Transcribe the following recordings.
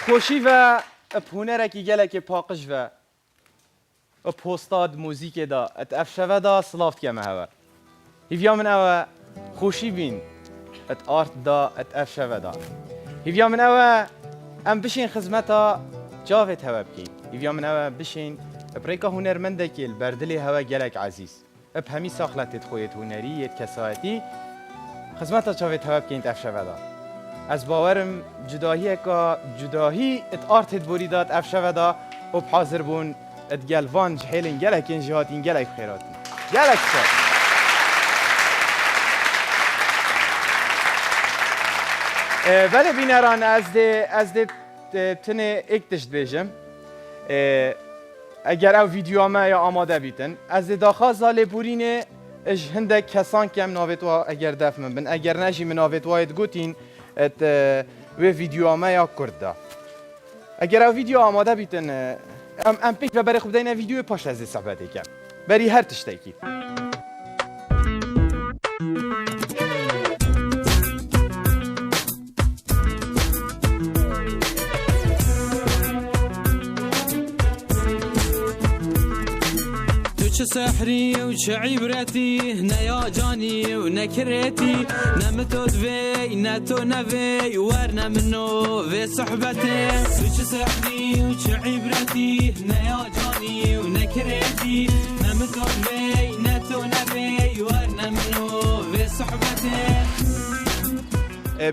خوشی و هنرکی گلک پاقش و پستاد موزیک دا ات افشوه دا سلافت که مهوه هیویا من اوه خوشی بین ات آرت دا ات افشوه دا هیویا من اوه ام بشین خدمتا جاوت هوا بکین هیویا من اوه بشین بریکا هنرمنده که البردلی هوا گلک عزیز اب همی ساخلتت خویت هنری یت کسایتی خدمتا جاوت هوا بکین ات افشوه دا از باورم جداهی ات آرتت بوریدات افشوه دا و حاضر بون ات گلوان جهیلین گلکین جهاتین گلک خیراتین گلک شد ولی بینران از ده تنه اکتشت بیجم اگر او ویدیو ما یا آماده بیتن از ده داخل زاله بورینه اج هنده کسان کم ناویتوا اگر دفمن بن اگر نشی من ناویتوایت گوتین ات و ویدیو ما یا کرده اگر او ویدیو آماده بیتن ام پیک و برای خوب دینه ویدیو پاش از صحبت کم بری هر تشتکی چه سحری و چه عبرتی نه یا جانی و نکرتی نمتود وی نه تو نوی ورنه منو و صحبتی چه سحری و چه عبرتی نه یا جانی و نکرتی نمتود وی نه تو نوی ورنه منو و صحبتی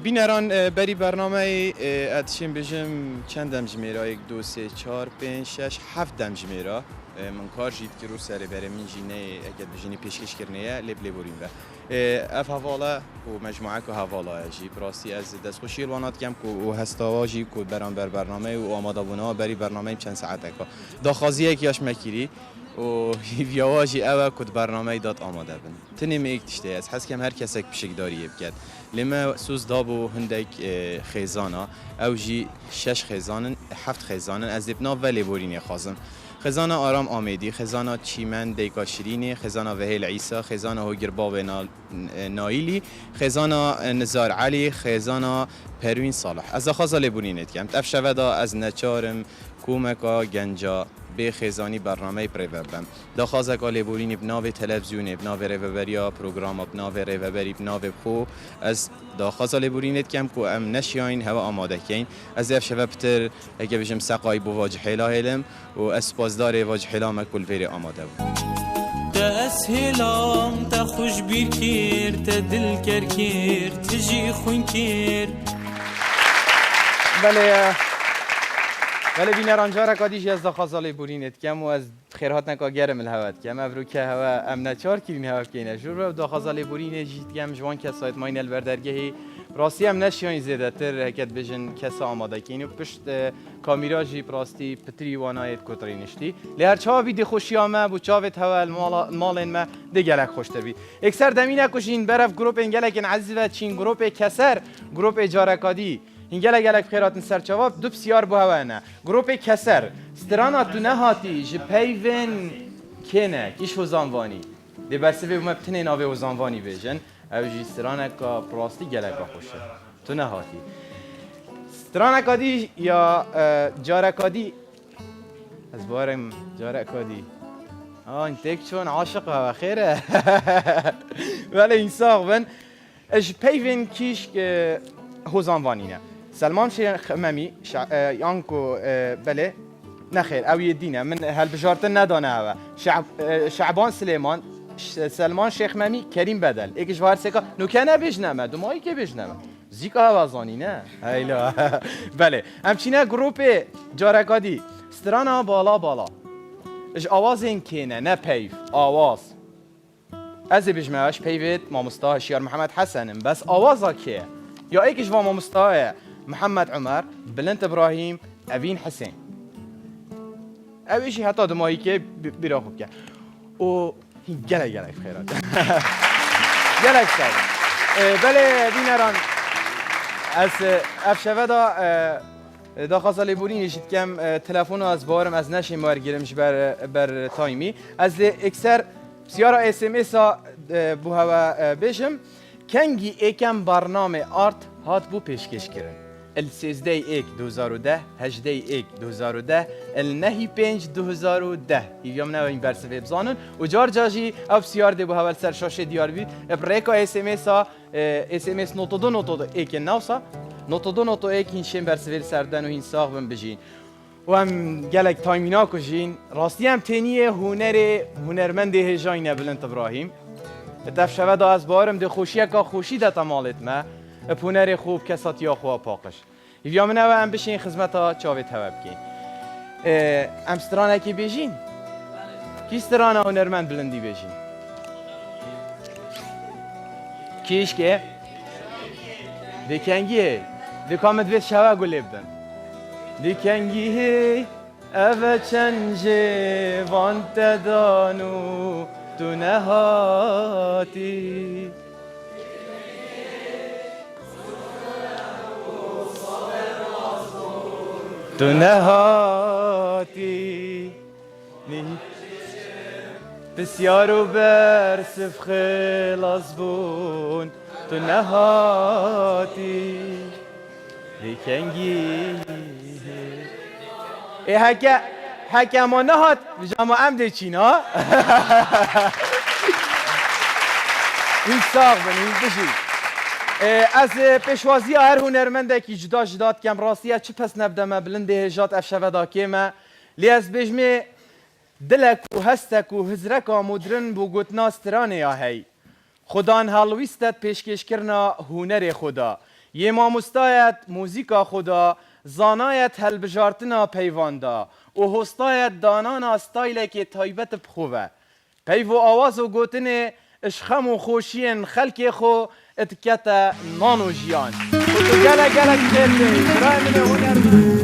بینران بری برنامه اتشیم بجم چند دمجمیره 1 2 3 4 5 6 7 دمجمیره من کار جید که رو سری بره من جینه اگه بجینی پیشکش کرنیه لب بوریم و اف حواله و مجموعه که حواله جی براستی از دست خوشی روانات کم که و هستاواجی که برام بر برنامه و آماده بونا بری برنامه چند ساعته که داخازیه کیاش مکیری و هیویاواجی اوه کد برنامه داد آماده بن تنیم ایک تشته از حس کم هر کسک پیشک داریه بکد لما سوز دابو هندک خیزانا او جی 6 خیزانن 7 خیزانن از دبنا ولی بورینی خازم خزانه آرام آمیدی، خزانه چیمن دیکا شیرینی، خزانه وهیل عیسی، خزانه هوگر باب نایلی، خزانه نزار علی، خزانه پروین صالح. از خازه لبونینت کم. افشوه دا از نچارم کومکا گنجا به خزانی برنامه پریوبم. دا خازه کا لبونینی بناو تلویزیونی، بناو ریوبریا پروگرام، بناو ریوبری، بناو خو از دا خازه لبونینت کم کو ام نشیاین هوا آماده کین. از افشوه بتر اگه بجم سقای بو واجه حیلا هلم و اسپازدار واجه حیلا مکل ویری آماده بود. تأسهلام تخوش بیر کیر تدل کر کیر تجی خون کیر ولی بینران جارا کادیش از داخازالی بورینت کم و از خیرات نکا گرم الهوت کم افرو که هوا ام نچار کیرین هوا کینه جور و داخازالی بورینت جیت کم جوان کسایت ماین البردرگهی راستی هم نشیان زیاده تر هکت بجن کسا آماده کینی و پشت کامیراجی پراستی پتری وانایت کتری نشتی لهر چاوا بیدی خوشی آمه بو چاوت هوا المالین ما دیگلک خوشتر بی اکثر دمینه کشین برف گروپ انگلکن عزیز و چین گروپ کسر گروپ جارکادی اینگله گلک خیراتن سرچواب دو بسیار بو هوا نه گروپ کسر سترانا تو نهاتی جپیون کنه کیش وزانوانی دی برسه به مبتنه ناوه وزانوانی بیجن او جی سترانکا پراستی گلکا خوشه تو نهاتی سترانکادی یا جارکادی از بارم جارع کدی این تک چون عاشق و خیره ولی این ساق بن اش پیوین کیش که هوزان وانینه سلمان شیخ ممی یانکو بله نخیر اوی دینه من هل بجارتن ندانه هوا شعبان سلیمان سلمان شیخ ممی کریم بدل ایکش وار سکا نو کنه بجنمه دو ماهی که بجنمه زیکا هوازانی نه ایلا بله همچینه گروپ جارکادی سترانا بالا اش آواز این کینه نه پیف آواز از بجمعش پیوید مامستا شیار محمد حسنم بس آوازا کیه یا ایکش و مامستا محمد عمر بلنت ابراهیم اوین حسین اویشی حتی دمایی که بیرا خوب که و گلک بخیرات گلک سال بله بینران از افشوه دا خواستالی بودین نشید کم تلفن از بارم از نشیم بارگیرمش بر تایمی از اکثر بسیارا اس ام اس بو هوا بشم کنگی ایکم برنامه آرت هات بو پیشکش کرن ال 13 ایک 2010 18 ایک 2010 ال نهی 5 2010 ایوام نه این برسه بزانن و جار جاجی او بسیار دی بو هوا سر شاشه دیار بی بریکا اس ام اس نوتو دو ایک نوسا نوتو ایک این شیم برسه سردن و این ساق بم بجین و هم گلک تایمینا کجین راستی هم تینیه هنرمند هجاینه بلند ابراهیم اتف شوه دا از بارم ده خوشیه که خوشی ده تمالت ما هنر خوب کسات یا خواه پاقش ایویا منه و هم بشین خدمت ها چاوه توب کن ام سترانه که بیجین؟ کی سترانه هنرمند بلندی بیجین؟ کیش که؟ دکنگیه دکامت بید شوه گله بدن دکنگیه اوه چنجه وانت دانو تو نهاتی تو نهاتی بسیار و برسف خلاص بون تو نهاتی دیکنگی ای حکه ما نهات بجامو عمده چین ها این ساق بنید بشید از پیشوازی هر هنرمنده که جداد کم راستیه چه پس نبدمه بلنده هجات افشوه دا کمه لی از بجمه دلک و هستک و هزرک و مدرن بو گوتنا سترانه یا هی خدان هلویستت پیشکش کرنا هنر خدا یه ماموستایت موزیکا خدا زانایت هلبجارتنا پیواندا و هستایت دانانا استایله که تایبت بخوبه پیو آواز و گوتن اشخم و خوشین خلک خو اتکت نانو جیان گلک خیلی برای من هنر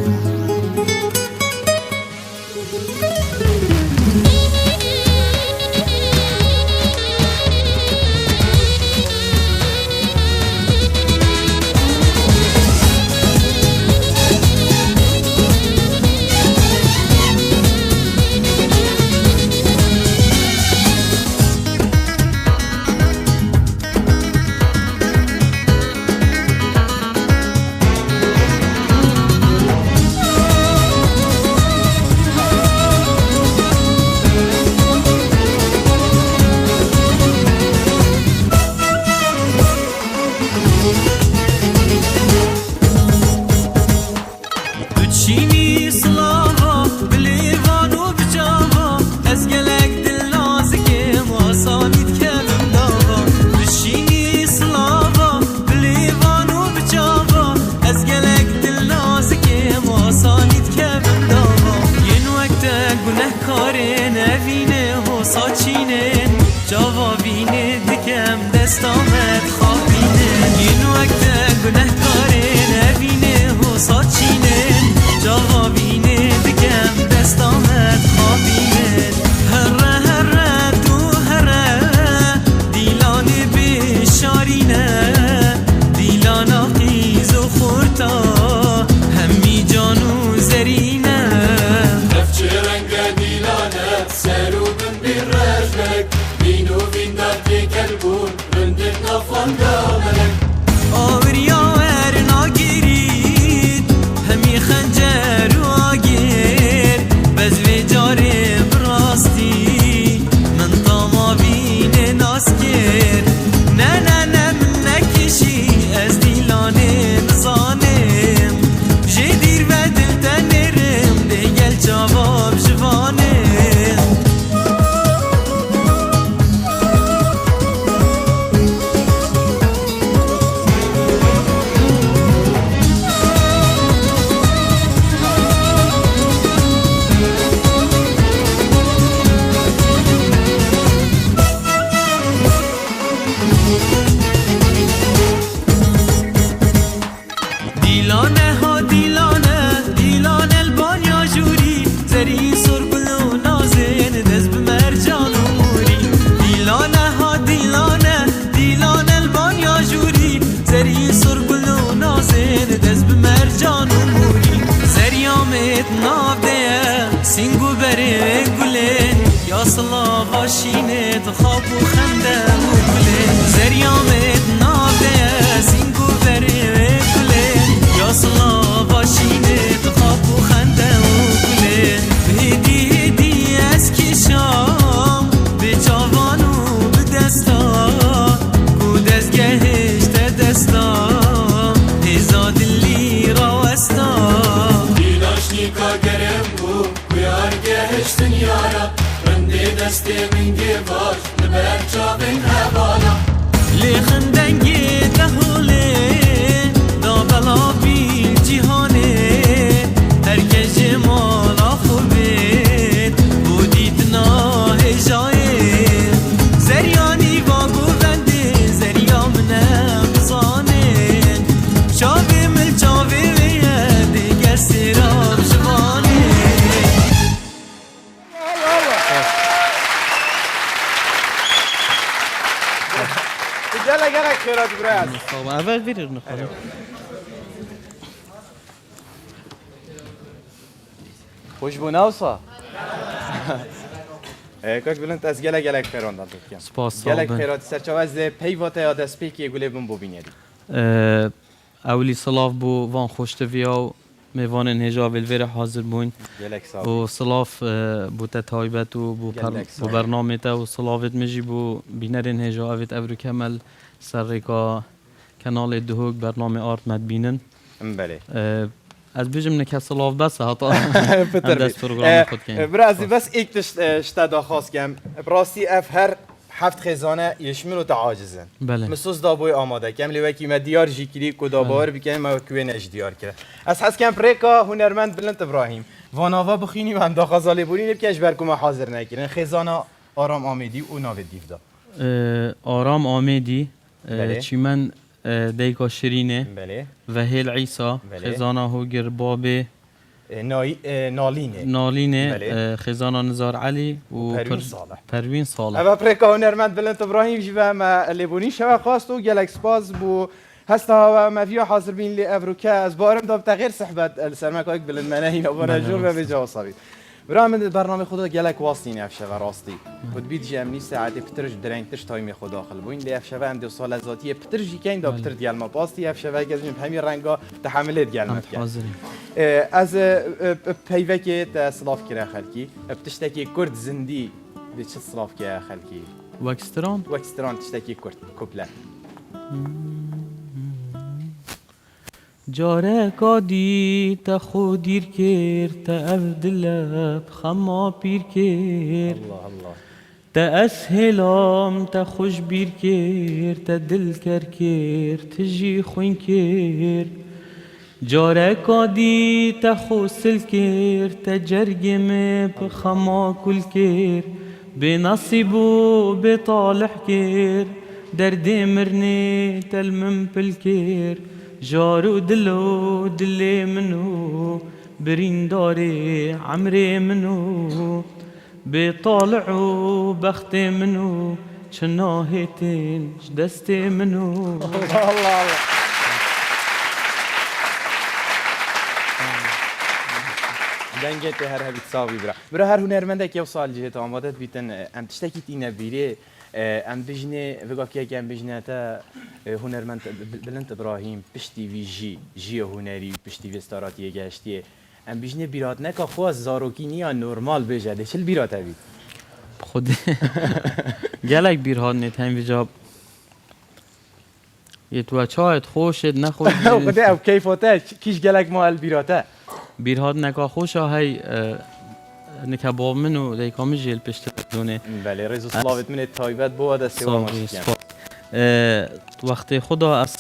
سروبن بالرجلك بينو بين دارتي كلبون رندت نفو دیلانه ها دیلانه دیلانه البانیا جوری زری سرگل و نازن دست به مرجان و موری دیلانه ها دیلانه دیلانه البانیا جوری زری سرگل و نازن دست به مرجان و موری زریامت نافده سینگو بره گلن یا صلا باشینت خواب و خنده و گلن زریامت نافده سینگو بره گلن یا صلا باشینت خواب و خنده و گلن هدی هدی از کشام به جوان و به دستا کو دستگهش دستا هزاد لی راوستا دیلاشنیکا گرم بو بیار گهشتن یارا رنده دستی من گیباش لبر چاوین هوالا لخندنگی دهوله دا بلا بیل جیهانه هرکس جمالا خوبید بودید ناه جایه زریانی با گوونده زریا منم بزانه چاوی مل چاوی ویه دیگر سراب جوانه گلک خیرات برای خب اول بیریر نخوریم خوش بو نوسا کاش بلند از گلک خیران داد بکیم سپاس گلک صاحب خیرات سرچاو از پیوات یا دست پیکی گله بم ببینید اولی صلاف بو وان خوشت ویا میوان نهجا بالویر حاضر بون گلک صاحب و صلاف بو تتایبت و بو گلک صاحب. برنامه تا و صلافت مجی بو بینر نهجا اوید ابرو کمل سر ریکا کانال دهوگ برنامه آرت مد بینن بله از بجم نکه صلاف بس حتی پتر دست پروگرام خود کنیم برازی بس ایک تشتا داخواست کم براستی اف هر هفت خزانه یشمن و تعاجزن بله مسوس دابوی آماده کم لیوکی ما دیار جی کلی کدا باور بکنیم ما کوی نش دیار کرد از حس کم پریکا هنرمند بلند ابراهیم واناوا بخینیم هم داخازالی بورین که اجبر کما حاضر نکردن خزانه آرام آمیدی و ناو دیفدا آرام آمیدی بله. چیمن دیکا شرینه بله و هیل عیسا بله. خزانه هوگر بابه نالینه نالینه بله. خزانه نزار علی و پروین صالح. پروین صالح اما پریکا هنرمند بلند ابراهیم جیبه ما لیبونی شما خواست و گلکس باز بو هستا ما فيها حاضر بين لي افروكا از بارم داب تغيير سحبت السرماك بلند مناهين او رجل ما بيجا صبي برامج برنامه خدا گلک واستین افشه و راستی بود بید جمعی ساعت پترش درنگتش تایم خدا داخل بوین لی افشه و هم دو سال ذاتی پترجی کین دا پتر دیال ما پاستی افشه و گزیم همین رنگا تحملت گل مت کرد حاضریم از پیوکی تا صلاف کرا خلکی بتشتکی کرد زندی به چه صلاف کرا خلکی وکستران وکستران تشتکی کرد کوپله جارك دي تاخو دير كير تأبد اللب خما بير كير الله الله تأسهلام تخوش بير كير تدل كركير تجي خوين كير جارك دي تاخو سلكير تجرجم بخما كل كير بنصيبو بطالح كير درد مرني تلمم بالكير جارو دلو دلي منو برين داري عمري منو بطالعو بختي منو چناهتين دستي منو الله الله دنگت هر هبیت ساوی برا هر هنرمنده که سال جهت آمادت بیتن ام تشتکی تینه بیره ام بجنه وگا که ام بجنه تا هنرمند بلند ابراهیم پشتی وی جی هنری پشتی وی استاراتیه گشتیه ام بجنه بیرات نکا خواست زاروکی نیا نورمال بجده چل بیرات هبید خود گلک بیرهاد نیت هم ویجاب یه تو چایت خوشت نخوش خدا او کیفاته کیش گلک ما البیراته بیرهاد نکا خوش هی نکا با منو دیکامی جیل پشت دونه بله رزو صلاوت من تایبت بود سوا ماشکیم وقتی خدا از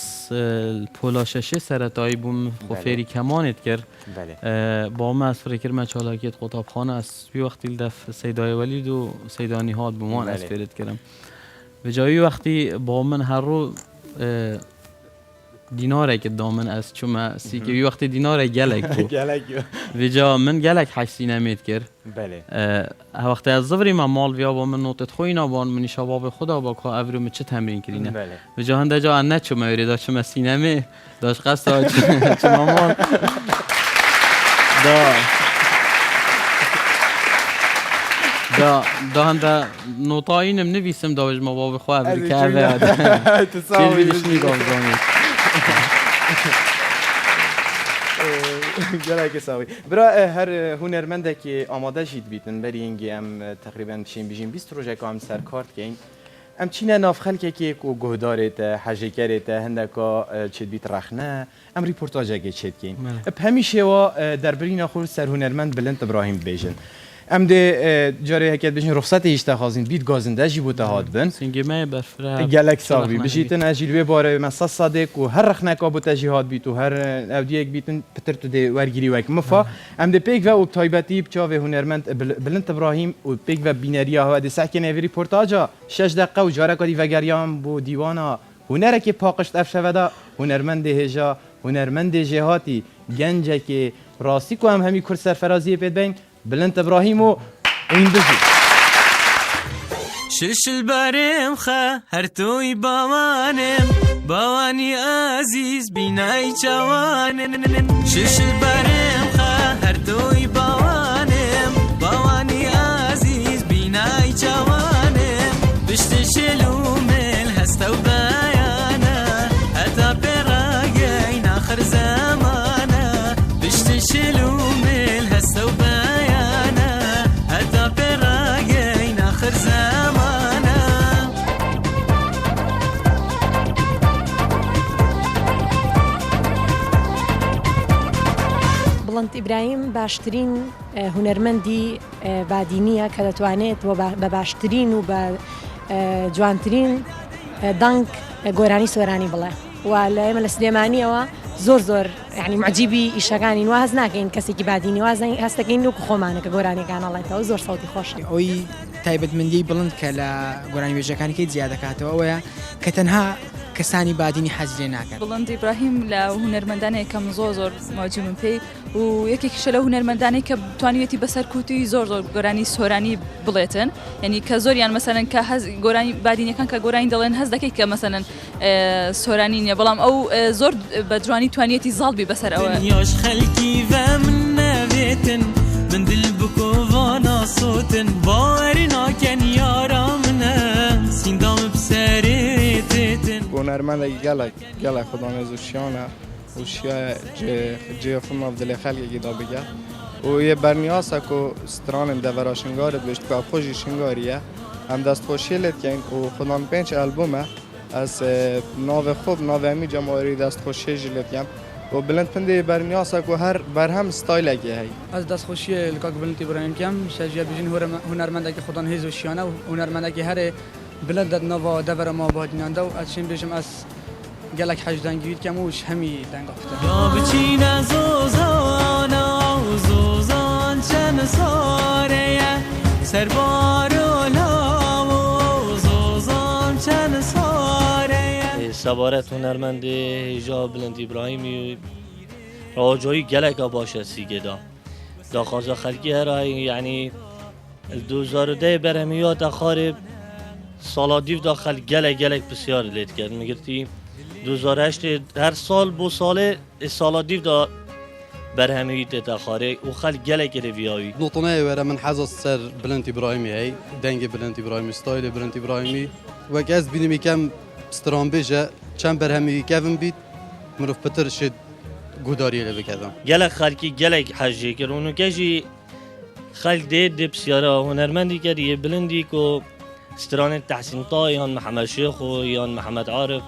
پولاششه سرطایی بوم خفیری کمانت کرد با ما از فکر مچالاکیت خطابخانه از بی وقتی دف سیدای ولید و سیدانی هاد بومان از فرد کردم به جایی وقتی با من هر رو دینارێک دامن ئەس چوومە سیکەوی وەختی دیینارە گەلێک بوو گەلێک ویجا من گەلێک حەسینەمێت کرد بله وەختی از زڤری مە ماڵڤیا بۆ من نۆتت خۆی ناوان منیشا باوی خدا با کا ئەڤرم چ تەمرین کردینە بله ویجا هەندێک جا نەچوومە وێرێدا چمە سینەمێ داش قەستا چمە ماڵ دا هەندە نۆتایینم نویسم داژمە باوی خۆ ئەڤریکە تساویشنی داڵزانێت گەلێکی ساوی برا هەر هونەرمەندێکی ئامادەژیت بیتن بەرینگی ئەم تقریبان بشین بژین 20 ڕۆژێک ئەم سەر کارتکەین ئەم چینە ناف خەلکێکێک و گۆدارێتە حەژێکەرێتە هەندێکا چێت بیت ڕەخنە ئەم ریپۆرتاژێکی چێتکەین هەمیشێوە دەربرینە خۆر سەر هونەرمەند بلند ئبراهیم بێژن ئەم دێ جارێ هەکێت بژین ڕخسەتی هیچ تەخوازین بیت گازندەژی بۆ تەهات بن سنگمەیە بەرفرا گەلێک ساوی بژیتن ئەژی لێ بارە مەسە سادێک و هەر ڕخنەکە بۆ تەژی هات بیت و هەر ئەودیەک بیتن پتر تو دێ وەرگیری وەک مفا ئەم دێ پێک و تایبەتی بچاوێ هونەرمەند بلند ئبراهیم و پێک و بینەریە هەوە دێ سەکێ نێوی ریپۆرتاژە 6 دقیقە و جارێکا دیڤەگەریان بۆ دیوانە هونەرێکی پاقشت ئەفشەوەدا هونەرمەندێ هێژا هونەرمەندێ ژێهاتی گەنجێکی ڕاستی و ئەم هەمی کورد سەرفەرازیە پێت بین بلند ئبراهیم و این بزی شش البرم خا هر توی باوانی عزیز بینای جوانم شش البرم خا هر توی باوانی عزیز بینای جوانم بشت شلومل هستا و بیانه حتی براگین آخر زمانه بشت شلومل هستا و بیانه حتی براگین آخر زمانه بڵند ئیبراهیم باشترین هونەرمەندی بادینیە کە دەتوانێت بە باشترین و بە جوانترین دەنگ گۆرانی سۆرانی بڵێ و لە ئێمە لە سلێمانیەوە زۆر یعنی معجیبی ئیشەکانی واز ناکەین کەسێکی بادینی وازین هەستەکەین وەکو خۆمانە کە گۆرانەکانەڵێتەوە زۆر سەوتی خۆشە ئەوی تایبەتمەندی بڵند کە لە گۆرانی وێژەکانیکەی زیاد دەکاتەوە ئەوەیە کە تەنها کەسانی بادینی حەز لێ ناکەن. بڵند ئیبراهیم لە هونەرمەندانەیە کەم زۆر مواجه من پێی و یەکێکیشە لە هونەرمەندانەی کە توانیوێتی بەسەر کوتی زۆر گۆرانی سۆرانی بڵێتن یعنی کە زۆریان مەسەلەن کە گۆرانی بادینەکان کە گۆرانی دەڵێن هەست دەکەیت کە مەسەلەن سۆرانی نییە بەڵام ئەو زۆر بە جوانی توانیەتی زاڵبی بەسەر ئەوە یاش خەلکی بە من نەوێتن من دل بکۆڤانە سۆتن باوەری ناکەن یارا منە سیندام بسەرێتێتن هونەرمەندێکی gelek خودانێز و شیانە و شیە جێفم av dilê xelkekî da bige û yê berniyasak ku stranên devera şingarê bişt ku xwe jî şingariye em destxweşiyê lê dikein û xudan 5 albûme ez navê xwe navê emî cemawerî destxweşiyê jî lê dikem û bilind pindê berniyasak ku her berhem staylekê heye. Ez destxweşiyê li kak Bilind İbrahim kem şejiya bijîn hunermendekî xudan hêz û şiyane û hunermendekî herê bilind de nava devera ma badînan de û ez şên bêjim ez gelek heş dengî dikem û ji hemî denga xwe یا بچینە زۆزانە و زۆزان چەند سارەیە سەربار و لاو و زۆزان چەند سارەیە سەبارەت هونەرمەندێ هێژا بلند ئیبراهیمی ڕاوەجۆیی geleka baş e sîgêda daxwaza xelkî herayî yanî 2010 berhemiya daxarê sala dîv da xelk gelek pisyar lê dikir min girtî 2008 her sal bu salê sala dîv da berhemiyî tê daxarê û xelk gelekê rêviyayî نقطة وره من حظ سر بلند إبراهيمي هاي دنج بلند إبراهيمي ستايل بلند إبراهيمي وكاز بيني كم سترام بيجا كم برهمي كيفن بيت مروف بتر شد قداري اللي بكذا gelek xelkî gelek hejê kir û nûkê jî xelk dê dê pisyara hunermendî kiriye bilindî ku stranên Tehsîn Tayê yan Mihemed Şêxo yan Mihemed Arif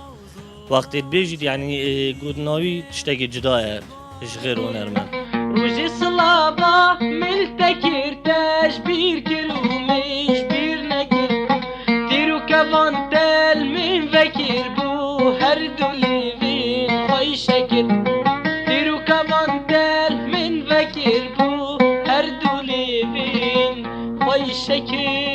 wextê dibêjît yanî gotnavî tiştekî cuda ye ji xêr hunermend روژی سلابا مل تکیر تشبیر کر و مجبیر نکر تیرو کوان دل من وکر بو هر دولیوین خواهی شکر تیرو کوان دل من وکر بو هر دولیوین خواهی شکر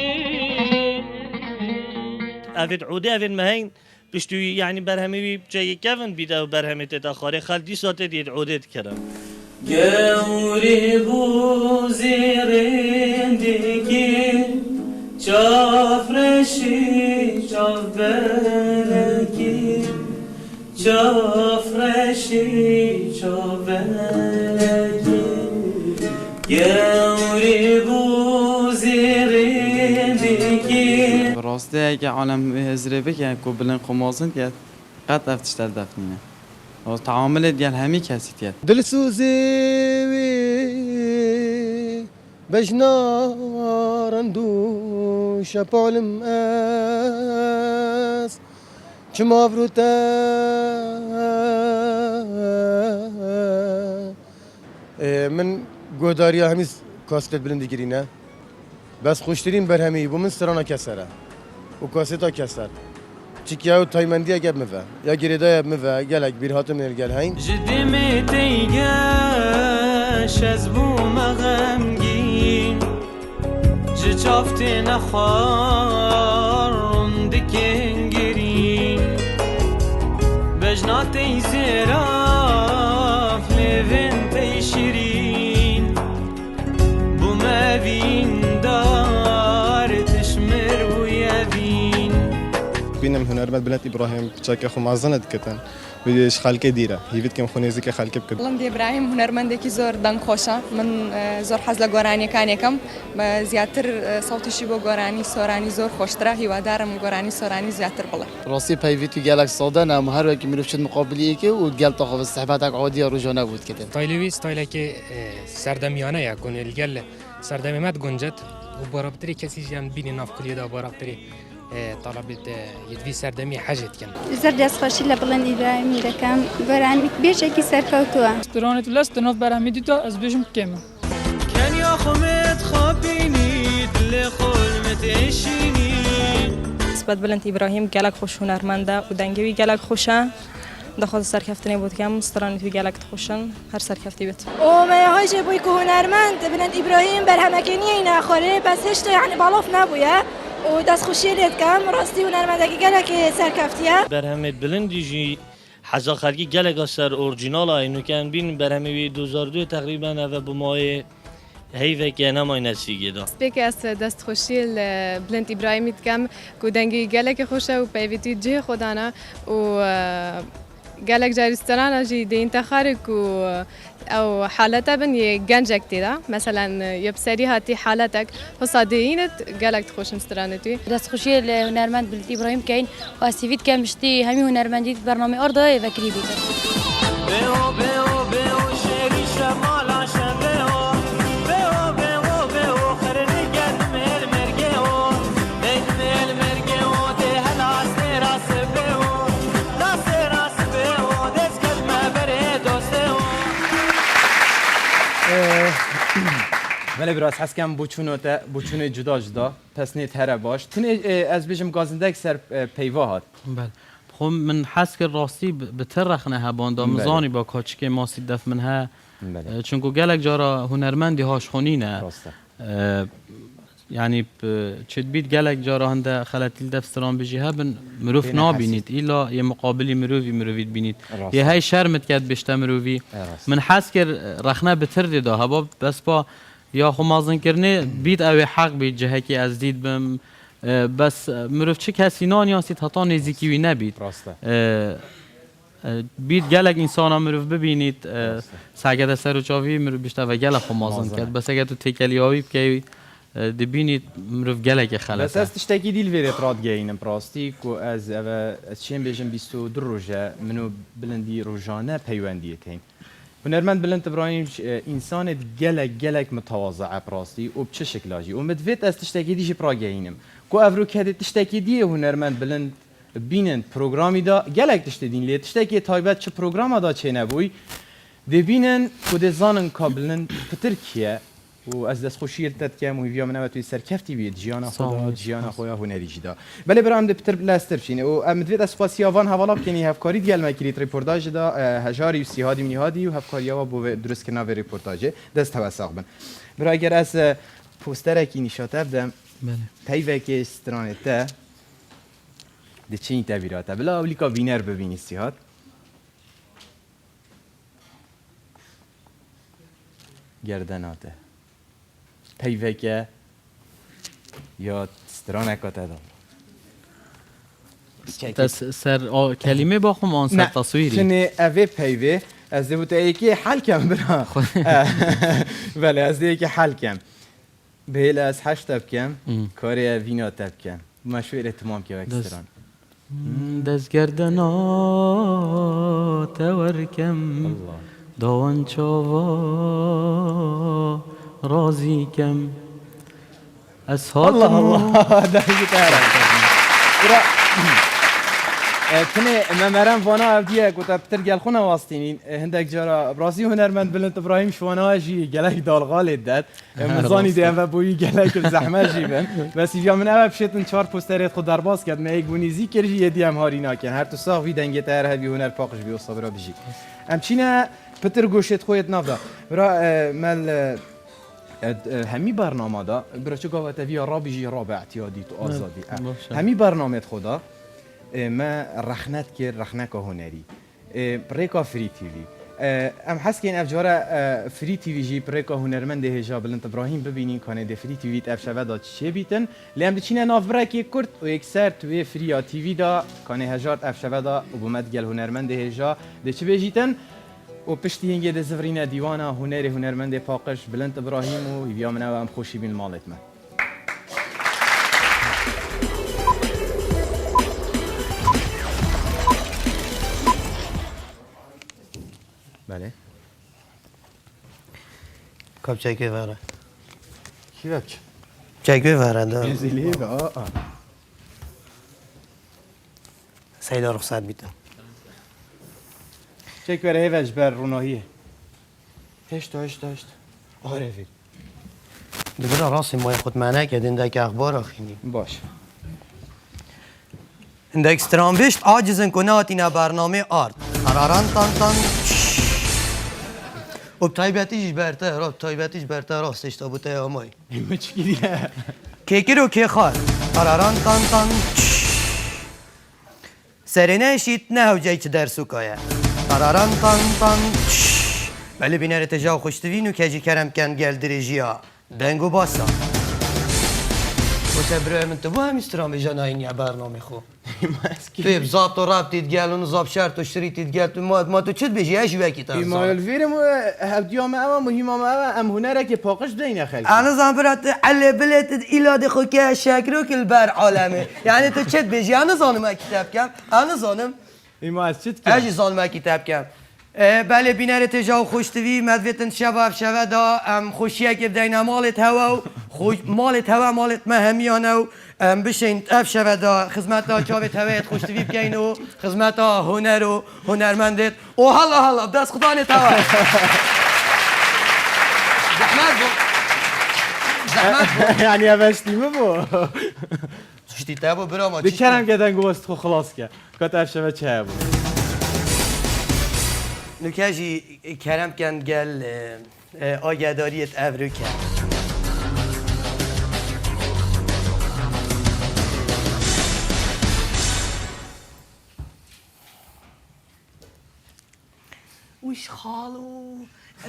eved عودê evên me heyên پشتوی یعنی برهمی جای کفن بیده و برهمی تدخاره خالدی ساته دید عودت کردم گوری بو زیرندگی چافرشی چافبرگی چافرشی چافبرگی گوری بو زیرندگی راسته اگه عالم هزره بگه که بلن خمازن که قد افتشتر دفنینه و تعامل دیال همی کسی تید دل سوزی بجنارندو شپالم اس چما بروتا من گوداریا همیز کاسکت بلندی گرینه بس خوشترین برهمی بو من سرانا کسره و کاستا کسر چیکیا و تایمندی اگه مفه یا گریدای مفه گلک بیر هاتم نرگل هین جدی تیگش از بو مغمگین جه چافتی نخوار دکنگرین بجناتی زیراف لیوین تی شیرین بو مبین دار تشمر و یبین بینم هنرمند بلند ابراهیم چاک خو مازند کتن ویش خلک دیره هیوید کم خونیزی که خلک بکد بلند ابراهیم هنرمندێکی زۆر دەنگ خۆشە من زۆر حەز لە گۆرانیەکانێکم بە زیاتر ساوتشی بۆ گۆرانی سۆرانی زۆر خۆشترە هیوادارم گۆرانی سۆرانی زیاتر بڵێ راستی پیویتی گلک ساده نه هر وکی میرفت مقابلی که و گل تا خواب صحبت عادی روزانه بود که تایلوی استایل که سردمیانه یا کنه گل سردمیمت گنجت و برابطری کسی جم بین ناف کلیه دا برابطری طلبت یدوی سردمی حاجت کن زر دست خوشی لبلند ابراهیم دکم گران بیش کی سرکوتوا استرانت لست ناف برهمی دیتا از بیشم کم كان يا خمت خابيني دل خلمت عشيني نسبت بلند ابراهیم گلک خوش هنرمنده و دنگوی گلک خوشه دخواد سرکفتنی بود که مسترانی توی گلک خوشن هر سرکفتی بیت و ما هاش بوی که هنرمند بلند ابراهیم برهمکنی اینا خوره بس هشت یعنی بالاف نبویه و دست خوشی لید کم راستی هنرمندگی گلک سرکفتیه برهمی بلندی جی حزا خلقی گلک سر اورجینال اینو کن بین برهمی 2002 تقریبا و با ماه هیوه که نمای نسیگی دا سپیک از دست خوشی بلند ابراهیمی کم که دنگی گلک خوشه و پیویتی جه خودانه و گلک جاریسترانه جی دین تخارک و او حالتا بن یه گنجک تیدا مثلا یبسری هاتی حالتک حسادینت گلک خوش مسترانه توی دست خوشی هنرمند بلند ابراهیم کین و اسیویت کم مشتی همی هنرمندی برنامه ارده و کلی بیتر بيو بيو بيو شيري شمال عشان بيو بيو بيو بيو خرني قد ميل مرقيو بيت ميل مرقيو دي هلاس راس بيو راس راس بيو ديس كلمة بريدو سيو ولی براس حس کم بوچونه جدا پس نیت هره باش تنی از بیشم گازندک سر پیوا هات بله خب من حس که راستی بتر رخنه ها باندا مزانی با کاچکه ماسی دف من ها چونکو گلک جارا هنرمندی هاش خونینه یعنی چت بیت گلک جارا هنده خلاتیل دفستران بجی ها بن مروف نابینید ایلا یه مقابلی مروفید بینید یه های شرمت کرد بشته مروفی من حس که رخنه بتر دیده ها بس با یا خو مازن کرنه بیت اوی حق بیت جهه که از دید بم بس مروف چه کسی نانیاسی تا نزدیکی وی نبید بیت گلک انسان مروف ببینید سعگد سر و چاوی مروف بیشتر و گلک خو مازن کرد بس اگر تو تکلی آوی بکی دبینید مروف گلک خلطه بس از تشتکی دیل ویرت راد گینم پراستی که از چیم بیشم 22 روزه منو بلندی روزانه پیوندیه کن هنرمند بلند ابراهیم انسان گلک متواضع پراستی و بچه شکلاجی و مدویت از تشتکی دیش پراگینم کو افرو کدی تشتکی دی هنرمند بلند بینند پروگرامی دا گلک تشتدین لی تشتکی تایبت چه پروگرام دا چه نبوی دبینن کو دزانن کابلن پترکیه و از دست خوشی تد که مویویا من توی سرکفتی بید جیانا خدا جیانا خویا هنری جدا ولی برام ده پتر لاستر بشینه و مدوید از فاسیاوان حوالا کنی هفکاری دیال مکریت ریپورتاج دا هجاری و سیهادی منیهادی و هفکاری ها بو درست کنا و ریپورتاج دست توسق بن برای اگر از پوستر کی نشاط بدم پیوه که استرانته ده چین تبیراته بلا اولیکا وینر ببینی سیهات گردناته پیوکه یا سترانکاته دام سر کلمه باخم آن سر تصویری شنه اوه پیوه از ده بوده ایکی حل کم برا بله از ده ایکی حل کم بهل از 8 تبکم کاری وینا تبکم مشویر اتمام که وکستران دست گردنا تورکم داون چاوا رازی کم از الله الله دایی تارم تنه ممرم وانا افدیه گوتا پتر گل خونه واستینین هندک جارا برازی هنرمند بلند ابراهیم شوانا جی گلک دالغال داد مزانی دیم و بوی گلک زحمه جیبن بس یا من اول بشتن 4 پوستریت خود درباز کرد می گونی ذکر جی دیم هاری ناکن هر تو ساق وی دنگه تر هبی هنر پاکش بی صبر بجی ام چینه پتر گوشت خویت نافدا برا مل همی برنامه دا برای چه گفته ویا رابجی رابع اعتیادی تو آزادی همی برنامه خدا ما رخنت که رخنک هنری پریکا فری تیوی ام حس که این افجاره فری تیوی جی پریکا هنرمند هجا بلند ابراهیم ببینین کانه ده فری تیوی اف شود دا چه بیتن لیم دچینه ناف برکی کرد و اکثر توی فری تیوی دا کانه هجات اف شود دا و بومد گل هنرمند هجا ده چه بیجیتن و پشتی هنگی ده زفرین دیوانا هنرمند پاکش بلند ابراهیم و بیا منو ام خوشی بین مالت من بله کب چای واره کی بچه چای واره دا نزیلی با سیدا رخصت بیتم چای واره هیوش بر روناهیه هشت آره وید دبیر راستی مای خود معنی که دندک اخبار آخینی باش اندک استرانبشت عاجزن کناتینا برنامه آرد قراران تان تان و تایبتیش برتر راستش تا بوده آمای ایمه چی دیگه کیکی رو که خواهد قراران تان تان سرینه شید نه جایی چه در سوکایه قراران تان تان ولی بینر ارتجاع خوشتوین و کجی کرم کن گل درجی ها دنگو باسا باشه برای من تو هم استرام جانا این یه برنامه خو توی بزابط و راب تید گل و نزاب شرط و شری تید گل تو ما تو چید بجی هشی وکی تا ایمایل ویرم هفدیام اما مهم ام هنره که پاکش دینه خیلی انا زنبرات علی بلت ایلاد خو که شکرو کل بر عالمه یعنی تو چید بجی انا زانم کتاب کم انا زانم ایما چید کم اجی زانم کتاب کم بله بینر ارتجاع خوشتوی مدویتن شبه دا خوشیه که بدین مالت هوا و مالت هوا مالت مهمیانه و بشین اف شبه دا خدمت دا چاوت هوایت خوشتوی بگین و خدمت دا هنر و هنرمندت و حالا دست خدا نت هوا زحمت بو یعنی اوشتیمه بو چشتی تابو برا ما بکرم که دنگو باست خو خلاص که کات اف شبه چه بو نکاجی کرم کن گل آگهداریت افرو کرد وش خالو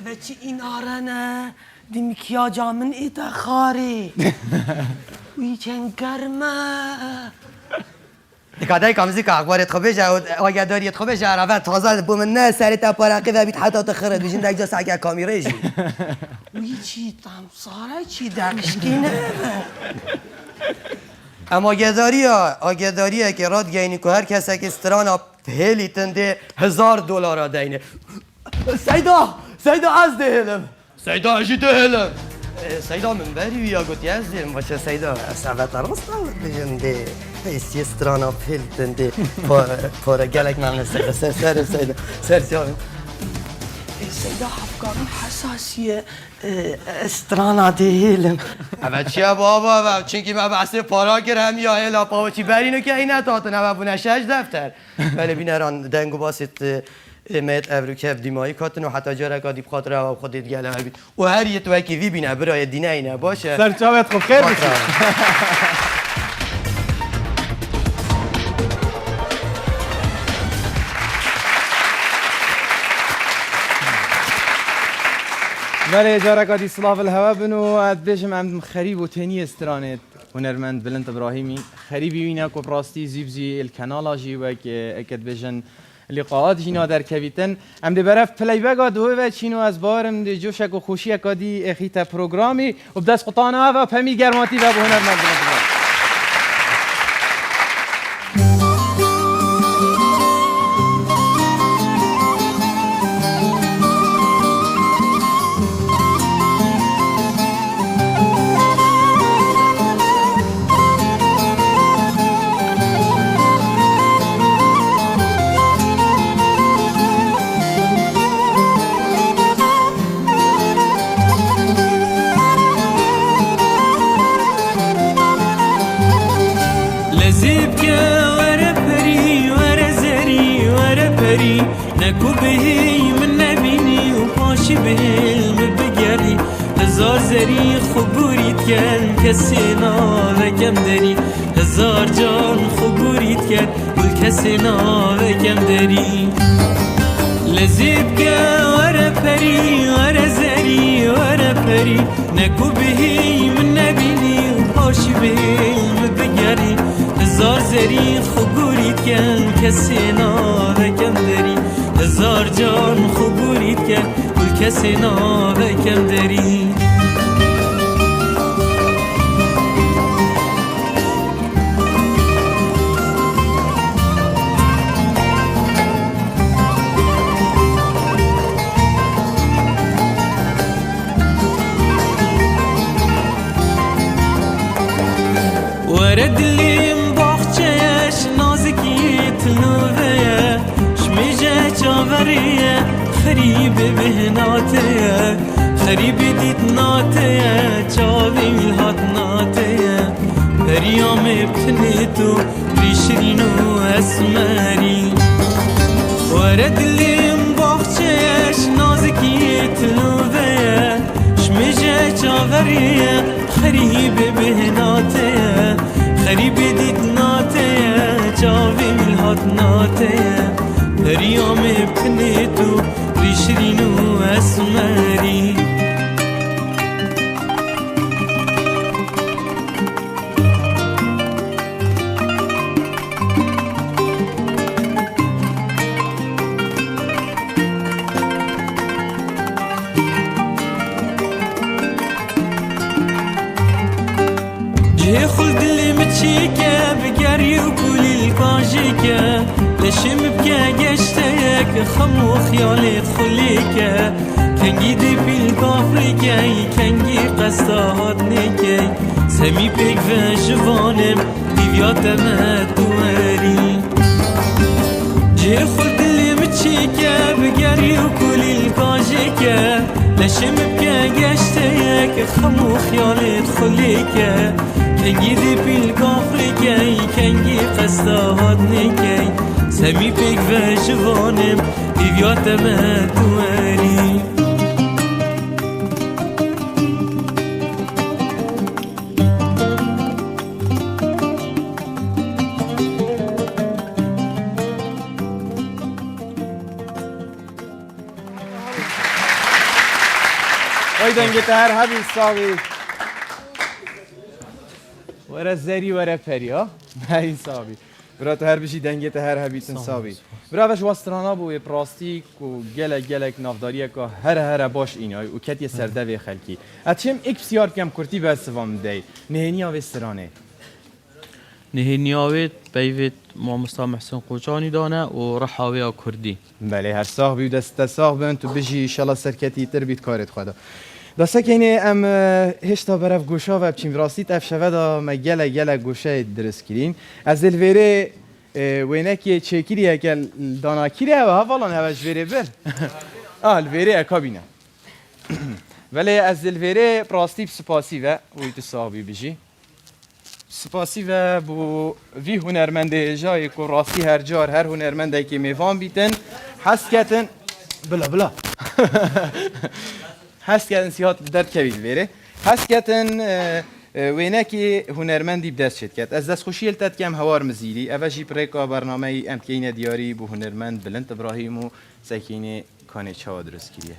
بچه این آرنه دیمی کیا جامن ایتا خاری وی چن گرمه دکادای کامزی که اخبارت خوبه جا آگه داریت خوبه جا رفت تازه بومن نه سری تا پارقی و بیت حتی تخرد بیشین دیگه جاست اگه کامیره جی وی چی تام ساره چی دمشکینه اما آگه داریه که راد گینی که هر کسی که استران هلی تنده $1000 دینه سیدا از دهلم سیدا اجی دهلم سیدا من بری ویا گوتی از دهلم باشه سیدا سبت راست آمد بجن ده ایسی استرانا پیلتن ده پاره گلک من سر سیدا سیارم سیدا حفکارم حساسیه استرانا دهلم اما چیه بابا چونکه من بحثه پارا گرم یا هلا پاو چی برینو که اینه تاتن اما بونه 6 دفتر ولی بینران دنگو باست مت ابروکف دیمایی کاتن و حتی جاره کادی بخاطر و خودت گله بید و هر یه تو کی وی بینه برای دینه اینه باشه سرچاوت خوب خیر بشه ولی جارکاتی صلاف الهوا بنو اد بجم ام خریب و تنی استرانت هنرمند بلند ابراهیمی خریبی وینا کو براستی زیبزی الکانال جی و که اکد بجن لقاءات جینا در کویتن ام دی برف پلی بگا دو و چینو از بارم دی جوشک و خوشی کادی اخیتا پروگرامی و بدست قطانه و پمی گرماتی و هنرمند بلند ابراهیمی نکو بهی من نبینی و پاشی بهل بگری هزار زری خبوریت کن کسی ناوکم داری هزار جان خبوریت کن بل کسی ناوکم داری لذیب که ور پری ور زری ور پری نکو بهی من نبینی و پاشی بهل بگری هزار زری خبوریت کن کسی ناوکم داری هزار جان خبوریت کن بل کسی ناوکم داری ورد لیم باخچهش نازکیت نوه شمیجه چاوریه خریب بهناته خریب دید ناته چاوی میلهات ناته پریام بتنی تو ریشرینو اسمری ورد لیم باخچهش نازکیت نوه شمیجه چاوریه خریب بهناته خریب دید ناته چاوی میلهات ناته پریام بکنه تو ریشرینو اسمری جه خلد اللي متشيكه بقري وكل الكاجيكه لشم بكا قشتك خم وخيالي تخليك كنجي دي بالكافريكي كنجي قصات نيكي سمي بيك فجوانم ديفيات ما تواري جه خلد اللي متشيكه بقري وكل الكاجيكه لشم بكا قشتك خم وخيالي تخليك کنگی دی پیل کافریکی کنگی قصد نیکی سمی پیک و جوانم دیویاتم دواری دنگت هر حبی صاوی ورا زری ورا پری ها این صاوی برا تو هر بشی دنگت هر حبیتن صاوی برا وش وسترانا بو پلاستیک و گلک نافداریه که هر باش اینای و کتی سرده و خلکی اتشم ایک بسیار کم کرتی به سوام دی نهینی ها وسترانه نهینیاویت بیویت ما مستام محسن قوچانی دانه و رحاوی کردی بله هر صاحبی و دست صاحبن تو بجی انشالله سرکتی تر بیت کارت خدا دسته که اینه ام هشتا برف گوشا و بچیم راستیت افشوه دا ما گله گوشه درست کرین از الویره وینکی چکیریه که داناکیریه و هفالان هواش ویره بر الویره اکابینه ولی از الویره راستی سپاسی و ویت صاحبی بجی سپاسی و بو وی هنرمنده جایی که راستی هر جار هر هنرمنده که میوان بیتن حس کتن بلا حس کردن سیات درد کوید بره حس کردن وینکی هنرمندی بدست شد کرد از دست خوشی التد کم هوار مزیری اوجی پریکا برنامه امکین دیاری بو هنرمند بلند ابراهیم و سکینه کانه چا درست کریه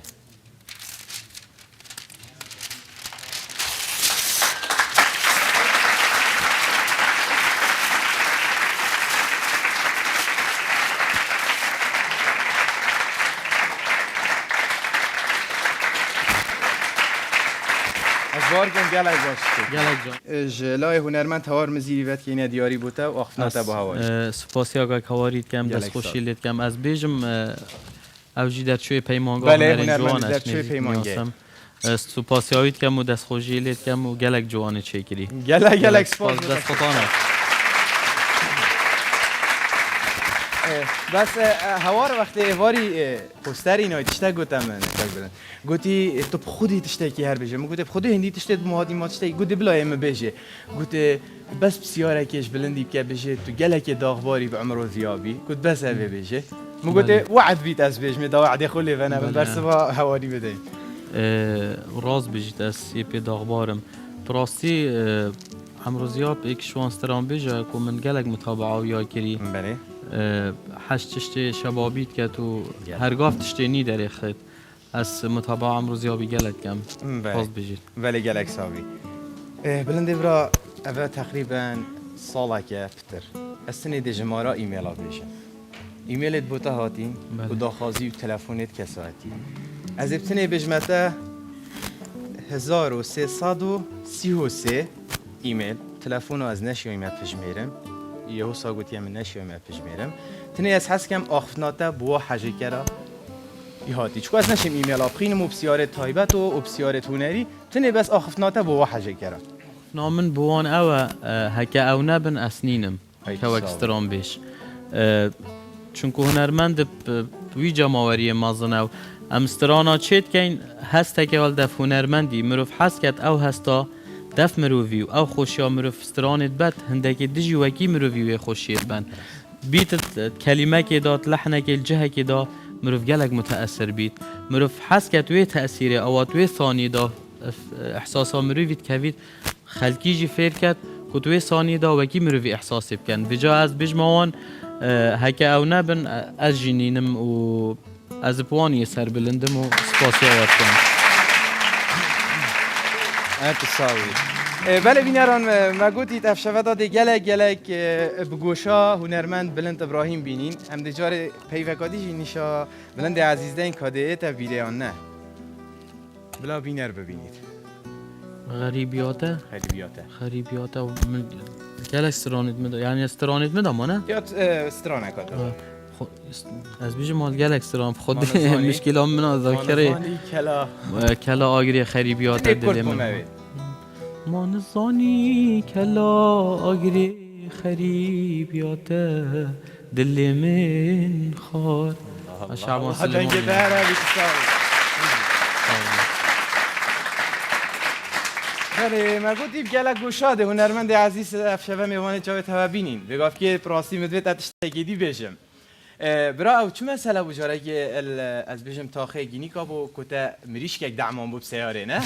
اخبار کن گلک باشه گلک جان جلای هنرمند هوار مزیری وقت که اینه دیاری بوده و آخفناته با هواش سپاسی آقای کواریت کم دست خوشی لیت کم از بیجم اوجی در چوی پیمانگاه بله هنرمند در چوی پیمانگاه سپاسی هایت کم و دست خوشی لیت کم و گلک جوانه چکری گلک سپاس دست خطانه بس هوار وقتی ایواری پوستر اینای تشته گوتم من گوتی تو خودی تشته کی هر بشه گوتی خودی هندی تشته مهادی ما تشته گوتی بلایم بشه گوتی بس بسیاره کش بلندی که بشه تو گلک داغباری به عمر و زیابی گوت بس اوه بشه گوتی وعد بیت از بش میدا وعد خلی و نه بس با هواری بده راز بجید از یه پی داغبارم پراستی عمر و زیاب ایک شوانستران بجه که من گلک متابعه و یا کری بله هشت تشتی شبابیت که تو هرگاه تشتی نی داری خید از متابعه عمرو زیابی گلت کم باز بجید ولی گلک ساوی بلنده برا اوه تقریبا ساله که پتر استنی دی جمارا ایمیلا بیشن ایمیلت بوتا هاتین و داخازی و تلفونت کساتی از ابتنی بجمته 1333 ایمیل تلفون از نشی ایمیل پجمیرم یهو ساگوتی من نشی ایمیل پجمیرم تنی از حس کم آخفناته بوا حجه کرا یهاتی چکو از نشیم ایمیل آبخینم و بسیاره تایبت و بسیاره تونری تنی بس آخفناته بوا حجه کرا نامن بوان او هکه او نبن اسنینم که اکسترام بیش چونکو هنرمند بوی جماوری مازنو امسترانا چید کن هسته که وال دف هنرمندی مروف حس کت او هستا دف مروفی او خوشیا مروف استرانت بد هندکی دجی وکی مروفی و خوشیت بند بیت کلمه که داد لحنه که الجهه که دا مروف گلک متأثر بیت مروف حس کت وی تأثیره اوات وی ثانی دا احساسا مروفیت کوید خلکی جی فیر کت کت وی ثانی دا وکی مروفی احساسی بکن بجا از بجموان هکه او نبن از جنینم و از بوانی سر بلندم و سپاسی آوات کنم انت ساوی بله بینران ما گوتید افشوه داده گلک بگوشا هنرمند بلند ابراهیم بینین هم دجار پیوکادی جینیشا بلند عزیزده این کاده تا ویدیان نه بلا بینر ببینید غریبیاته و گلک استرانت مدا یعنی استرانت مدا مانه؟ یا استرانه کاده از بیش مال گلک استران خود مشکلام من ذاکره کلا آگری خریبیات دل من ما نزانی کلا آگری خریبیات دل من خار شعبان سلیمان بله ما گوتیم گلک گوشاده هنرمند عزیز افشوه میوانه جاوید هوا بینین بگاف که پراسی مدویت اتشتگیدی بشم برا او چه مسئله بجاره که از بجم تاخه گینی که با کتا مریش که دعمان بو بسیاره نه؟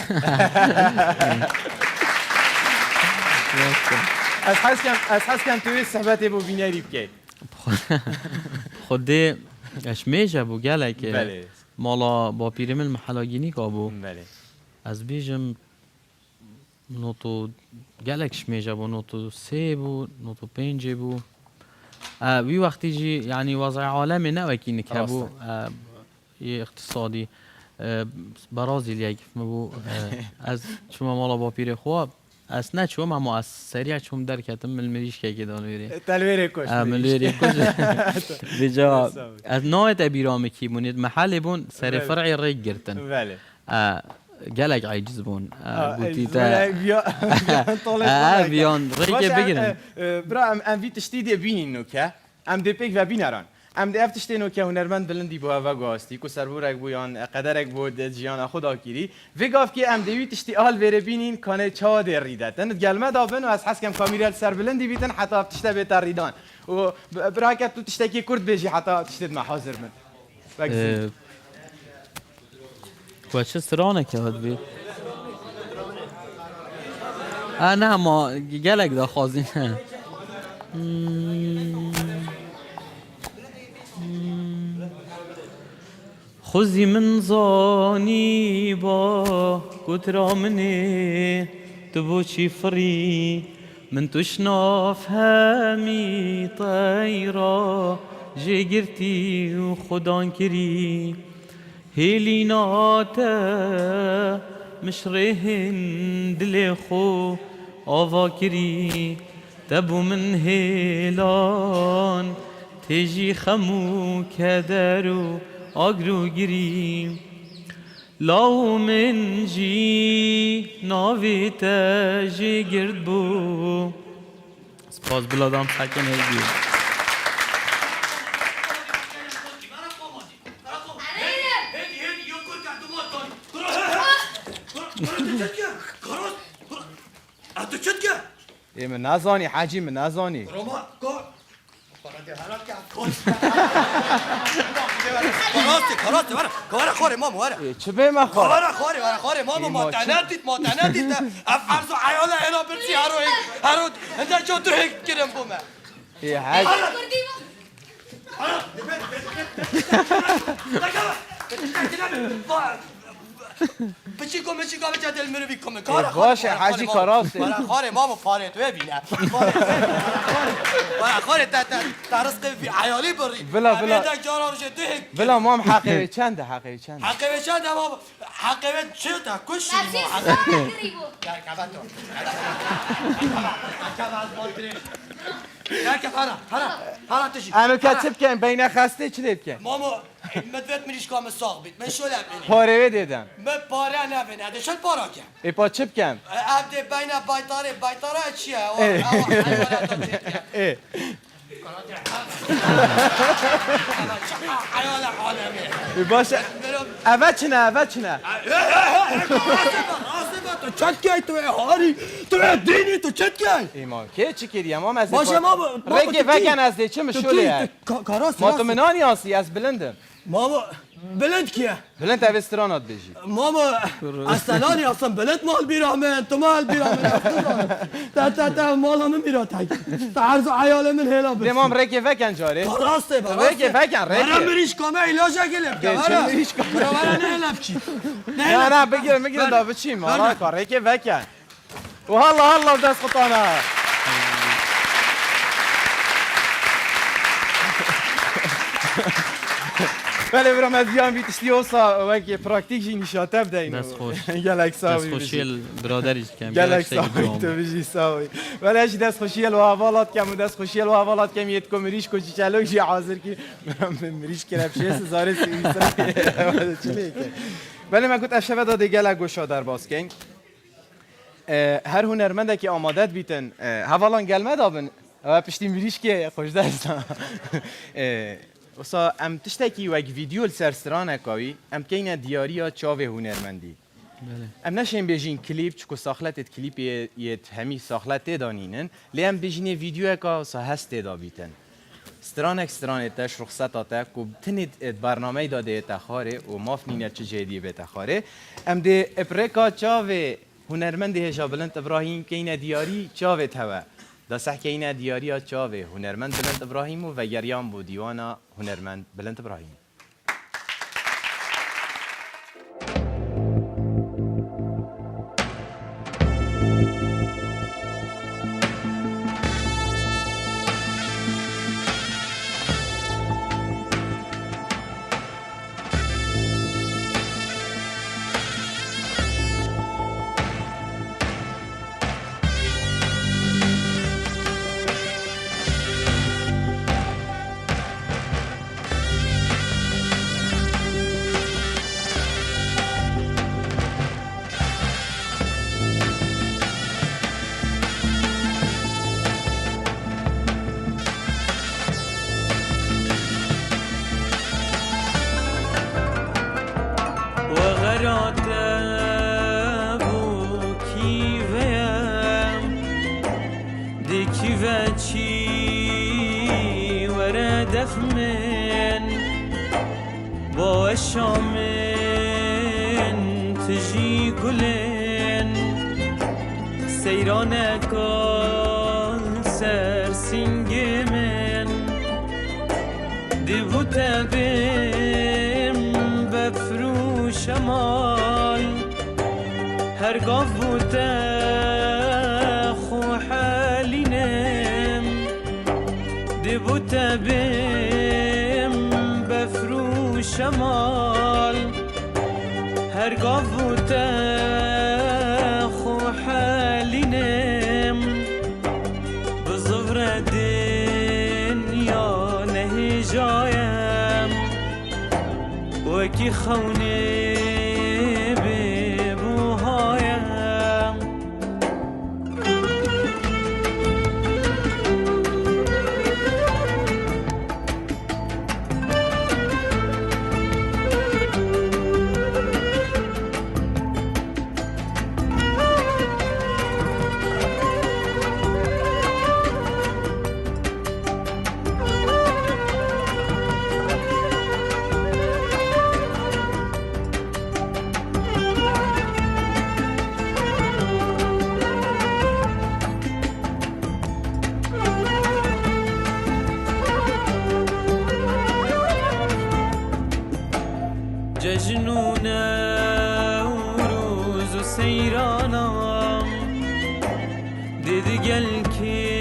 از حس کم توی صحبت بو بینری بکی خوده اشمیجه بو گلک مالا با پیرم المحلا گینی که بو از بجم نوتو گلک شمیجه بو نوتو 3 بو نوتو 5 بو وی وقتی جی یعنی وضع عالمی نوکی نکبو یه اقتصادی برازی لیگ مبو از شما مالا با پیر خواب از نه چوم اما از سریع چوم در کتم ملمریش که دانویری تلویری کش ملویری کش بجا از نوعت ابیرام کی بونید محل بون سر فرعی ریگ گرتن بله گلک عاجز بون بوتی تا بیان ریگ بگیرن برا ام وی تشتیدی بینین نوکه ام دی پیک و بینران ام دی افتشتی نوکه هنرمند بلندی بو هوا گاستی کو سرورک بو یان قدرک بو جیان خدا کیری وگاف که ام دی تشتی آل وره بینین کانه چا در ریدتن گلمه دابن و از حس کم کامیرال سر بلندی بیتن حتی افتشته بهتر ریدان و برا که تو تشتکی کرد بجی حتی تشتید محاضر من کوچه سرانه که هد بید نه ما گلک دا خوازینه خوزی من زانی با کترا منی تو بو چی فری من توش نافهمی طیرا جه گرتی و خدان کری هیلیناتا مشرهن دل خو آوا کری تبو من هیلان تیجی خمو کدرو آگرو گیری لاو من جی ناوی تجی گرد بو سپاس بلادم سکن هیدی ای من نزانی حاجی من نزانی کاراسته برا خوره مامو برا چه به من خواه برا خوره مامو ماتناتیت افرز و عیاله اینا برسی هرو انده جو تو هیک گرم بومه ای حاجی بچیکو بچه دل مروی کمه باشه حاجی کاراسته خوره مامو فاره تو ببینه خوره تا رزق فی عیالی بری بلا بلا مام حقیقه چنده حقیقه چنده مام حقیقه چه تا کشی هرا تجي انا كاتب كان بين خسته چه دید کن ماما مدوت میریش کام ساق بید من شلم بینی پاره دیدم من پاره نبینه ده شل پارا کن ای پا چپ کن عبد بین بایتاره چیه ای حیال عالمی باشه اول چنه تو چت کی تو هاری تو دینی تو چت کی ایما که چی کردی امام از باشه ما رگه وگن از چه مشوله کاراس ما تو منانی هستی از بلندم ماما بلند کیه بلند اوسترانات بيجي ماما استناني اصلا بلند مال بيرامن تو مال بيرامن تا مال نمیراتای تعرض عيال من هلا بس تمام ريكي فكن جاري راسته ريكي فكن ريكي انا مريش كما علاج اقلب انا مريش كما انا نهلب شي انا بقدر دا بشي ما ريكي فكن وهلا بدس قطانا بله برام از دیام بیت استیوسا وکی پراکتیک جی نشاته بدین دست خوش گلک ساوی دست خوشی برادریش کم گلک ساوی تو بیجی ساوی ولی اش دست خوشی الوهوالات کم و دست خوشی الوهوالات کم یت کو مریش کو چلو جی حاضر کی برام مریش کرب شیس زاره سویسرا چلی که ولی من گفت اشبه داده گلک گوشا در باز کن هر هنرمنده که آمادت بیتن حوالان گلمه دابن و پشتی مریش که خوش دست وسا ام تشتكي وك فيديو السرسرانه كاوي ام كاينه دياريه تشافي هنرمندي ام نشين بيجين كليب چكو ساخلت كليب يت همي ساخلت دانينن لي ام بيجين فيديو كا سا هست دابيتن سترانك تاش رخصتاتا كو بتند برنامه داده تخاره و مافنينه چه جدي بتخاره ام دي ابريكا تشافي هنرمندي هجا بلند ابراهيم كاينه دياري تشافي توا دا سحكينا دياريا تشافي هنرمند بلند ابراهيم و وگريان بو ديوانا هنرمند بلند ابراهيم شمال هر گاو وکی خونه ببوهایم ججنون نوروز و سیرانم دیدگل کی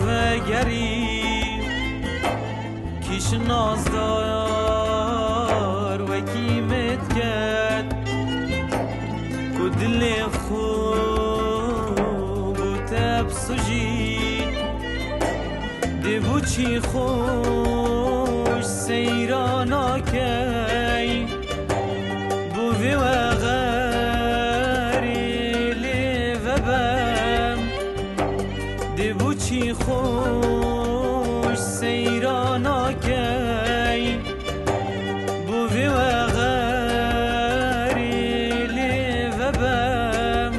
و گری کیش نازدار و کیمت کرد که دل خوب و تب سجی دیبو چی خوش سیرانا کی بوی و غری لیوبم دیبو چی خوش سیرانا کی بوی و غری لیوبم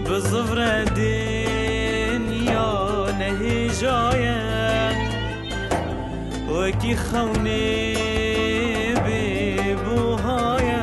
بزفر دنیا نهجایم وکی خونه ببوهایم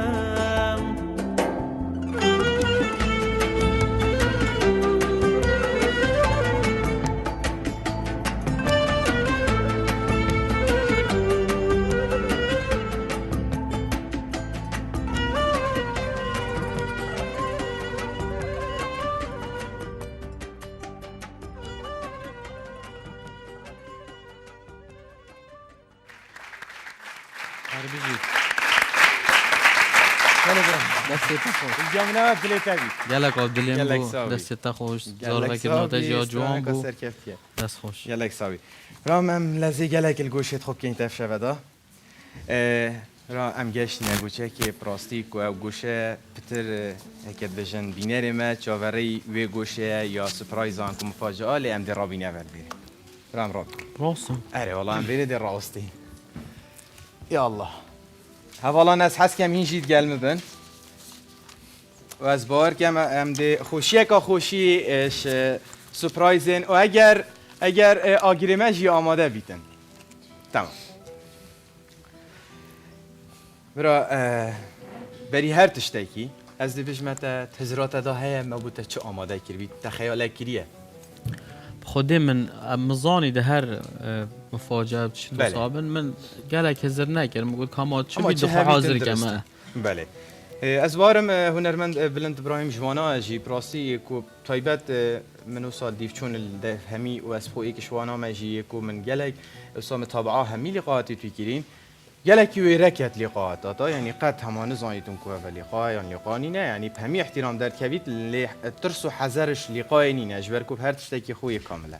جامنا بليتابي گلک عبدالیم گلک بو ساوی. دست خوش زار وکی نوتا جا جوان بو دست خوش يلا ساوي رام ام لازي گلک الگوشت خوب که این تفشه ودا را ام گشت نگوچه که پراستیک و گوشه پتر هکت بجن بینر ما چاوری و گوشه یا سپرایزان که مفاجئه لی ام در را بینه ور بیره رام راب راستم اره والله ام بینه در راستی یا الله هوالا ناس حس کم این جید گلمه بن و از بار کم ام ده خوشیه که خوشی اش سپرایزن و اگر آگریمه جی آماده بیتن تمام برا بری هر تشتکی از دی بجمت تزرات دا هیا مبوده چه آماده کر بید تخیاله کریه خودی من مزانی ده هر مفاجأه چی بله. صابن من گلک هزر نکرم میگو کامات چه اما بید چه دفعه حاضر هبیتن کمه درسته. بله از بارم هنرمند بلند ابراهیم جوانا جی پراستی کو تایبت منو سال دیف چون ده همی و از پوی که شوانا مجی کو من گلک اسام تابعه همی لقاءاتی توی کرین گلک یوی رکت لقاءات تا یعنی قد همان زایتون کو و لقاء یا لقانی نه یعنی همی احترام در کویت ترس و حذرش لقاء نی نه جبر کو هر تشتکی خوی کامله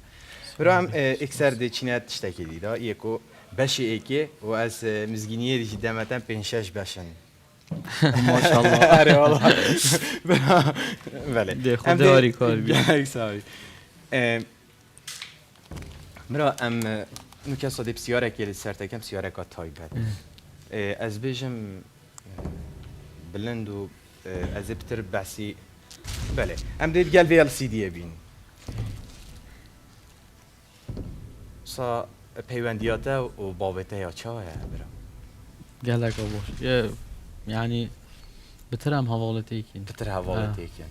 برام اکثر ده چینات تشتکی دیدا یکو بشه ایکی و از مزگینیه دی دمتن پنشش بشن ماشاءالله آره والله بله ده خود داری کار بید ساوی مرا ام نکه صادی بسیاره که سرتکم سیاره که تایبت از بیشم بلند و از ابتر بسی بله ام دید گل وی LCD بین سا پیوندیاته و بابته یا چه برام گلک باش یعنی بترم حوالت ایکین بتر حوالت ایکین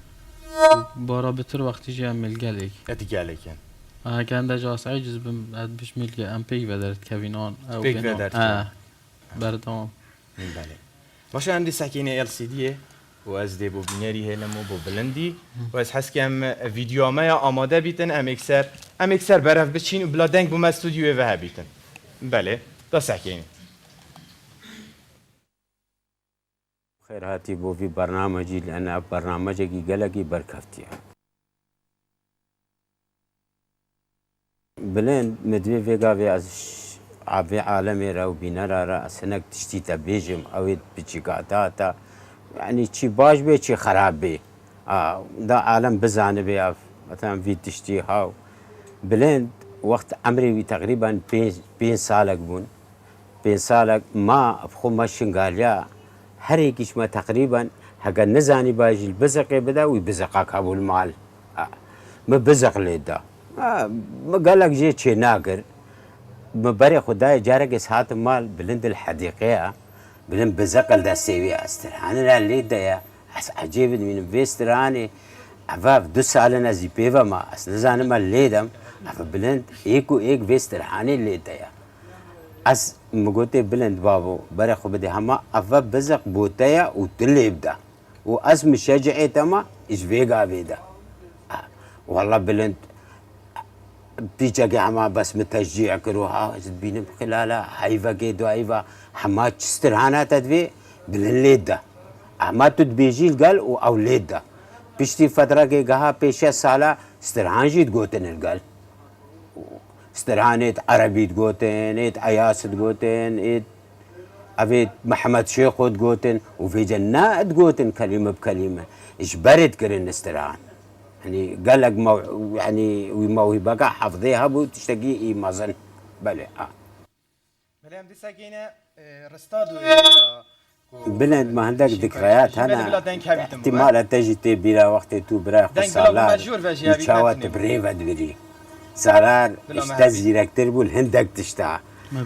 بارا بتر وقتی جا مل گلک ادی گلکن کنده جاس عجز بم اد بش مل ام پی بدرت کوینان او پیک بدرت بردام بله باشه عندي سكينه LCD و از دی بو بینری هلمو بو بلندی و از حس کم ویدیو ما یا آماده بیتن ام اکثر برف بچین و بلا دنگ بو استودیو و بیتن بله دا سکینه خير هاتي بو في برنامجي لأن برنامجي قلقي بركفتي بلين مدوي فيغا في از عفي عالمي راو بينرا را سنك تشتي تبيجم أو بتشيكاتاتا يعني شي باش بي شي خراب بي دا عالم بزانه بي مثلا في تشتي هاو بلند وقت عمري تقريبا 5 سالك بون 5 سالك ما بخو ما شنغاليا هريكيش ما تقريبا هكا نزاني باجي البزق بدا ويبزقك ابو المال ما بزق ليدا ما قالك جي شي ناقر ما بري خداي جارك ساعات مال بلند الحديقيه بلند بزق دا سيوي استرهان لا ليدا يا عجيب من فيستراني عفاف دس على زي بيفا ما نزاني ما ليدم عفا بلند ايكو ايك فيسترهاني ليدا يا اس مقوتي بلند بابو بري خو بدي هما عفا بزق بوتايا وتلي يبدا واس مشجعي تما ايش فيغا بيدا والله بلند بيجاكي عما بس متشجيع كروها بين خلالها هايفا كيدو هايفا حما تسترهانا تدفي بالليدا اما تدبيجي قال او ليدا بيشتي فتره كي قها بيشا سالا استرهان جيت قوتن القال استرهانيت عربي تقوتن ايت اياس تقوتن ايت افيت محمد شيخ تقوتن وفي جنة تقوتن كلمه بكلمه اجبرت كرن استرهان يعني قال لك يعني وموهبك حفظيها وتشتكي اي مازن بلى بلى ام دي ساكينه رستادو بلند ما عندك ذكريات انا احتمال تجي تبيرا وقت تو برا خسالات تشاوت بريفا دبري سالار اشتزيرك تربول هندك تشتا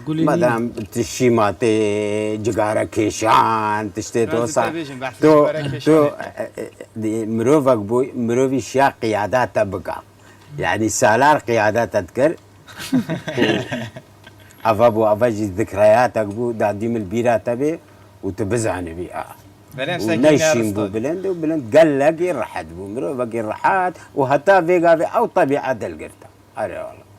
مادام تشيماتي جغارة كيشان تشتي توصا تو مروفك بوي مروفي شا قيادات تبقى يعني سالار قيادات تذكر افاجي ذكرياتك بو داديم البيرا تبي وتبزعني بي ونشيم بو بلند وبلند قال لك يرحد بو مروفك يرحد وهتا فيغا او طبيعة القرطة اري والله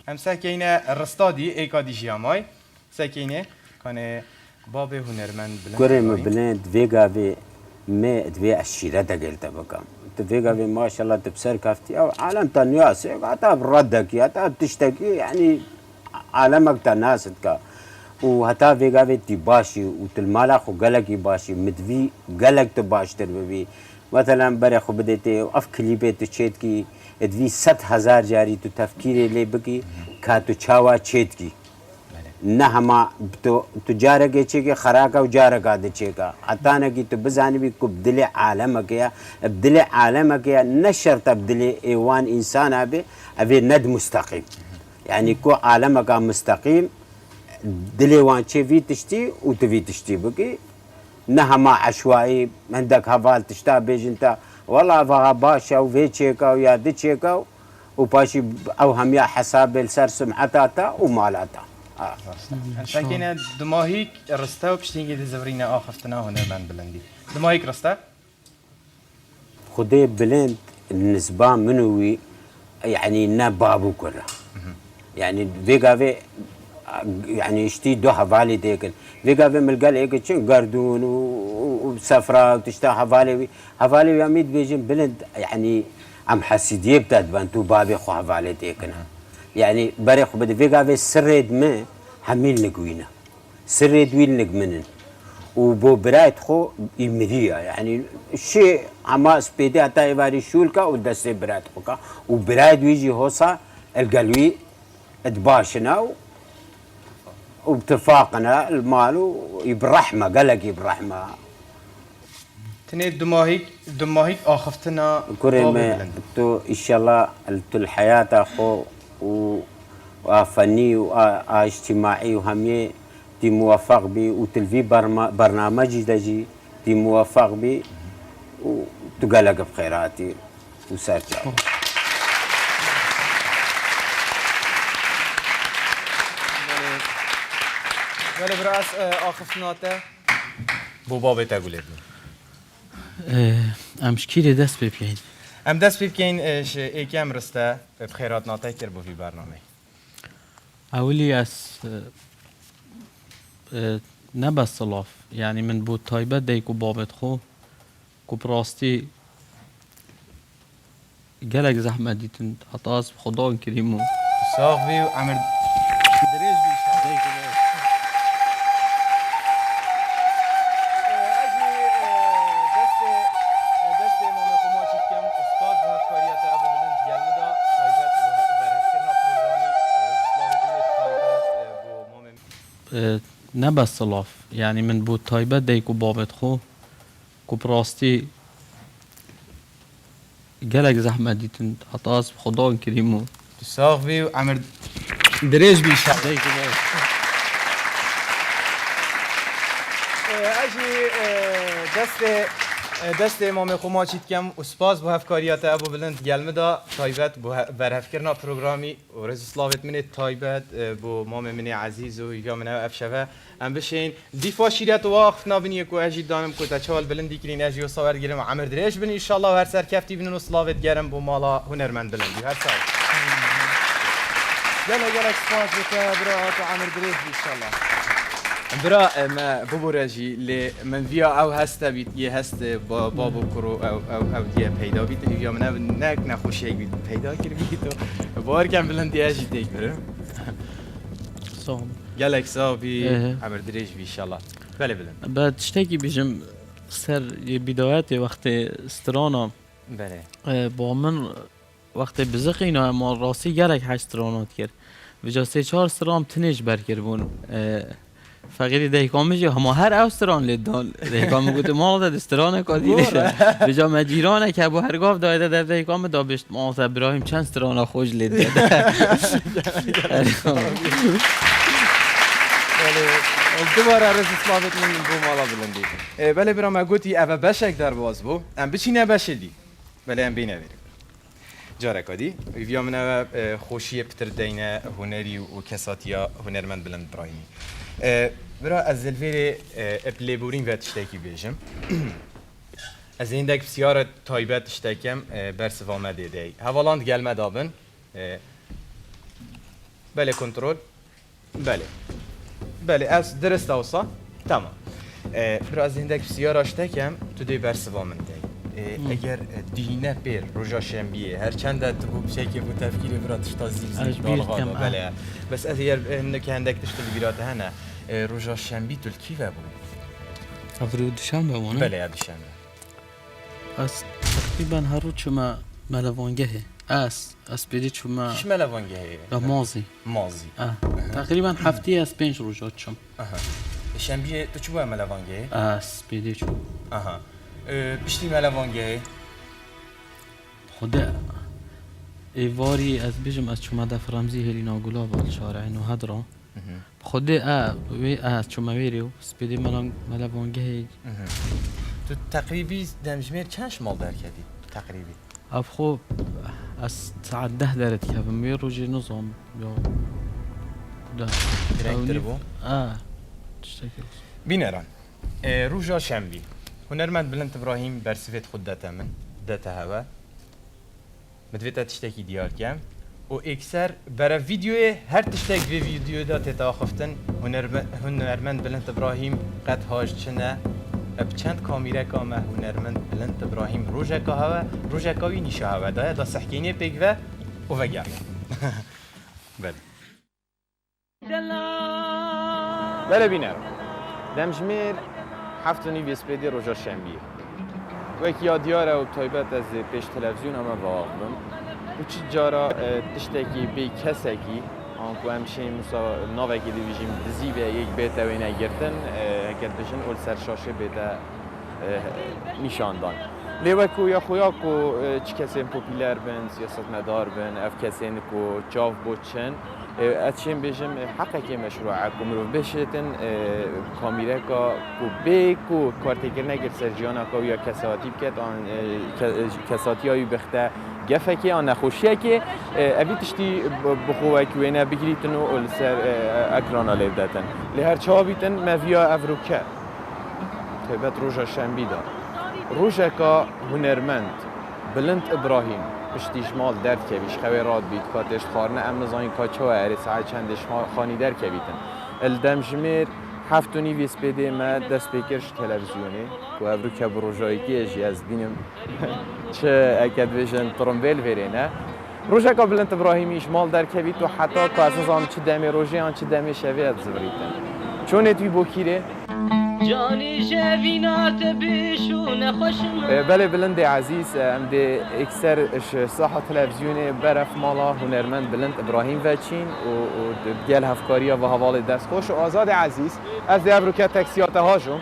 هم ساكينه الرستادي ايكا دي جياماي ساكينه كان بابي هنرمند بلند كريم بلند فيغا في ما دفي الشيرة قلت بكم فيغا في ما شاء الله تبصر كافتي او عالم تنياس عطا بردك عطا بتشتكي يعني عالمك تناسدك وهتا فيغا في تباشي وتلمالا خو قالك يباشي مدفي قالك تباش تربي مثلا بري خو بديتي اف كليبي تشيتكي ادوی 100,000 جاری تو تفکیری لی بکی که تو چاوا چید کی نه هما تو جارگه چه که خراکا و جارگا ده چه که حتی نکی تو بزانی بی که بدل عالم کیا بدل عالم کیا نشرط بدل ایوان انسان آبی اوی ند مستقیم يعني كو عالمك مستقيم دلي وان في تشتي وتفي تشتي بكي نهما عشوائي عندك هفال تشتا بيج انت والله فها باشا وفي تشيكا ويا دي تشيكا وباشي او هم يا حساب السر سمعتاتا ومالاتا ساكينه دماهيك رستا وبشتينجي دي زبرينا اخفتنا هنا من بلندي دماهيك رستا خدي بلند النسبة منوي يعني نبابو كله يعني فيجا في يعني اشتي دو حوالي ديكن فيجا في ملقال ايك شن قردون وسفرة وتشتا حوالي ياميد بيجن بلند يعني عم حسيديه بتاد تو بابي خو حوالي ديكن يعني بريخ بدي فيجا في سريد ما حميل نقوينا سريد وين نقمنن وبو برايت خو يمريا يعني الشيء عما سبيدي حتى يباري شولكا ودسي برايت خوكا وبرايت ويجي هوسا القلوي اتباشنا وبتفاقنا المال ويبرحمه قالك يبرحمه تني دماهيك اخفتنا كريم تو ان شاء الله الحياه اخو وفني واجتماعي وهمي تي موفق بي وتلفي برنامج دجي تي موفق بي وتقلق بخيراتي وسارت ولی براس آخفتناته بو بابه تقوله امشكيري دست ببين ام دست ببين ايكي ام رسته بخيرات ناته كربو في برنامه اولي اس نبس صلاف يعني من بود تايبه ديكو بابت خو كو براستي قالك زحمة ديتن عطاس خدا كريمو صاغبي وعمر دريج بيشا نه بس صلاف يعني من بود تایبت دیکو بابت خو کو براستی گلک زحمت دیتن عطاس خدا کریمو تساق بي وعمر دريج بي شعب اجي دست امام خوما چیت کم و سپاس با هفکاریات ابو بلند گلمه دا تایبت بر هفکرنا پروگرامی و رز سلاوت منی تایبت با مام منی عزیز و یا منو افشوه ام بشین دیفا شیرت و واقف نابنی کو اجی دانم کو تچال بلندی کرین اجی و صور گیرم عمر دریش بنی ان شاء الله و هر سر کفتی بنن و سلاوت گرم با مالا هنرمند بلندی هر سال يلا سباس برا عمر دریش ان شاء الله برا ما ببرجي ل من فيا او هستا بيت يه هست بابو كرو او ديه پیدا بيت يا من نك نخوشي بيت پیدا كر بيت بار كم بلندي اجي تيك برا صام يلا صابي عمر دريج بي ان شاء الله بله بلند بعد تشتكي بيجم سر بدايات وقت استرانا بله با من وقت بزقينا ما راسي گلك 8 استرانات کرد وجا 3-4 استرام تنش بر کربون فقیری دهکامش همه هر استران لیدان دهکام گفت ما داد استران کادیشه به جا مجیرانه که با هر گاف دایده در دهکام دابشت ما ابراهیم چند استران خوش لید دوباره رز اسلامت من بو مالا بلندی بله برام گوتی اوه بشک در باز بو ام بچینه بشدی بله ام بینه بریم جاره کادی ویدیو من خوشی پتر دینه هنری و کساتیا هنرمند بلند ابراهیمی برا از الفيري بليبورين فات اشتاكي بيجم از عندك بسيارة تايبات اشتاكم برس فاما دي هوالاند قال ما دابن بله كنترول بله از درست اوصا تمام برا از عندك بسيارة اشتاكم تو دي برس فاما دي اگر دینه پیر روژا شنبیه هر چند تو بشکل و تفکیری برات تازی بله بس اگر انك عندك تشتغل بیرات هنا روژا شنبی تو کی و بود افرود شنبه وونه بله دوشنبه از تقریبا هر روز شما ملوانگهه اس بدید شما چه ملوانگهه مازی تقریبا هفته از 5 روزات شم شنبه تو چه ملوانگهه اس بدید شو بشتی ملوانگهه خدا ایواری از بیشم از شما دفع رمزی هلینا گلاب شارع نو هدرا خدا وی از شما ویریو سپیدی ملوانگهه تو تقریبی دمجمیر چند مال در کردی تقریبی اب خوب از ساعت 10 درت کردم می روزی نظام یا درکتر بو بینران روزا شنبی هنرمند بلند ابراهیم برسفت خود داتا من داتا هوا مدویتا تشتاکی دیار کم و اکثر برای ویدیوی هر تشتاک به ویدیو دا تتاخفتن هنرمند بلند ابراهیم قد هاش چنه اب چند کامیره کامه هنرمند بلند ابراهیم روژکا هوا روژکاوی نیشه هوا دا سحکینی پیک و وگر بله بینر دمجمیر هفتونی ویسپیدی روژا شنبیه و یک یادیاره و تایبت از پیش تلویزیون همه واقعم و چی جارا تشتکی بی کسکی آنکو همشه ناوکی دیویجیم دزی و یک بیتا و نگرتن اگر بشن اول سرشاشه بیتا نشاندان لیوکو یا خویا کو چی کسی پوپیلر بن سیاست مدار بن اف کسی کو چاو بوچن اتشين بيجم حقك مشروع كمرو بشتن كاميرا كو بيكو كارتيكرنا غير سرجيانا كو يا كساتي بكت ان كساتياي بخته گفکی آن نخوشیه که ابی تشتی بخواه کوینه بگیریتن و سر اکرانا لیو داتن لهر چه بیتن مویا افروکه تبت روژا شنبی دار روژا که هنرمند بلند ابراهیم پشتیش مال درد که بیش خویرات بید کاتش خارنه ام نزاین کاچه و اری ساعت چندش خانی در که بیتن الدمجمیر هفتونی ویسپیده ما دست بکرش تلویزیونی و ابرو که بروژایی که اجی از بینم چه اکد بشن ترمبیل ویرینه روژه که بلند ابراهیمیش مال در کویت و حتی که اساسا چه دمی روژه آن چه دمی شویت زبریتن چون توی بوکیره جانی جوینات بشون خوشم بله بلند عزیز ام ده اکثر ساحه تلویزیون برف مالا هنرمند بلند ابراهیم وچین و گل هفکاریا و حوال دست خوش و آزاد عزیز از ده ابرو که تکسیات هاجم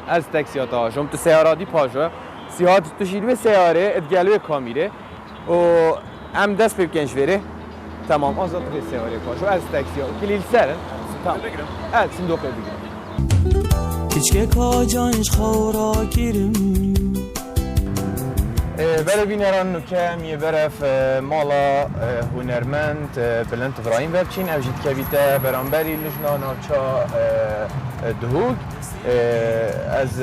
از تکسیات هاجم تو سیارادی پاجا سیاحت تو شیروی سیاره ادگلوی کامیره و ام دست بکنش وره تمام آزاد به سیاره پاجا از تکسیات کلیل سرن تمام از صندوق بگیرم کچک کاجانش خورا گیرم بله بینران نکه میه برف مالا هنرمند بلند ابراهیم وبچین اوجید کویته برانبری لجنا ناچا دهوگ از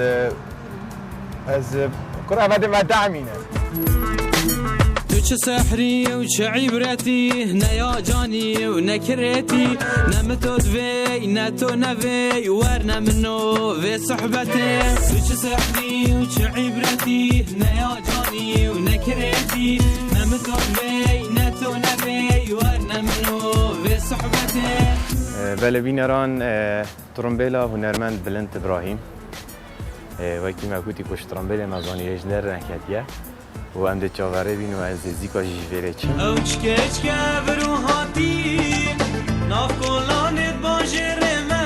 کره عبده مدعمینه تو چه سحری و چه عبرتی نیا جانی و نکرتی نمتود وی نتو نوی ورنا منو في صحبتي تو چه سحری و چه عبرتی نیا جانی و نکرتی نمتود وی نتو نوی ورنا منو في صحبتي بله بینران ترمبیلا هنرمند بلند ابراهیم وکی مکوتی پشت ترمبیل مزانی هجدر نکتیه و ام ده چاوره بین و از زیکا جیوره چی اوچ کچ برو هاتی ناف کلانت باجر ما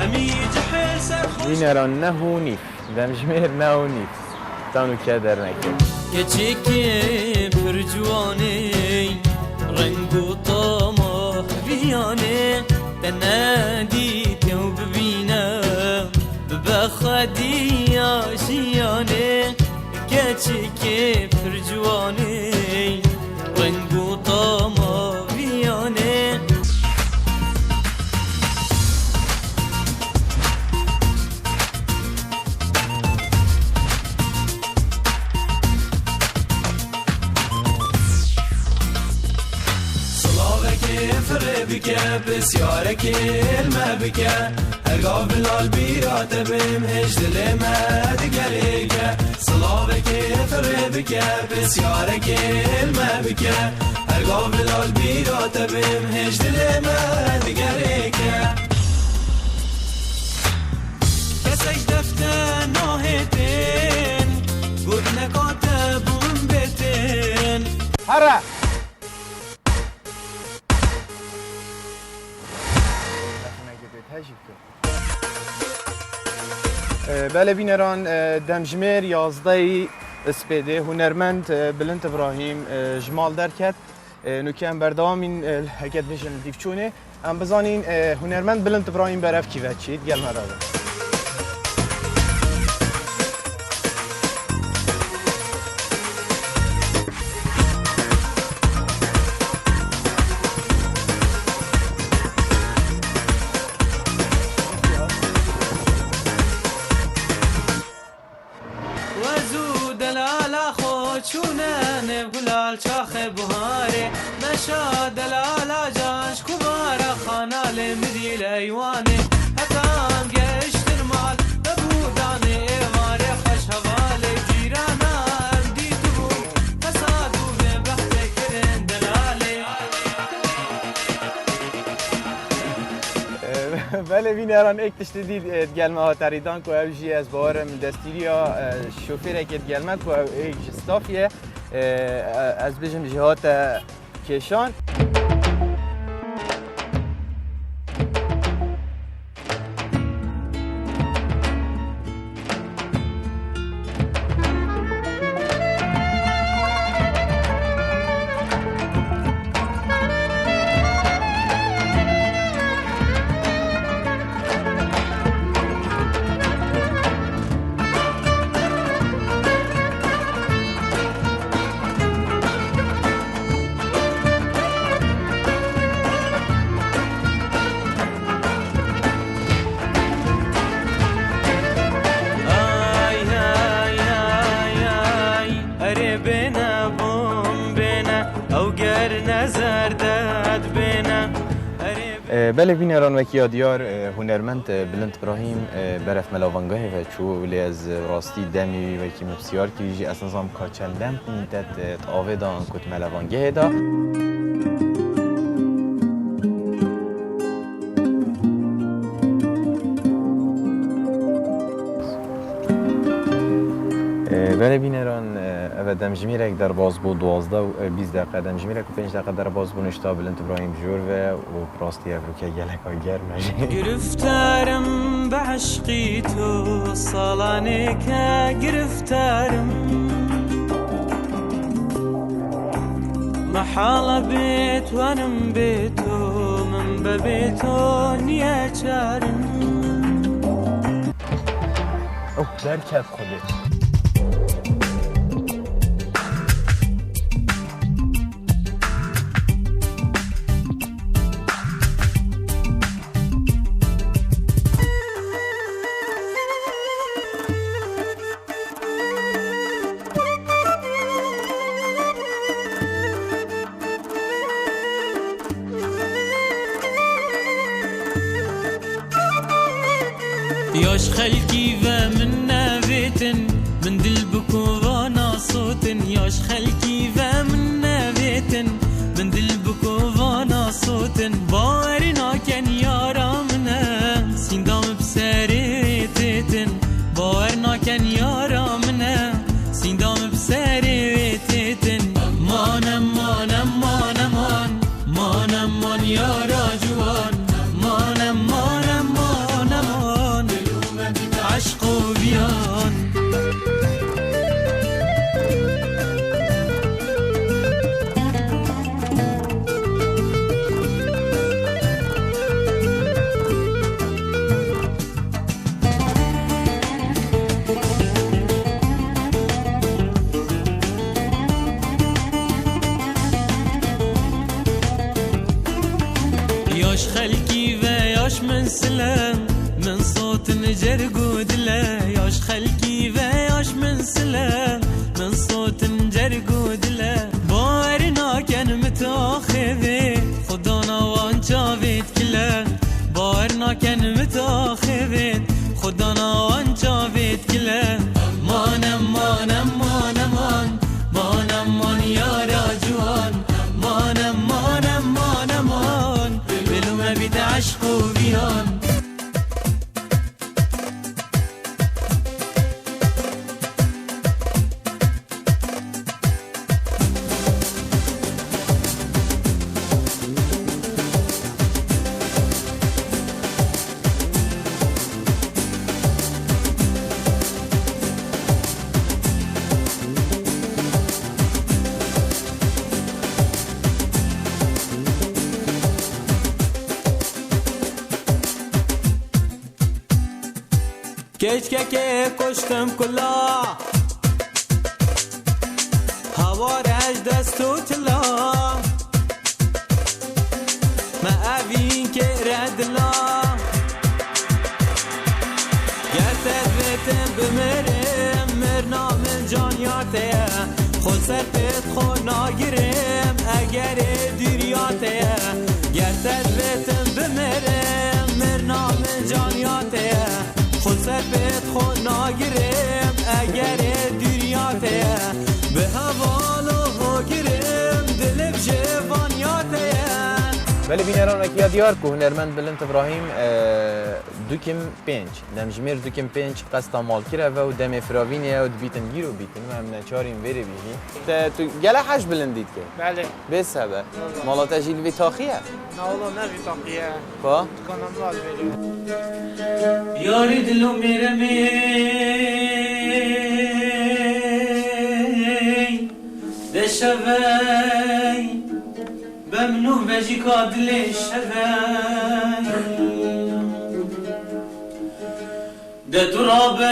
همی جحل سرخوش بینران نهو نیف دمجمیر نهو نیف تانو که در نکت کچی که پر جوانه رنگ و طامه بیانه تنادی تو ببینم بخدی آشیانه کچی که پر جوانه رنگ و طامه بیانه فره بك بسيارك الماء بك ارقى بالبيرات بمهج لما دقليك صلابك فره بك بسيارك الماء بك ارقى بالبيرات بمهج لما دقليك كسج دفتن ناهتين قلنا كاتب بيتين هرا بله بینران دمجمیر 11 اسپیده هنرمند بلند ابراهیم جمال درکت نوکیم بردامین حکت بشن دیفچونه ام بزانین هنرمند بلند ابراهیم برف کی وچید گل مراده شاخ بهاره مشا دلالا جاش كبار خانا لمدي الايواني هتام قشت المال ببوداني ايواري خش هوالي جيرانا بدي تبو فسادو ببحثي كرن دلالي بله بینران ایک تشتدید گلمه ها تریدان که اوجی از باور من دستیریا شوفیر اکت گلمه که ایک جستافیه از بجم جهات کشان بله بین ایران وکی یادیار هنرمند بلند ابراهیم برف ملاوانگاه و چو لی از راستی دمی وکی مبسیار که جی اساسا کاچندم نیتت آوه دا انکت ملاوانگاه دا بله بین ایران و دمجمیرک در باز بود 12 و 20 دقیقه دمجمیرک و 5 دقیقه در باز بود نشتا بلند ابراهیم جور و پراستی افروکه گلک های گرم گرفتارم به عشقی تو سالانه که گرفتارم محال بیت وانم بیتو من به بیتو نیه چارم اوه درکت خودت ياش خلقي ومن نافيتن من دل بكوفانا صوتن ياش خلقي ومن نافيتن من دل بكوفانا صوتن بارنا كان يارا منا سندام بساري تيتن بارنا كان يارا منا سندام بساري تيتن مانا مانا مانا مان مانا مان يارا جوان مانا مانا مانا مان عشق و بیان یاش خلکی و یاش من سلام من صوت نجرق ودلا ياش خلقي وياش من سلام من صوت نجرق ودلا بارنا كان متاخذ خدانا وان شافت كلا بارنا كان متاخذ خدانا وان شافت كلا مانا مانا مانا مان مانا مان يا راجوان مانا مانا مانا مان بلو ما بيت عشق وبيان كيشككي كشتم كلا هوارج دستو تلا ما أبين كرد لا قتل بيتم بمرم مرنا من جانياتي خود سرپت خود ناگرم اگر دیریاتي قتل بيتم بمرم مرنا من جانياتي خود سرپت خود ناگرم اگر دیریاته به حوالو ها گرم دل بجوانیاته بله بین ایران وکی یادیار که هنرمند بلند ابراهیم دوکم 5 دمجمیر دوکم 5 قصد مال کره و دم فراوینیه و بیتن گیرو بیتن و هم نچاریم بره بیهی تو گله حش بلندید که؟ بله بس هبه مالا تجیل وی تاخیه؟ نه والله نه وی تاخیه با؟ کنم لال بره یاری دلو میره می دشوی بمنو بجی کادل شوی ده ترابه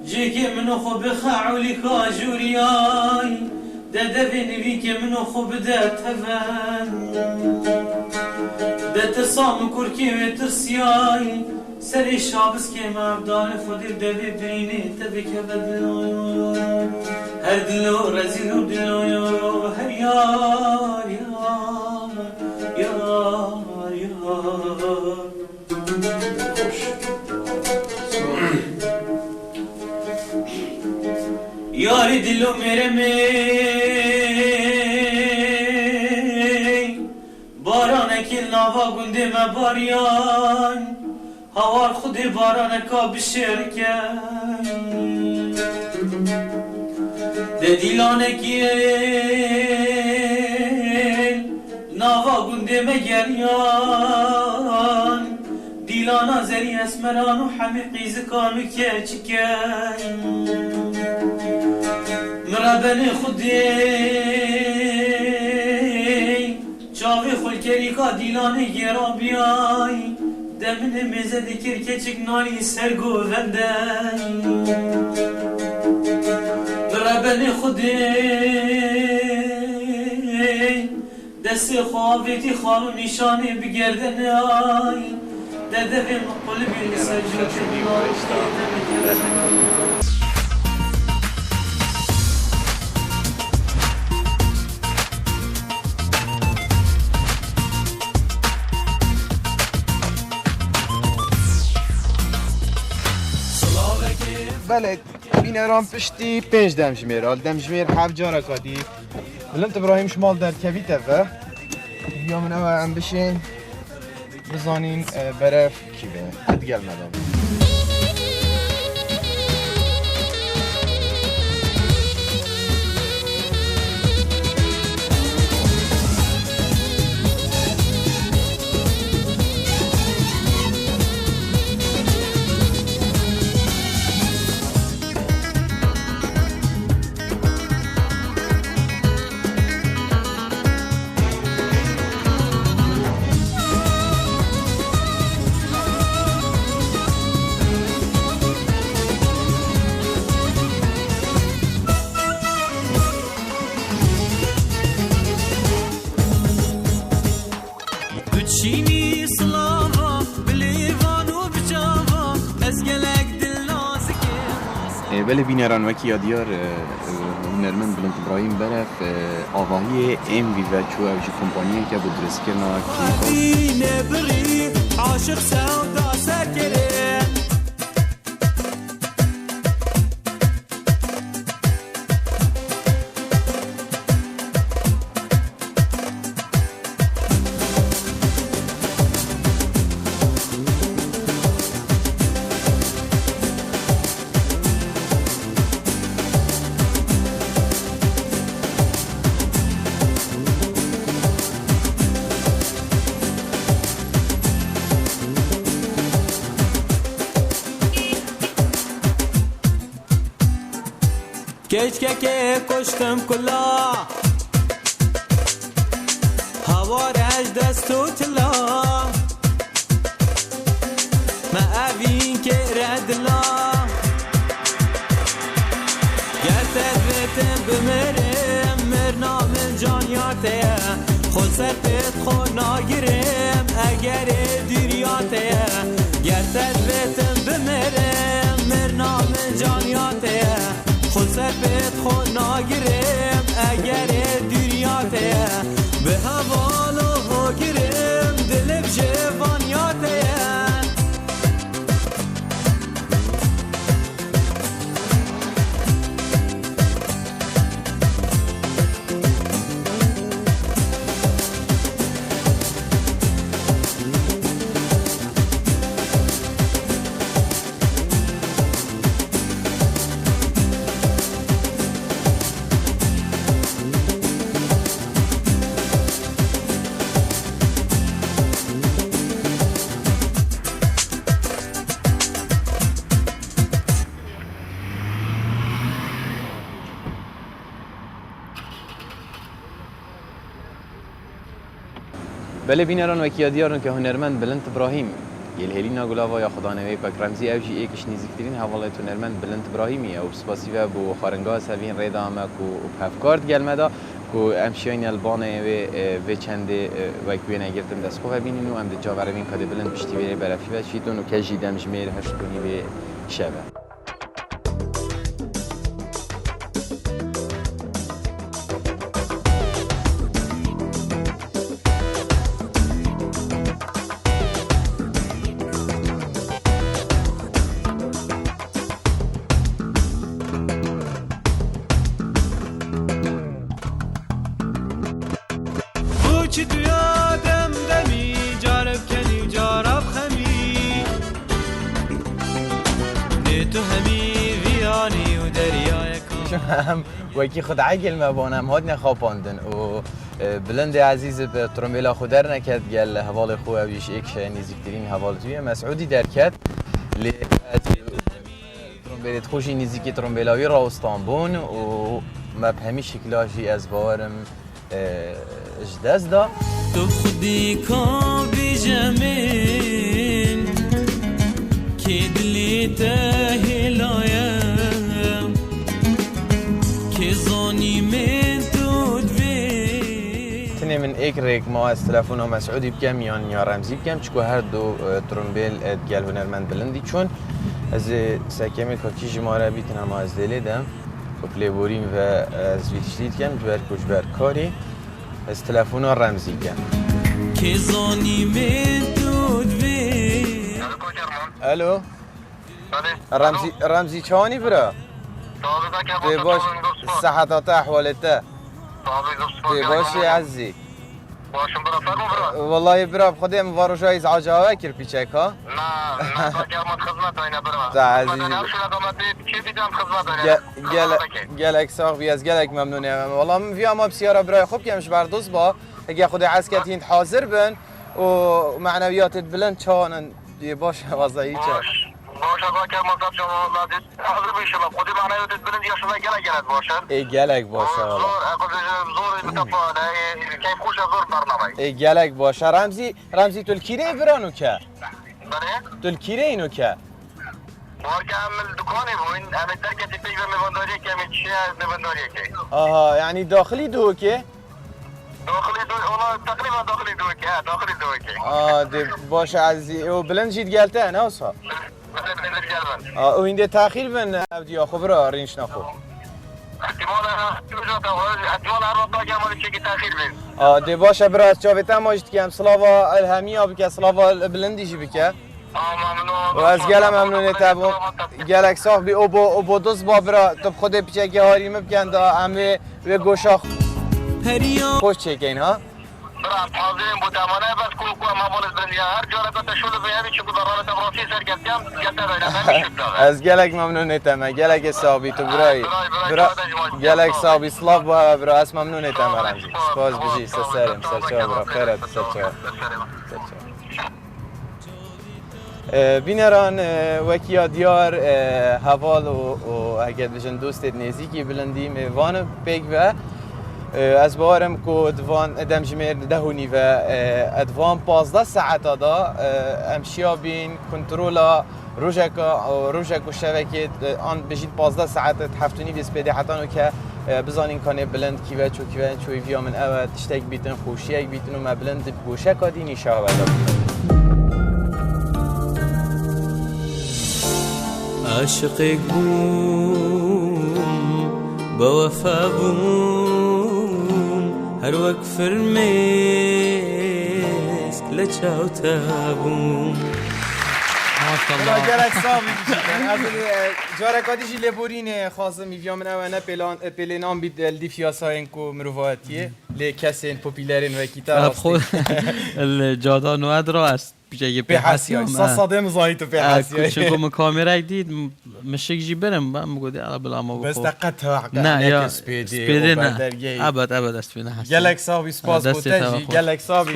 جيكي منو خو بخاعولي كاجورياي ده دفن بيكي منو خو بدات هفان ده ترسام کرکی و ترسیایی سری شابس که مبدال خودی دوی برینه تبی که بدلو هر دلو رزیلو دلو هر یار یار یار یار یاری دلو میره می بارانه که ناوا گنده مباریان هوار خودی بارانه کا بشرکن ده دیلانه که ناوا گنده مگریان دیلانا زری اسمران و همه قیز کانو که چکن مرابن خودی چاوی خلکری کا دیلانه گرا بیای دمن میزه دکر کچک نالی سرگو ونده مرابن خودی دست خواهیتی خانو نشانه بگردن آی داده به مقلبی سجود بله بینران پشتی 5 دمجمیر دمجمیر 7 جارا کادی بلند ابراهیم شمال در کویته و یا من اوه هم بشین بزانین برف کی به ادگل مدام بله بینران وکی یادیار هنرمند بلند ابراهیم برف آواهی ام وی و چو اوجی کمپانیه که بود درست کرنا نبری عاشق سودا سکره که کشتم کلا هوا رج دست و تلا ما اوین که ردلا گرتت بیتم بمرم مرنام جانیاته خود سرپت خود ناگرم اگر دیریاته گرتت بیتم بمرم مرنام جانیاته خود سرپت خود ناگرم اگر دیریاته به حوالو ها گرم دلب جوانیاته بله بینران و کیادیارن که هنرمند بلند ابراهیم یلهلی ناگولاوا یا خدا نوی پاک رمزی اوجی ایکش نزیکترین حواله هنرمند بلند ابراهیمی او سپاسیو بو خارنگاه سوین ریدا مک و افکارت گلمدا کو امشیان البانه و چند وقت بیان گرفتن دست خواه بینین و ام ده جاوره بین کده بلند پشتی بیره برفی و چیتون و کجی دمجمیر هشتونی به شبه چی تو یادم دمی جارب کنی و جارب خمی نه تو همی ویانی و دریای هم وکی خود عقل مبانم هاد نخواپاندن و بلند عزیز به ترمبیلا خود در نکد گل حوال خواه بیش ایک نزیکترین حوال توی مسعودی در کد لی ترمبیلت خوشی نزیکی ترمبیلاوی راستان بون و مبهمی شکلاشی از باورم اجداز دا تو خودی کن بی جمین که دلی تهلایم که زانی من تو دوی تنه من ایک ریک ما از تلفن و مسعودی بکم یا رمزی بکم چکو هر دو ترمبیل گل هنرمند بلندی چون از سکمی که جماره بیتنم از دلیدم و پلیبوریم و از ویتشتید کم جبر کجبر کاری از تلفن رمزی کن که زانی من تو دوی الو رمزی چانی برا تی باش صحتات احوالته تی باشی عزیزی والله برا بخودی مواروشای زعجاوه کر پیچک ها نه خدمت اینا برا تا عزیزی خدمت گلک ساق بی از گلک ممنونم والله من ویا ما بسیاره برای خوب کمش بردوز با اگه خود عسکرتین حاضر بن و معنویاتت بلند چانن دی باشه وضعی چه باشه با که مصاب شما لازم حاضر بشه خودی معنویاتت بلند یا شما گلک باشه ای گلک باشه زور متفاوت کیف خوش زور برنامه ای گلک باشه رمزی تو الکیره برانو که تو الکیره اینو که واركامل دكاني وين انا دركتي تجربه ميفاندوريه كم تشي ميفاندوريه كي آها يعني داخلي دوكي داخلي دو والله تقريبا داخلي دوكي داخلي دوكي دي باش عزيزي وبلند جيت قالته انا وصا وين تاخير من ابدي خبره رينش نخو احتمال هر چه تاخیر بین دي باشا براس چاوتا ماجت كام سلاوا الهميه بك سلاوا بلندي بك و از گلم ممنونه تبو گلک ساخ بی او با دوست با برا تو خود پیچه که هاریم بکن دا همه و گوشا خوش چکین ها برام حاضرین بودمانه بس کو ما بولز بندیا هر جاره تا شول بیابی چکو درال تبراسی سر گفتم گفته از گلک ممنونه تما گلک صاحبی تو برای گلک صاحبی سلاف با برا اس ممنونه تما رنجی سپاس بجی سرم سرچا برا خیرت سرچا بینران وکیا دیار حوال و اگر بجن دوستت نزیکی بلندی میوان پیک و از بارم کو دوان ادم جمیر دهونی و ادوان 15 ساعت دا امشیا بین کنترولا روژک و شبکه آن بجید 15 ساعت هفتونی بیس پیده حتانو که بزانین کانه بلند کیوه چو کیوه چوی ویا من اوه تشتک بیتن خوشیک بیتن و ما بلند گوشه کادی نیشه و عاشقك بوم بوفا بوم هر وقت فرميس لچاو تابوم ما گلک سامی بیشتن از جارکاتیشی لبورین خاصه میویا من اوه نه پلینام بید الدیفیاساین کو مروفاتیه لی کسین پوپیلرین و کیتا خود الجادان و ادرا است بجای بحثیان صادم زایی تو بحثیان چون من کامرای دید مشک جی برم با مگودی علا بلا ما بس قطع نه یا سپیدی نه ابد است فينا حسن گلک صاحبی سپاس بوتجی گلک صاحبی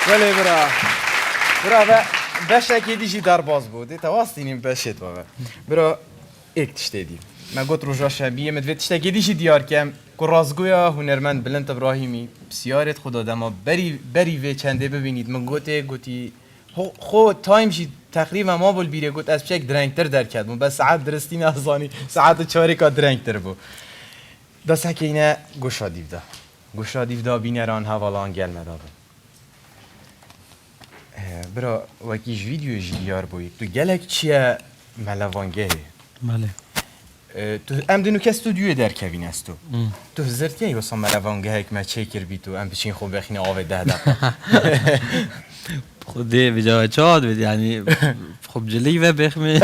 ولی برا بشکی دیجی در باز بودی تواستینیم بشت بابا برا ایک تشتیدی ما گوت روژا شبیه مدوید تشتکی دیجی دیار کم که رازگویا هنرمند بلند ابراهیمی بسیارت خدا دما بری و چنده ببینید من گوتی خود تایم شید تقریبا ما بول بیره گوت از بچک درنگتر در کردم بس ساعت درستی نازانی ساعت 4 کا درنگتر بو دست اینه گوشا دیودا گوشا دیودا بینران هوالان گل مدابن برا وکیش ویدیو جیلیار بوی تو گلک چیه ملوانگه بله تو ام دنو که استودیو در کوین است تو زرتیه واسه ملوانگه هک ما چیکر بی تو ام بچین خوب بخینه آوه 10 دقیقه خودی بجای چاد بید یعنی خب جلی و بخمی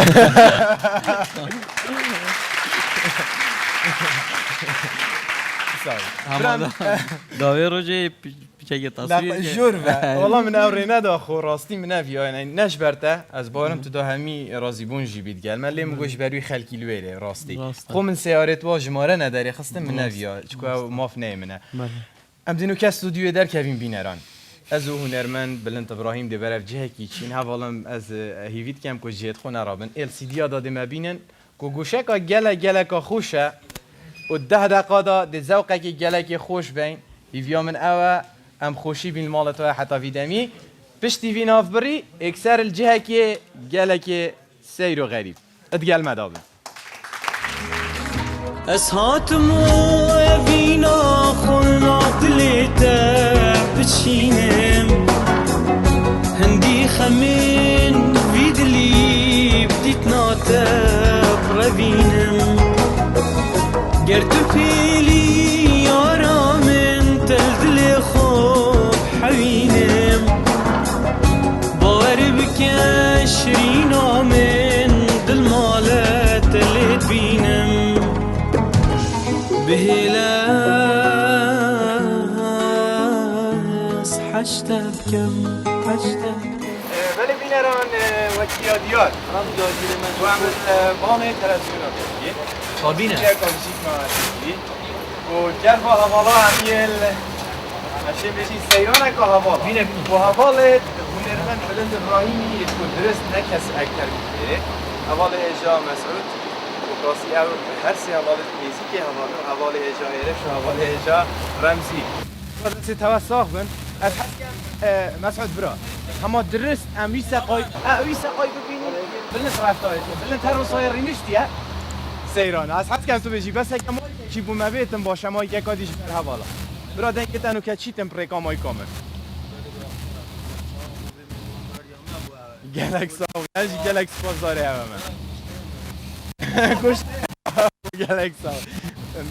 داوی روزی پیچه تصویر جور والله من اوری ندا خو راستی من نفیا نش برته از بارم تو دا همی رازیبون جی بید گل من لیم گوش بروی خلکی لویره راستی خو من سیارت وا جماره نداری خستم من نفیا چکو ماف نیمنه ام دینو که استودیو در کوین بینران از هنرمند بلند ابراهیم دی برف جه کی چین حوالم از هیوید کم کو جهت خو نرابن ال سی دی داده مبینن کو گوشه کا گله کا خوشه و 10 دقیقه دا د ذوقه کی گله کی خوش بین هیویا من او ام خوشی بین مالت و حتی ویدمی پشتی وین اف بری اکثر الجهه کی گله کی سیر و غریب ادگل مدابن اسهاتمو وینا خلنا دلیتا بچینم هندی خمین ویدلی بدیت ناتب روینم گرتو پیلی یارامن تلدل خوب حوینم باور بکن شرینا من دل مالت تلت بینم بهلاس حشتب كم حشتب ولی بینران وکیا دیار و عمل بانه تلسیون بگی کابینه چه کابیشی کنی و جرفا حوالا همیل اشیم بشی سیرانه که حوالا بینه و حوالت هنرمند بلند ابراهیمی که درست نکس اکتر بیده حوال اجا مسعود راستی او هر سی حواله میزیکی حواله اجا ایرش و حواله اجا رمزی سی توساق بن از حسکم مسعود برا اما درست امی سقای ببینی بلند رفتایت بلند هر روزهای رینشتیه سیران از حسکم تو بجی بس اگه ما چی بومه بیتم باشه ما یک کادیش بر حوالا برا دنگه تنو که چی تم پریکامای کامل گلکس آوی گلکس بازاره همه کشت گلکسا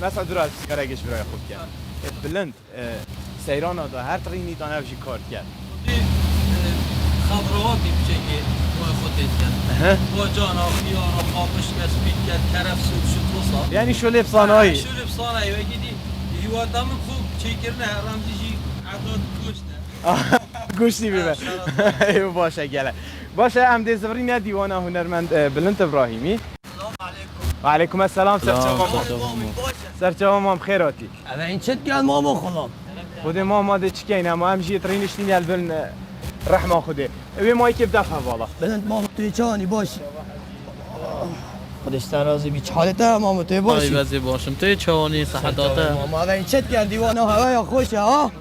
مثلا درست کارگش برای خوب کرد بلند سیران دا هر ترینی تا نفشی کار کرد خبراتی بچه که باید خودت کرد با جان آخیار و خوابش کسبید کرد کرف سوب شد روسا یعنی شلب صانایی شلب صانایی و گیدی هیوادم خوب چه کرنه رمزیجی عداد گوشته گوشتی ببر باشه گله باشه ام دیزوری نه دیوانه هنرمند بلند ابراهیمی و علیکم السلام سرچه مام خیراتی اوه این چت گل ماما خلام خود ما ماده چی کنه ما هم جیت رینشتین البن رحمه خوده اوه مایی که بدفع والا بلند ماما توی چانی باشی خودش ترازی بیچ حالته ماما توی باشی بازی باشم توی چانی صحتاته ماما اوه این چت گل دیوانه هوا یا خوشه ها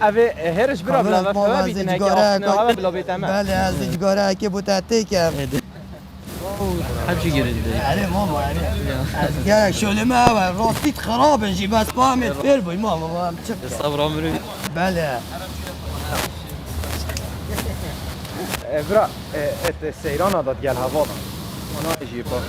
اوه هرش برا بلا بلا بیدنه که آخنه بلا بیتمه بله از دیجگاره که بوتته کم حجی گرده آره ماما آره از گرک شلمه و راستیت خرابن جی بس فهمت فیر بای ماما هم چه صبر عمری بله برا سیران داد گل هوا اونا اجیر با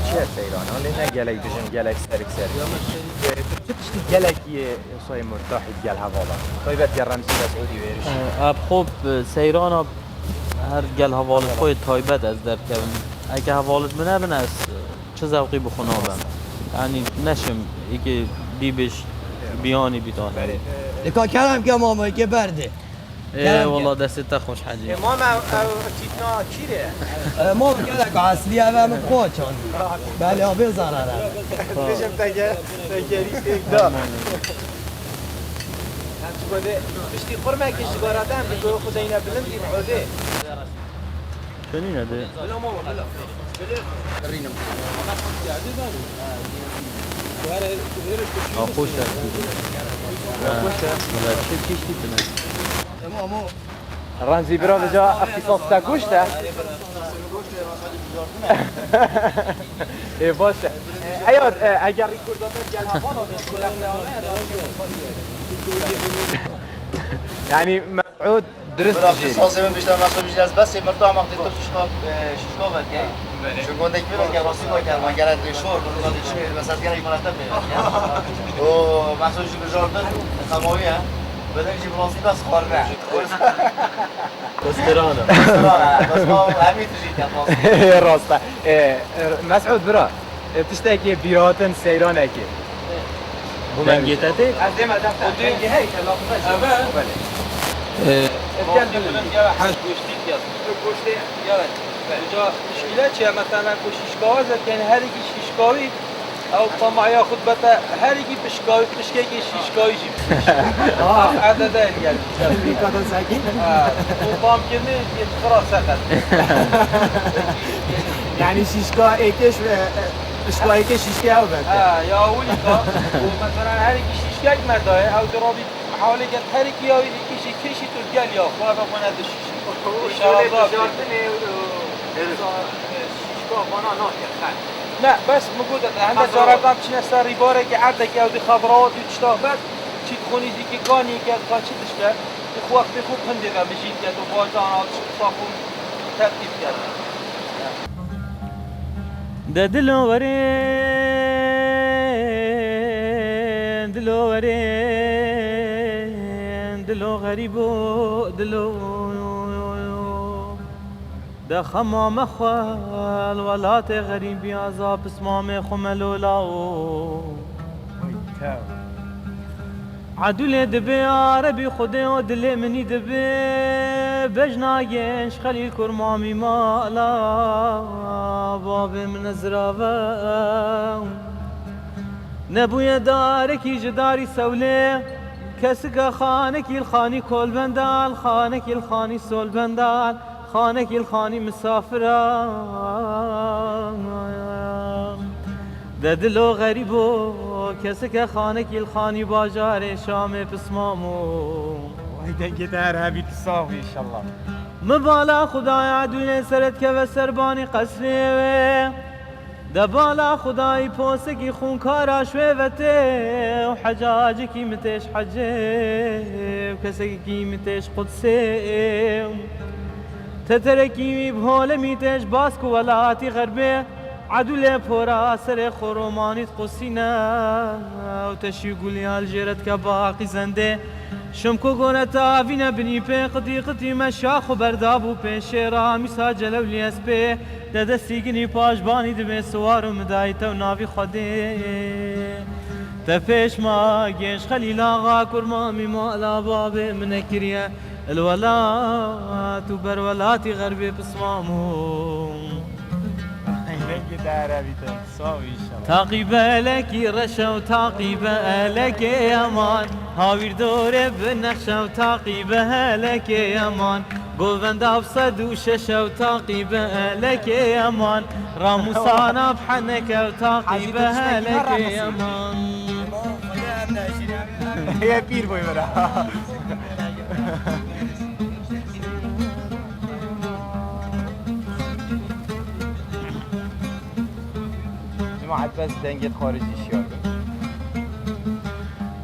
چیه سیران حالی نه گلک بجن گلک سرک سرک چه تشتی گلکی سای مرتاحی گل هوا طایبت گر رمزی مسعودی ویرش اب خوب سیران هر گل حوالت خود تایبت از در کردن اگه حوالت منه بن از چه ذوقی بخونه بم یعنی نشم ایگه بیبش بیانی بیدان لکا کلم که ماما که برده والله دستت خوش حجی ماما چیتنا چیره ماما کلک اصلی اوه من خواه چان بله آبه زراره بشم تگری دا بشتی خورمه کشتی گارادم بگو خود اینه بلندی معوده شنی نده بلا ماما بلا رینم خوش است چه کشتی کنه رمزی برا بجا اختصاص تکوشته ای باشه حیات اگر ریکورد دادن گل هوا یعنی مسعود درست برای سازه من بیشتر مسئول بیشتر از بس مرتا هم وقتی تو ششگاه بد که چون گنده که که راستی با کرد من گرد شور رو دادی چی بس از گرد مرتب میاد و مسئول جو بجاردن خماوی هم بدن جیب راستی بس خارنه دسترانه بس ما همین تجید که راسته مسعود برا تشتاكي بيراتن سيران اكي دنگیتتی؟ از دم دنگی هی کلا بله كان بيقولن حاج گوشتی يا گوشتی يلا جا مشكله چیه مثلا کوششگاه كان هر کی شیشگاهی او طمع ياخذ بتا هر کی بشكاي شیشگاهی جيب عدد يعني بيكادن ساكن وطام كني خلاص سكت يعني شيشكا ايكش شكا ايكش شيشكا او بس يا وليكا ومثلا هر کی شیشگاه مرداه او درابي حاولي قد هر کی يا كيشي كيشي تلقال يا اخو هذا من هذا الشيشكا لا بس موجود عندنا جارتان تشنا ساري بارك عندك يا ودي خضروات وتشتاهبت شي تخوني ديكي كاني كاد قاشي تشبه اخوك بخوب هندغه مشيت كاد وباجان صافو ترتيب كاد دلو غريبو دلو ده خمام خوال ولات غريبي عذاب اسمام خملولاو عدول دبي عربي خدي ودلي مني دبي بجنايش خليل كرمامي مالا بابي من الزرافة نبويا داركي جداري سولي كسك خانك الخاني كل بندال خانك الخاني سول بندال خانك الخاني مسافرة دلو غريبو كسك خانك الخاني باجار شام بسمامو وهيدا قدار هابي تصاوي ان شاء الله مبالا خداي عدوين سرت كوسرباني قسلي دبالا خداي بوسكي خونكارا شويفتي وحجاجكي متش حجي وكسكي متش قدسي تتركي بهول ميتش باسكو ولاتي غربي عدول پورا سر خرومانیت قصینا و تشیگولی الجرت که باقی زنده شمکو گونتا وینا بنی پی قطی مشاخ و بردابو پی شیرا میسا جلولی اس پی دستی گنی پاجبانی دبی سوارو مدایتا و ناوی خوده تفیش ما گیش خلیل آغا کرمامی مالا بابی منکریه الولات و برولاتي غربي بصمامو تعقيب لك رشا وتعقيب لك يا مان هاوير دور بنخشة وتعقيب لك يا مان قوفن دافصد وششة وتعقيب لك يا مان راموسانا بحنك وتعقيب لك يا مان يا بير بوي برا جماعة بس دنجت خارجي شيار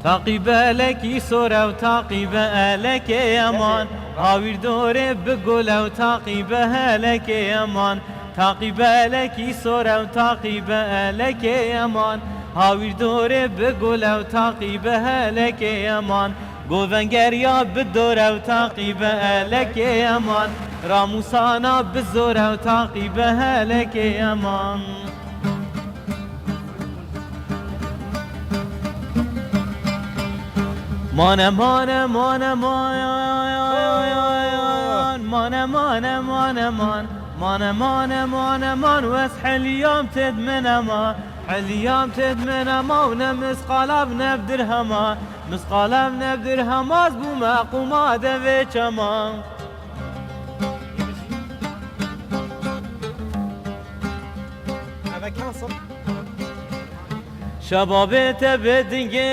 تعقيب لك سورة وتعقيب لك يا مان هاوير دوري بقول وتعقيب لك يا مان تعقيب لك سورة وتعقيب لك يا مان هاوير دوري بقول وتعقيب لك يا مان قوفنجر يا بالدورة وتعقيبها لك يا مان راموسانا بالزورة وتعقيبها لك يا مان مانا مانا مانا مانا مانا مانا مانا مانا مانا مانا مان واسح اليوم تدمن امان اليوم تدمن امان ونمس قلبنا بدرهما مسقالم بدرهم از بوما قماده و چمان شبابت بدنگه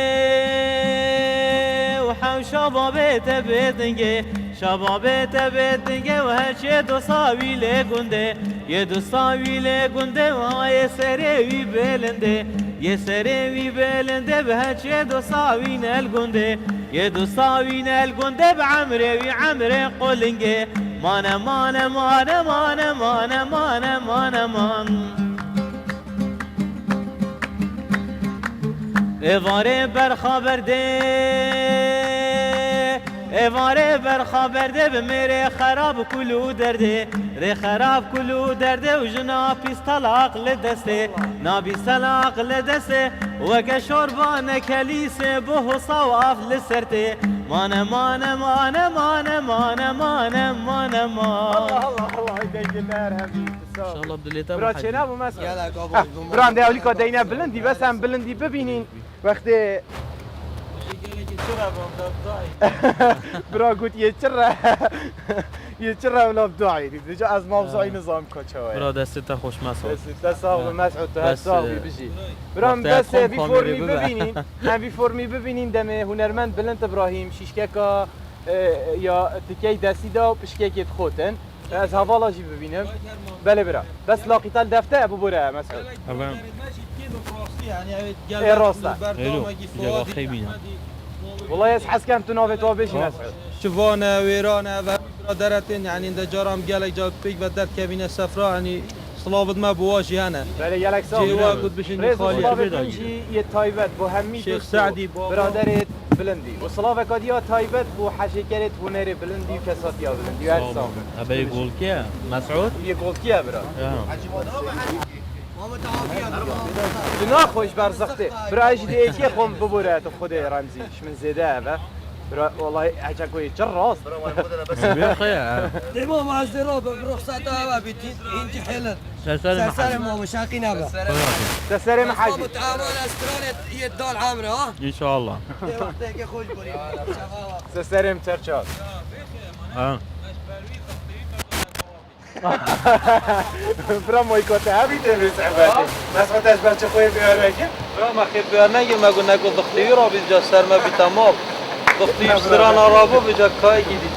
و حو شبابت بدنگه شباب تبدنگه و هرچه دو ساویل گنده یه دو ساویل گنده و های سروی بلنده یه سروی بلنده به هرچه دو ساوین الگنده یه دو ساوین الگنده به عمره وی عمره قلنگه مانه مانه مانه مانه مانه مانه مانه مان ایواره برخابرده به میره خراب کلو درده ره خراب کلو درده و جنا پیستال عقل دسته نابیستال عقل دسته وگه شوربان کلیسه به حصاواف لسرته مانه مانه مانه مانه مانه مانه مانه الله يديك النار همي ان شاء الله بدليتها برا چنا بو مثلا برا عندي اولي كدينا بلندي بس هم بلندي ببینین وقتی برا قلت يتشرى ولا بداعي بيجي از موضوعي نظام كوتشوي برا دستت خوش مسعود دست ساق مسعود تو ساقی بيجي برا بس بی فرمی ببینین هم بی فرمی ببینین دم هنرمند بلند ابراهیم شیشکا یا تکی دستی دا پشکیت خوتن از حوالا جی ببینم بله برا بس لاقیتال دفته ابو برا مسعود تمام ايه راسته حلو جا خیبینه والله يسحس كم تنافي توابيش مسعود شوفانا ويرانا وبرادرتين يعني عند جارم قالك جاب بيك بدر كابينة صفراء يعني صلابت ما بواجي هنا بله قالك صافي جي واقد بشين خالي صلابت يتايبت بو همي شيخ سعدي برادرت بلندي وصلابة كاديا تايبت بو حشيكرت هنري بلندي وكساتيا بلندي وهذا صافي ابي يقول كيا مسعود يقول كيا برا دنا خوش برزخته برا ايش دي ايش يخون ببورات خدي رمزي من زيده هذا والله عجاكوي جراس بخير ديما مع الزرابه برخصتها بيتي انت حلل سلام مو مشاكين هذا تسلم حاجه تعامل استراليا هي الدول عامره ها ان شاء الله وقتك يا خوش بري تسلم ترشاد برا مويكوتا هابي تلبس عبادي بس خدت برشا خويا بيوريك برا ما خيب بيرناجي ما قلنا قل ضغطي را بيجا سرما بتمام ضغطي بسرانا رابو بيجا كاي جديد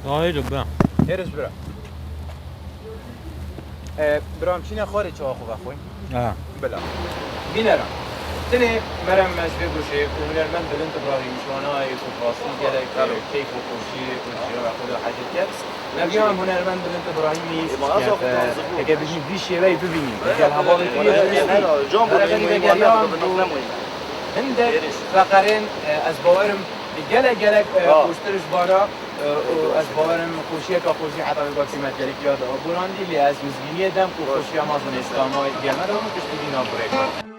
هاي ربع هرش برا برا مشينا خارج شو اخو اخوي بلا بينرا تني مرم مشبه گوشه هنرمند بلند ابراهیم شوانای فوتباسی گله کارو کیف و خوشی و خود حاجت کرد نبیام هنرمند بلند ابراهیمی اگه بجیم دیش یه ببینیم اگه هوایی هندك فقرين از باورم گله خوشترش بارا از باورم خوشیه که خوشی حتی به قسمت گلی یاد بوراندی لی از مزگینی دم که خوشی آمازون اسلامای گلمه دارم کش دینا برای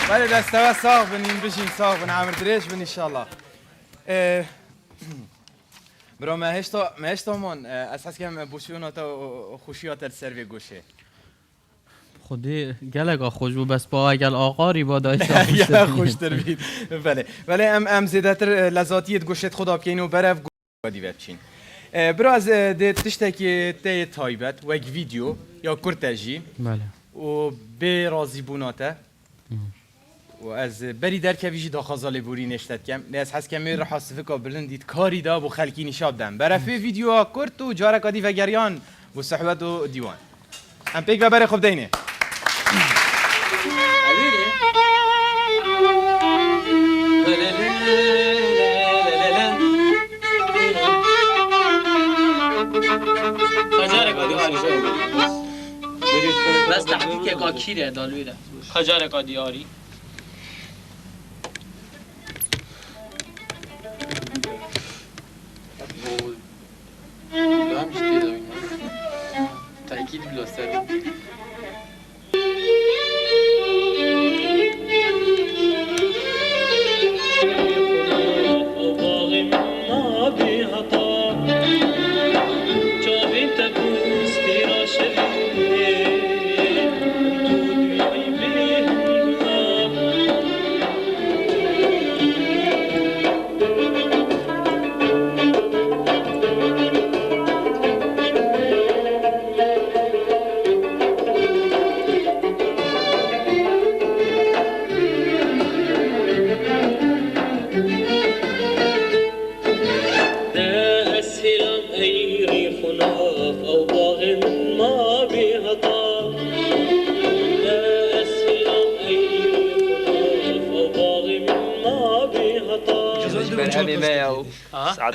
بله دستوا ساق بنين بشين ساق بن عامر دريش بن ان شاء الله برو ما هشتا من اساس كم بوشونا تا خوشيات السروي گوشه خودی گلگا خوش بود بس با اگل آقاری با داشت یا خوشتر بید بله ام زیادتر لذاتیت گوشت خدا بکنین و برف گودی بچین برو از تشتکی تی تایبت و یک ویدیو یا کورتاژی بله و به راضی بوناته و از بری در کویجی داخازال بوری نشتت کم از حس کمی را حاسفه که بلندید کاری دا بو خلکی نشاب دم برفه ویدیو کرد و جارک آدی و گریان و صحبت و دیوان ام پیک و بره خوب دینه بس تحقیق که کیره دالویره خجار قادیاری تأكيد بالأستاذ ها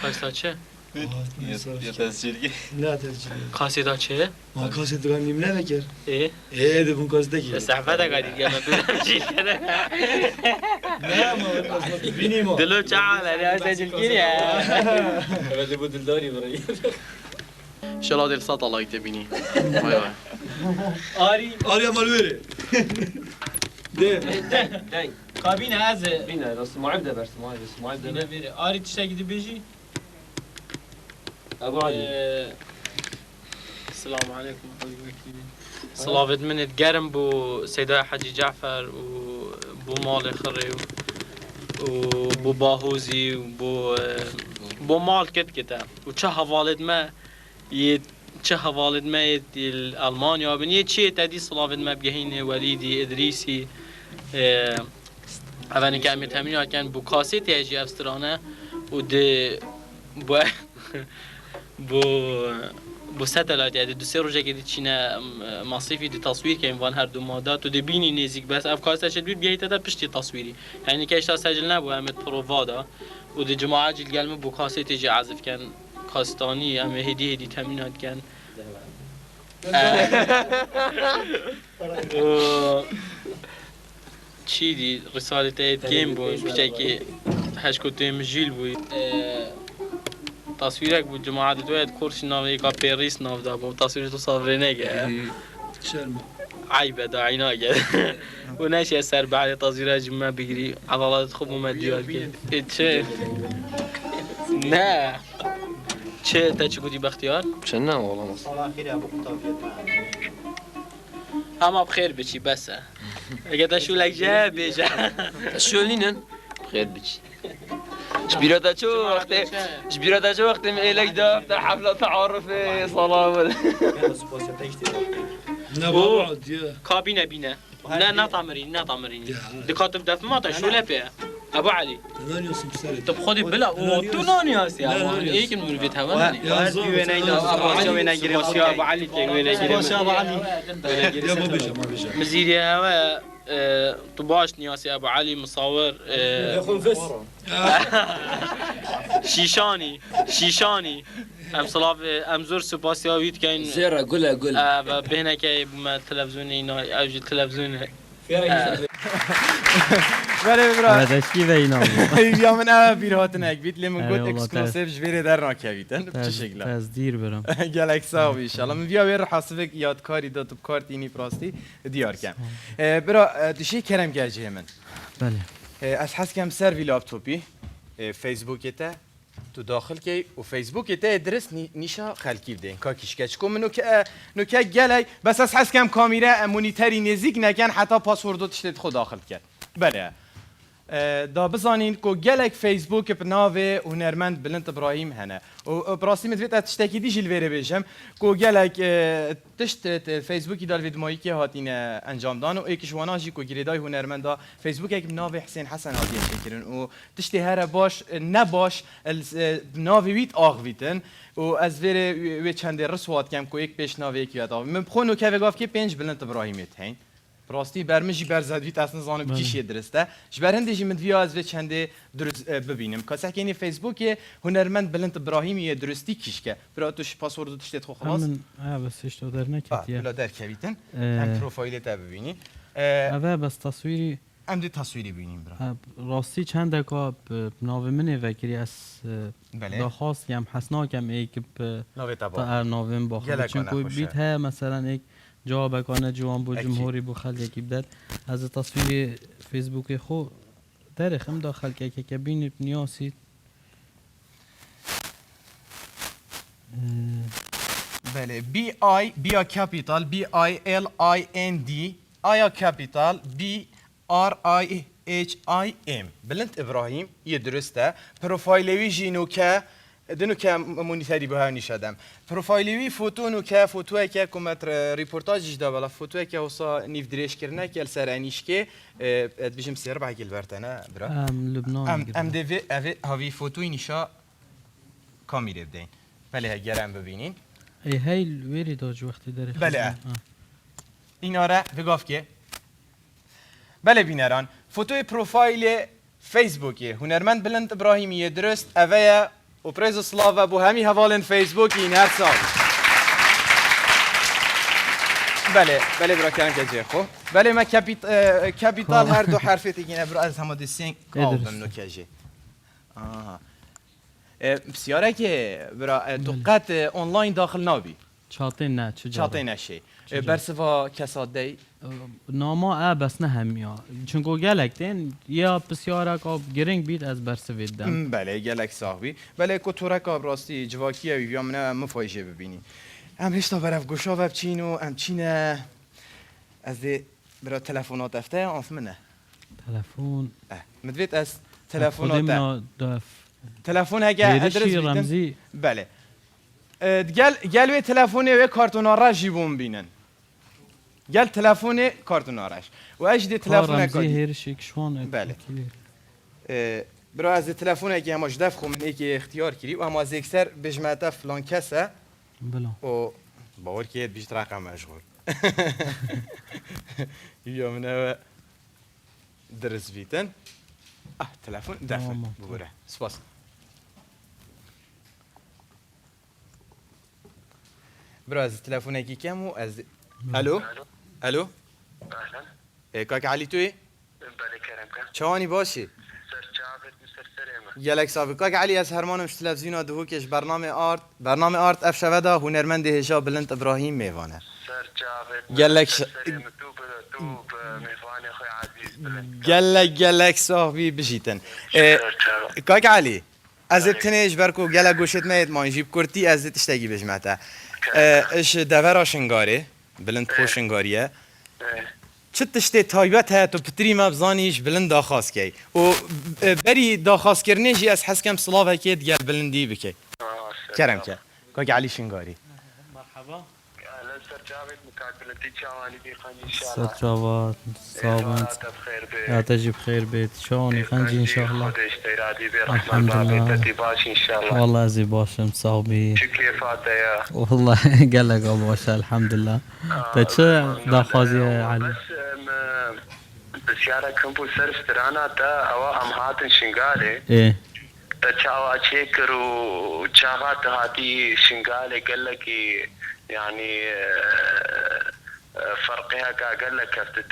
کاستا چه یه تسجیل نه تسجیل کاستا چه ما کاسه درانیم نه بکر اه ده بون کاسه کی صحبت قاعد دیگه ما بدم چی کنه نه ما ببینیم دلو چعال انا سجل كينيا بدي بدل داري بري ان شاء الله دل سطا الله يكتبيني باي باي آریا مالوره ده كابينه از بينا بس معبده بس معبده بينا بيري آري تشتاق دي بيجي ابو علي السلام عليكم صلافت من تقرم بو سيدا حجي جعفر وبو مالي خري وبو باهوزي وبو مال كت وچه والد ما چه والد ما الألمانيا بني چه تدي صلافت ما بجهين وليدي إدريسي اولی که امیر تمرین کردن بو کاسیت یجی افسترانه و ده بو ستلایت یعنی دو سه روزه که چینه مصیفی دی تصویر که وان هر دو مادات و ده بینی نزیک بس اف کاسیت شد بید بیایت ده پشتی تصویری یعنی که اشتا سجل نبو همه پرووادا و ده جماعه جل گلمه بو کاسیت یجی عزف کن کاستانی همه هدی تمرین کن چی دی رسالت ایت گیم بود بیشتر که هش کتیم مجیل بود تصویرک بود جماعت دوید کورس نام یکا پیریس نام دا بود تصویر تو صافره نگه شرم عیبه دا عینا گه و نشی سر بعد تصویر جمعه بگیری عضلات خوب اومد دیار که چه نه چه تا چه گودی بختیار چه نه والله اما بخیر بچی بسه اگه تشولک جه بیجه تشولینن بخیر بچی جبيرة شو وقت جبيرة شو وقت ميلك ده بتاع حفلة تعارف صلاة نه بابا دیا كابينة بينا لا نطمرين دكاتب دف ما شو لبيه ابو علي نانيو سمسرت طب خدي بلا تو نانياس يا مان ايك من بيت هوا وين ابو وين اجري ابو علي وين اجري ابو علي يا ما بيجا مزيد هوا طباش نياسي ابو علي مصور يخون فس شيشاني ام صلاف ام زور سپاسیاویت که این زیرا گله بهنه که بوم تلویزیون اینا اوج تلویزیون بله برا داشتی و اینا یا من اه بیرهاتن اکبیت لیمون گوت اکسکلوسیف جویره در ناکویتن بچه شکل از دیر برم گلکسا و ایشالله من بیا بیر حاسبک یادکاری داد کارت اینی پراستی دیار کم برا دشی کرم گرجه من بله از حس کم سر وی لابتوپی فیسبوکته تو داخل کی و فیسبوک ته درس نیشا خلکی بدین کا کیشکچ کو منو که گلی بس از حس کم کامیرا مونیتری نزیک نکن حتی پاسورد تشت خود داخل کرد بله دا بزانین کو گلک فیسبوک بناوه هنرمند بلند ابراهیم هنه و براستی متویت تشتکی دی جلوه بشم کو گلک تشت فیسبوکی دال ویدمایی که هاتین انجام دان و یکیش واناجی کو گریدای هنرمندا فیسبوک یک بناوه حسین حسن هادی فکرن و تشتی هر باش نباش بناوه ویت آغویتن و از ویر چند رسوات کم کو یک پیش ناوه یکی یاد من بخونو که وگاف که پنج بلند ابراهیمیت هین راستی برمجی برزدویت اصلا زانم کیشی درسته جبرنده جی مدویا از چنده درست ببینم کاسه که این فیسبوک هنرمند بلند ابراهیمی درستی کیش که برای توش پاسورد توش خو خلاص بس اشتو در نکردی بلا در کویتن هم پروفایل تا ببینی اوه بس تصویری هم دی تصویری ببینیم برا راستی چند دکا ناو منه وکری از دخواست کم حسنا کم ایک ناو تبا ناویم باخد چون کوی بیت ها مثلا ایک جواب کنه جوان بو جمهوری بو خلق کی بدد از تصویر فیسبوک خو درخم داخل که بین نیاسی بله بی کپیتال بی آی ال آی ان دی آیا کپیتال بی آر آی اچ آی ام بلند ابراهیم یه درسته پروفایلوی جینو که دنو که مونیتری به هر نشدم پروفایلی فوتو نو که فوتوی که کمت ریپورتاجش دا بالا فوتوی که وصا نیف دریش کرنه که السرانیش که بيجم سير بعد البرتنا برا لبنان ام دي هاوي فوتوي نشا كاميرا بدين بله هجرم ببینین هی ویری داج وقتی داره بله این آره بگاف که بله بینران فوتوی پروفایل فیسبوکی هنرمند بلند ابراهیمی درست اویا و پریز سلاوا بو همی حوالن فیسبوکی این هر سال بله برا کردن که جه خو بله ما کپیتال هر دو حرفی تیگینه برا از همه دیسین کابم نو که جه بسیاره که برا دقت آنلاین داخل نابی چاته نه چاته نشی برسوا کساد دی ناما بس نه همیا چونکو گلک دین یا بسیاره که گرنگ بید از برسوید دم بله گلک صاحبی بله که تو رکاب راستی جواکی اوی یا منه مفایشه ببینی ام هشتا برف گوشا و بچینو ام چینه از دی برا تلفونات افته آنف منه تلفون مدوید از تلفونات تلفون اگه ادرس رمزی بله گل وی تلفونی و کارتونارا جیبون بینن گل تلفونی کارتوناراش و اجدی تلفون رمزی هیرشی کشوان بله برای از تلفون اگه هماش دف خو من اگه اختیار کری و هماز اکثر بجمعتا فلان کسه بله و باور که بیشتر رقم مشغول یا منه درس بیتن تلفون دفع ببوره سپاس برو از تلفون اکی کم و از الو الو کاک علی توی بله کرم کن چوانی باشی سر چاوت سر سرمه گلک صاحب کاک علی از هرمانمش تلویزیون دهو کش برنامه آرت افشودا هنرمند هجا بلند ابراهیم میوانه سر چاوت گلک تو میوانه خوی عزیز گلک صاحبی بجیتن کاک علی از تنیج برکو گلک گوشت میت مانجیب کرتی از تشتگی بجمعته اش دورا شنگاره بلند خوش شنگاریه چه تشتی تایبت هست و پتری مبزانیش بلند داخواست کی و بری داخواست کرنیجی از حسکم صلاح هکید گل بلندی بکی کرم که کاک علی شنگاری مرحبا سر جاوید مكاتبلتي شواني دي خانجي ان شاء الله ستجاوات صابنت يا تجي بخير بيت شلوني خنجي ان شاء الله الحمد لله ان شاء الله والله زي باشم صاحبي كيف يا والله قال لك ابو باشا الحمد لله تشا داخازي علي بس يارا كمبو سر سترانا تا او ام هاتن شنغالي ايه تشاوا تشيكرو تشاغات هاتي شنغالي قال لك يعني فرقها قال لك كفت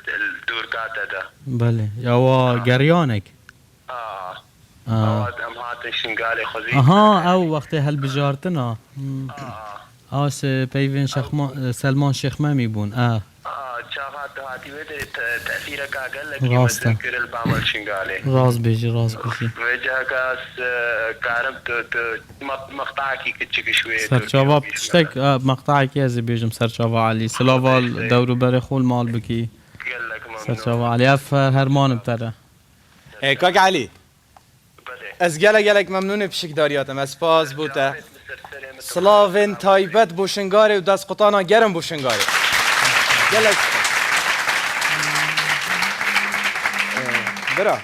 الدور قاعده ده بله يا قريانك اواد ام هات شنغالي خذي او وقت هل بجارتنا اس بيفين سلمان شيخ ما ميبون شاغات هاتي تاثيرك قال لك يذكر البعمل شنغالي راس بيجي وجهك كارم مقطعك كتشك شويه سرچاوا تشتك مقطعك يا زي بيجم سرچاوا علي سلاوال دورو بري خول مال بكي قال لك سرچاوا علي افر هرمان بتره کاک علی از گلک ممنون بشک داریاتم از پاس بوده سلاوین تایبت بوشنگاره و دست قطانا گرم بوشنگاره گلک برا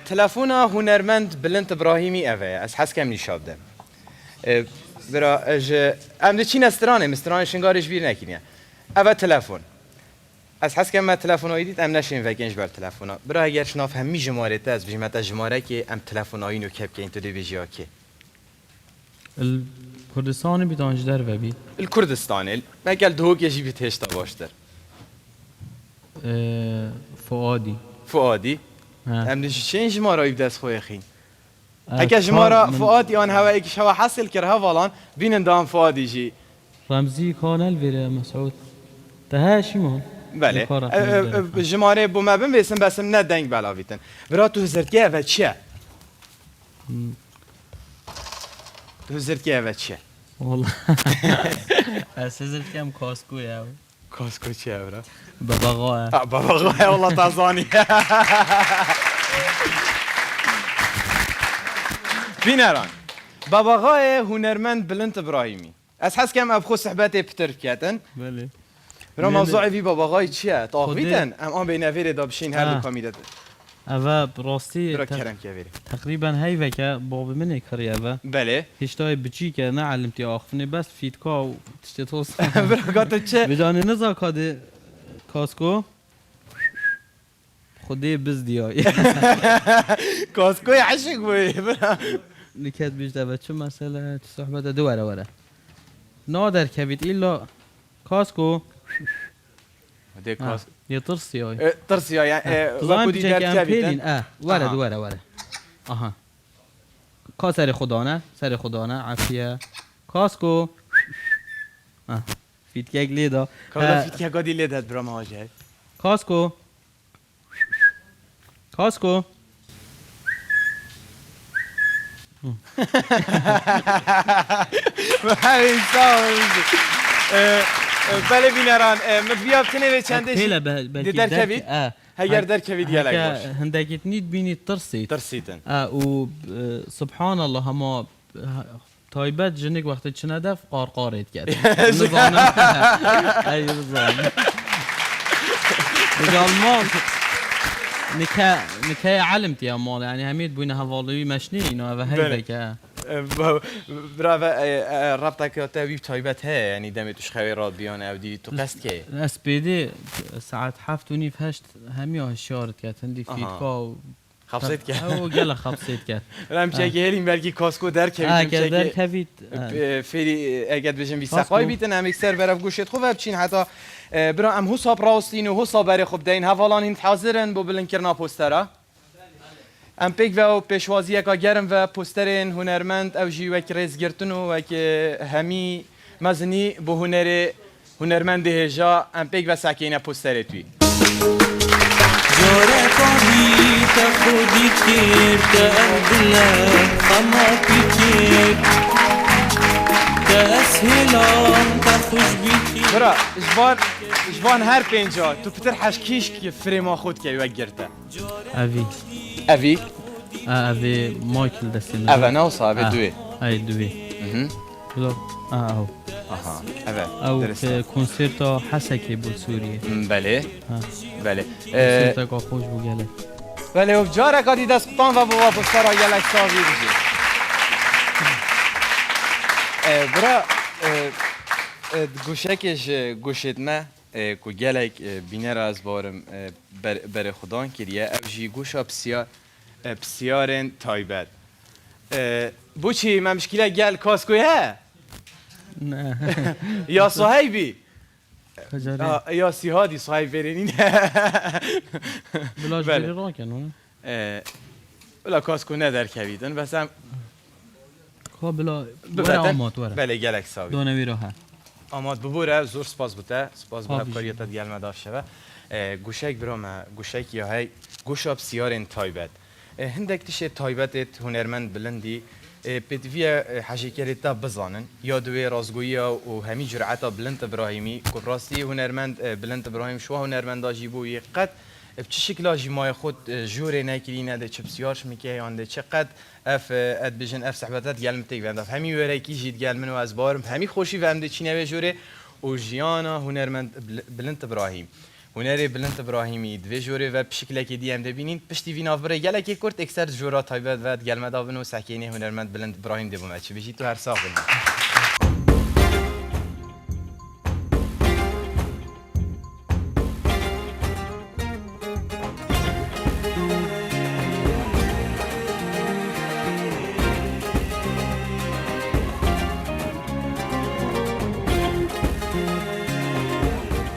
تلفون هنرمند بلند ابراهیمی اوه از حس کم نیشابده برا ام ده چین استرانه شنگارش بیر نکنیه اوه تلفون از حس کم تلفن هایی ام نشین وکنش بر تلفن ها برای اگر شناف همی جماره تا از بجمت جماره که ام تلفن هایی نو کب که این تو دی بجی ها که الکردستانی بیدانج در و بید الکردستانی مگل دهو کشی بید هشتا باشتر فؤادی ام نشی چین جماره هایی بدست خوی خین اگه جماره فؤادی آن هوا ایکش هوا حاصل کرده والان بینن دام فؤادی جی رمزی کانال بیره مسعود تهاشی من بله جماره بو مبن بیسن بسم نه دنگ بلاویتن برا تو هزرتگه اوه چیه؟ تو هزرتگه اوه چیه؟ والله از هزرتگه هم کاسکوی او کاسکو چیه برا؟ باباغاه باباغاه والله تازانی بینران باباغاه هنرمند بلند ابراهیمی از حس کم ابخو صحبت پتر کتن بله برا موضوع وی باباغای چیه؟ طاقویتن ام به نویر دابشین هر دو کامیدت اوه براستی برا کرم که ویری تقریبا هی وکه باب منه کاری اوه بله هشتای بچی که نه علمتی آخفنه بس فیدکا و تشتی توست برا گاتو چه؟ بجانه نزا کاده کاسکو خودی بزدیای کاسکوی عشق بوی برا نکات بیشتر و چه مسئله چه صحبت دوره وره نادر کبید ایلا کاسکو یه ترسیای ترسیای وقتی دیگر کبیدن وره آها کا سر خدا نه عافیه کاسکو فیتکک لیدا کالا فیتکک گادی لیدت برام هاجه کاسکو همین بله بینران مدویاب تنه به چندش در کبید هگر در کبید گلک باش هندگیت نید بینید ترسیتن و سبحان الله هما تایبت جنگ وقتی چه ندف قارقارید کرد نظامم ای نظام رجال مال نکای علمتی مال يعني هميد بوين هوالوی مشنی اینا و هی که برای رابطه که تابی تایبت ها یعنی دمی توش خوی راد بیانه او دی تو قصد که اسپیدی ساعت 7:30 همی هشیارت کرد هندی فیدکا خبصید کرد او گله خبصید کرد رمچه که هلیم بلگی کاسکو در کوید فری اگه بجن بی سقای بیتن هم اکسر برف گوشت خوب بچین حتی برا ام حساب راستین و حساب بری خوب دین حوالان هند حاضرن بو بلن کرنا پوسترا ام پیک و پیشوازی که گرم و پوسترین هنرمند او جی وک ریز گرتن و که همی مزنی بو هنرمند هجا ام پیک و ساکینه پوستر توی جوره کاری تا خودی کیر تا دل خما پیچیر تا اسهلان تا خوش بیتی برا جوان هر پنجا تو پتر حشکیش که فریما خود که وک گرته اوی مایکل دستیم اوه نو صاحب دوی ای دوی او او کنسرت حسکی بود سوریه بله کنسرت که خوش بود گله بله و جاره که دیده سقطان و بوا پستر گلک ساوی بجی برا گوشکش گوشت ما که گلک بینه را از بارم بر خدان کریه او جی گوشا بسیارن تایبت بو چی من مشکله گل کاسکوی ها؟ نه یا صاحبی یا سیهادی صاحب برینین بلاش بری را کنونه بلا کاسکو ندر کویدن بس هم بلا وره آماد وره بله گلک ساوی دانوی را ها آماد ببوره زور سپاس بوده سپاس بوده کاریتت گلمه داشته و گوشک برام گوشک یا های گوشا بسیارن تایبت هندک تشه تایبتت هنرمند بلندی پدوی حشیکریتا بزانن یا دوی رازگویی و همی جرعتا بلند ابراهیمی که راستی هنرمند بلند ابراهیم شو هنرمند آجی بوی قد بچه شکل آجی مای خود جوره نکرینه ده چه بسیارش میکه یانده چه قد اف اد بجن اف صحبتت گلم تیک بند همی وره کی جید گلمن و از بارم همی خوشی و همده چینه به جوره و جیانا هنرمند بلند ابراهیم هنری بلند ابراهیمی دوی جوره و بشکل که دیم دبینین پشتی وی نافبره گله که کرد اکثر جورا تایبت و گلمه داون و سکینه هنرمند بلند ابراهیم دبومه چه بشی تو هر ساق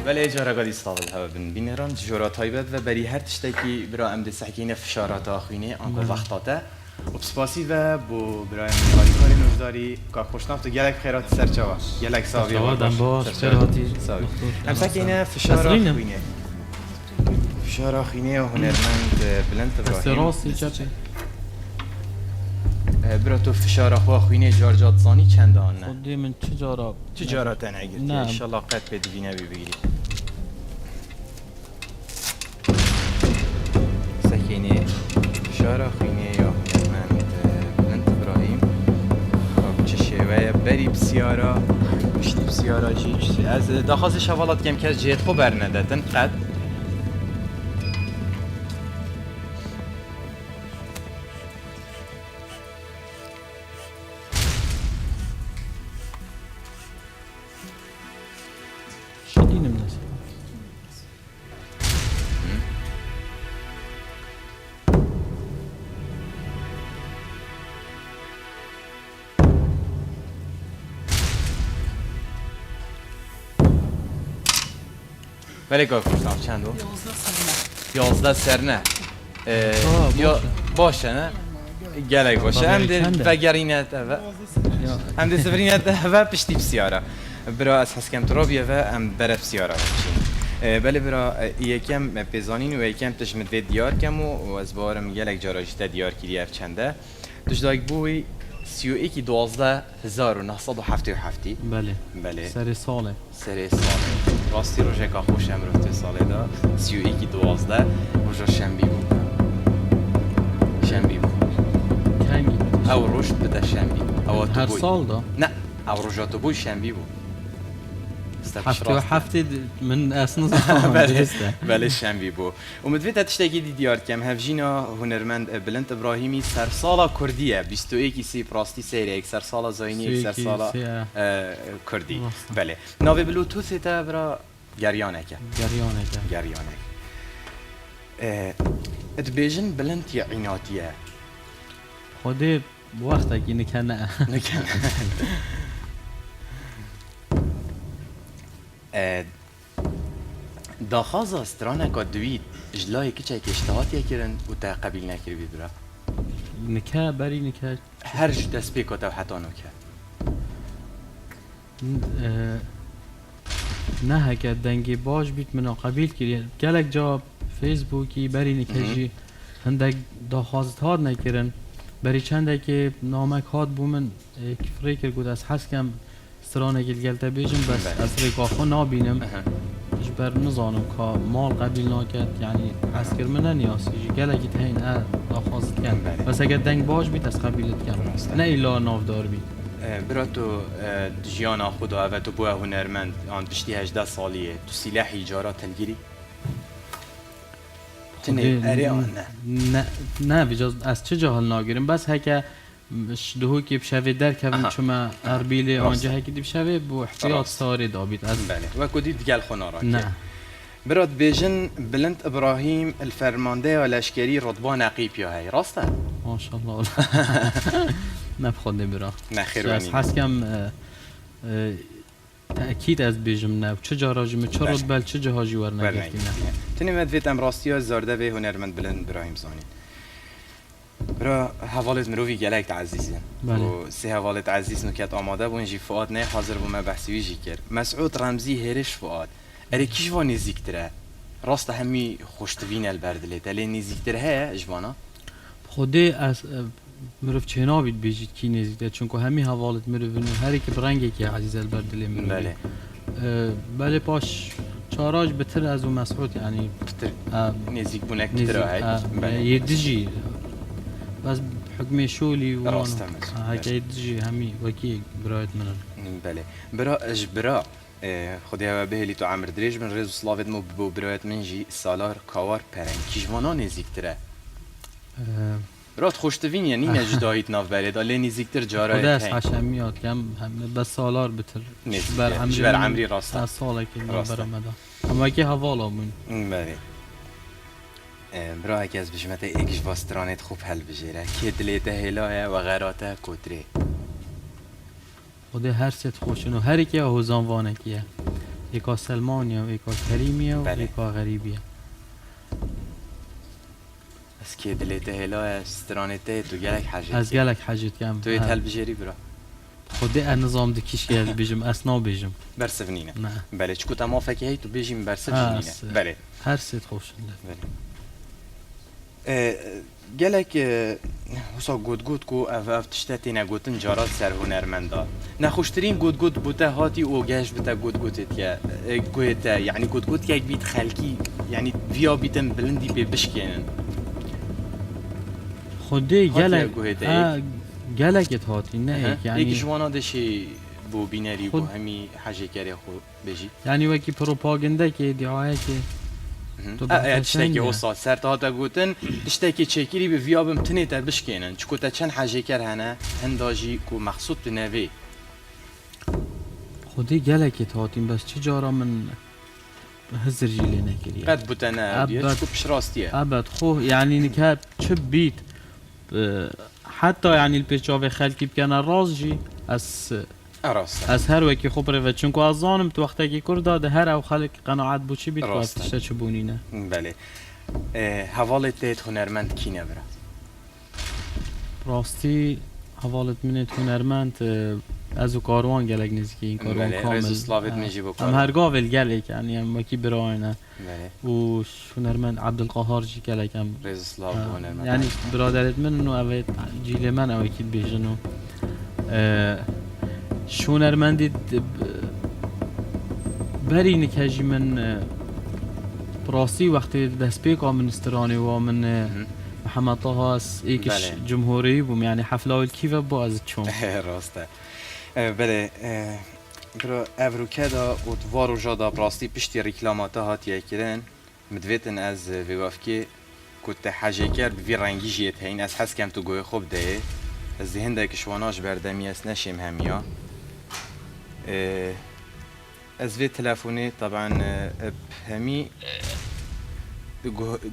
ولی جارا قدی استقبال هوا بن بینران جورا تایبت و بری هر تشتکی برای امد سحکینه فشارات آخوینه آنکو وقتاته و بسپاسی و بو برای کاری نوزداری که خوشنافت و گلک خیرات سرچاوا گلک ساوی هم سحکینه فشار آخوینه فشار آخوینه و هنرمند بلند ابراهیم برا تو فشار آخوینه جارجات زانی چند آنه خودی من چه جارا تنه گرتی انشالله قد بدوینه بگیری سکینه فشار آخوینه یا هنرمند بلند ابراهیم خب چه شوه بری بسیارا مشتی بسیارا جی از داخواست شوالات کم که از جهت خو برندتن قد ولی که کفتم چندو؟ 11 سرنه یا باشه نه؟ گلک باشه هم ده وگرینت هم ده سفرینت و پشتی بسیاره برا از حس کم ترابیه و هم برف سیاره بچین بله برا یکم پیزانین و یکم تشمت وید دیار کم و از بارم گلک جاراجیتا دیار کری اف چنده توش دایک بوی 31,977 بله سر ساله راستی روژه که خوش امروز ساله دا 31,12 روژه شنبی بود کنگی او رشد بده شنبی هر سال دا؟ نه او روژه تو بوی شنبی بود 77 من اسنو بله شنبی بو و مدویت تشتاقی دیار کم هفجینا هنرمند بلند ابراهیمی سر سالا کردیه 21 سی پراستی سیره یک سر سالا زاینی یک سر سالا کردی بله ناوی بلوتوث تا برا گریانه ادبیجن بلند یا عیناتیه خوده وقتا که نکنه داخاز استرانه که دوید اجلای کچه که اشتهاتی کرن و تا قبیل نکر بیدرا نکه بری نکه هر جو دست بیکا تا حتا نکه نه هکه دنگی باش بیت منو قبیل کردی گلک جا فیسبوکی بری نکه جی هندک داخازت هاد نکرن بری چنده که نامک هاد بومن کفره کر گود از حس کم استرانه گلتا بیجم بس از ریکاخو نابینم بر نزانم که مال قبیل ناکد یعنی حس کرمنه نیاسی گلکی تین داخازت کن بس اگر دنگ باش بیت از قبیلت کن نه ایلا نافدار بیت برا تو جیانا خدا و تو بوه هنرمند آن پشتی 18 سالیه تو سلاحی جارا تلگیری؟ نه بجاز از چه جاهل ناگیرم بس هکه دهو که بشوه در کبن چما اربیل آنجا هکی دی بشوه بو احتیاط ساری دابید از بله و کدی دیگل خونه را نه برات بیجن بلند ابراهیم الفرمانده و لشکری رتبه نقیب یا هی راسته؟ ماشاءالله نبخوده برا نخیر از حس کم تأکید از بیجم نه چه جا راجمه چه رتبه چه جا جوار نگرتی نه تنی مدویت ام راستی ها زارده به هنرمند بلند ابراهیم زانی برا حوالت مروی گلک عزیزین و سه حوالت عزیز نکت آماده بون جی فؤاد نه حاضر بوم بحثی جی کرد مسعود رمزی هرش فؤاد اری کیش و نزدیکتره راست همی خوشتوین البردلیت الی نزدیکتره ها جوانا خودی از مروف چنا بید بیجید کی نزدیکتره چون که همی حوالت مروی هر کی برنگی که عزیز البردلی مروی بله بله باش چاراج بتر از اون مسعود یعنی بتر نزدیک بونه کتره های یه دیجی بس حکم شولی و هاي تجي همي وكي برايت منن بله برا اجبرا خدای و بهلی تو عمر دریج من رز سلاوت مو بو برایت من جی سالار کاوار پرن کیجوانا نزدیکتره برات خوشتوین یعنی نجدایت ناف برید الی نزدیکتر جارای خدا از حشمیات کم بس سالار بتر بر عمری راسته از ساله که برامده اما که حوالا من بله برا اگه از بشمت ایکش باسترانت خوب حل بجیره که دلیته هلاه و غیراته کتره خود هر ست خوشنو هر کی هوزان وانه کیه یکا سلمانیه و یکا کریمیه و یکا غریبیه از که دلیته هلاه استرانته تو گلک حجت از گلک حجت کم تو حل بجیری برا خود نظام دکیش که بجم اسنا بجم برسفنینه بله چکو تما فکه هی تو بجیم برسفنینه بله هر ست خوشنده گلک حسا گود کو اف تشتتی نگوتن جارات سر هنرمندا نخوشترین گود بوده هاتی او گشت بوده گودت که گویت یعنی گود که بیت خلکی یعنی ویا بیتم بلندی به بشکنن خودی گلک هاتی نه یعنی یک جوانا دشی بو بینری بو همی حاجه کری خو بجی یعنی وکی پروپاگاندا که دعایه که تشتكي وصل سرت هذا قوتن تشتكي تشكيلي بفيابم تني تبشكينن شكو تشن حاجه كر هنا هنداجي كو مقصود بنوي خودي گلکی تاتیم بس چه جارا من هزر جیلی نکری قد بوتنا شكو بشراستيه ابد خو يعني نكاب چه بيت حتى يعني البيشاف خلقي بكنا رازجي اس راسته از هر وکی خوب رو چون که از آنم تو وقتی که کرد ده هر او خلق قناعت بود چی بید راسته. که چه بونینه بله حوالت دیت هنرمند کی نبره راستی حوالت منت هنرمند از او کاروان گلگ نزدیکی این کاروان بله، کامل رز اسلاوت میجی با هم کاروان. هر گاول گلگ یعنی هم کی براینه بله و هنرمند عبدالقهار جی گلگ هم رز اسلاو هنرمند یعنی برادرت من انو اوید جیل من او اکید بیجنو شو هنرمندی بری نکجی من براستی وقتی دست پیک من استرانی و من محمد طه اس ایکش بله. جمهوری بوم یعنی حفله الکیف با از چون راسته بله برو افروکدا و دوارو جادا براستی پشتی رکلامات هاتیه کردن مدویتن از ویوافکی کت حاجه کرد بی رنگی جیت هین از حس کم تو گوی خوب ده از ذهن ده کشواناش بردمی است نشیم همیا از وی تلفونی طبعا همی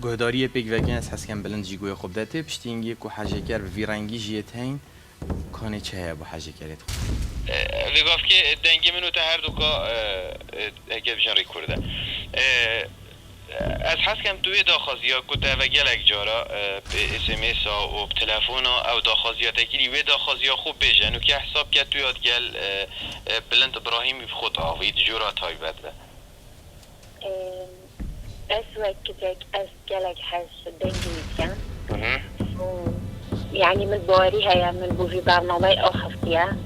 گهداری پیک وگن از حس کم بلند جی گوی خوب ده تی پشتی اینگی که حاجه کرد بی رنگی جیت هین کانی چه هیا با حاجه کرد Vi gav که دنگی منو تا هر دوکا اگه بجن ریکورده از حس کم توی داخازی ها کده و گلک جارا به اسمس ها و تلفون ها او داخازی ها تکیلی و داخازی ها خوب بجن و که حساب که توی ها گل بلند ابراهیمی خود آوید جورا تایبت به از وقتك از گلک حس دنگی میکن يعني من بواري هيا من بوفي برنامج أو خفتيا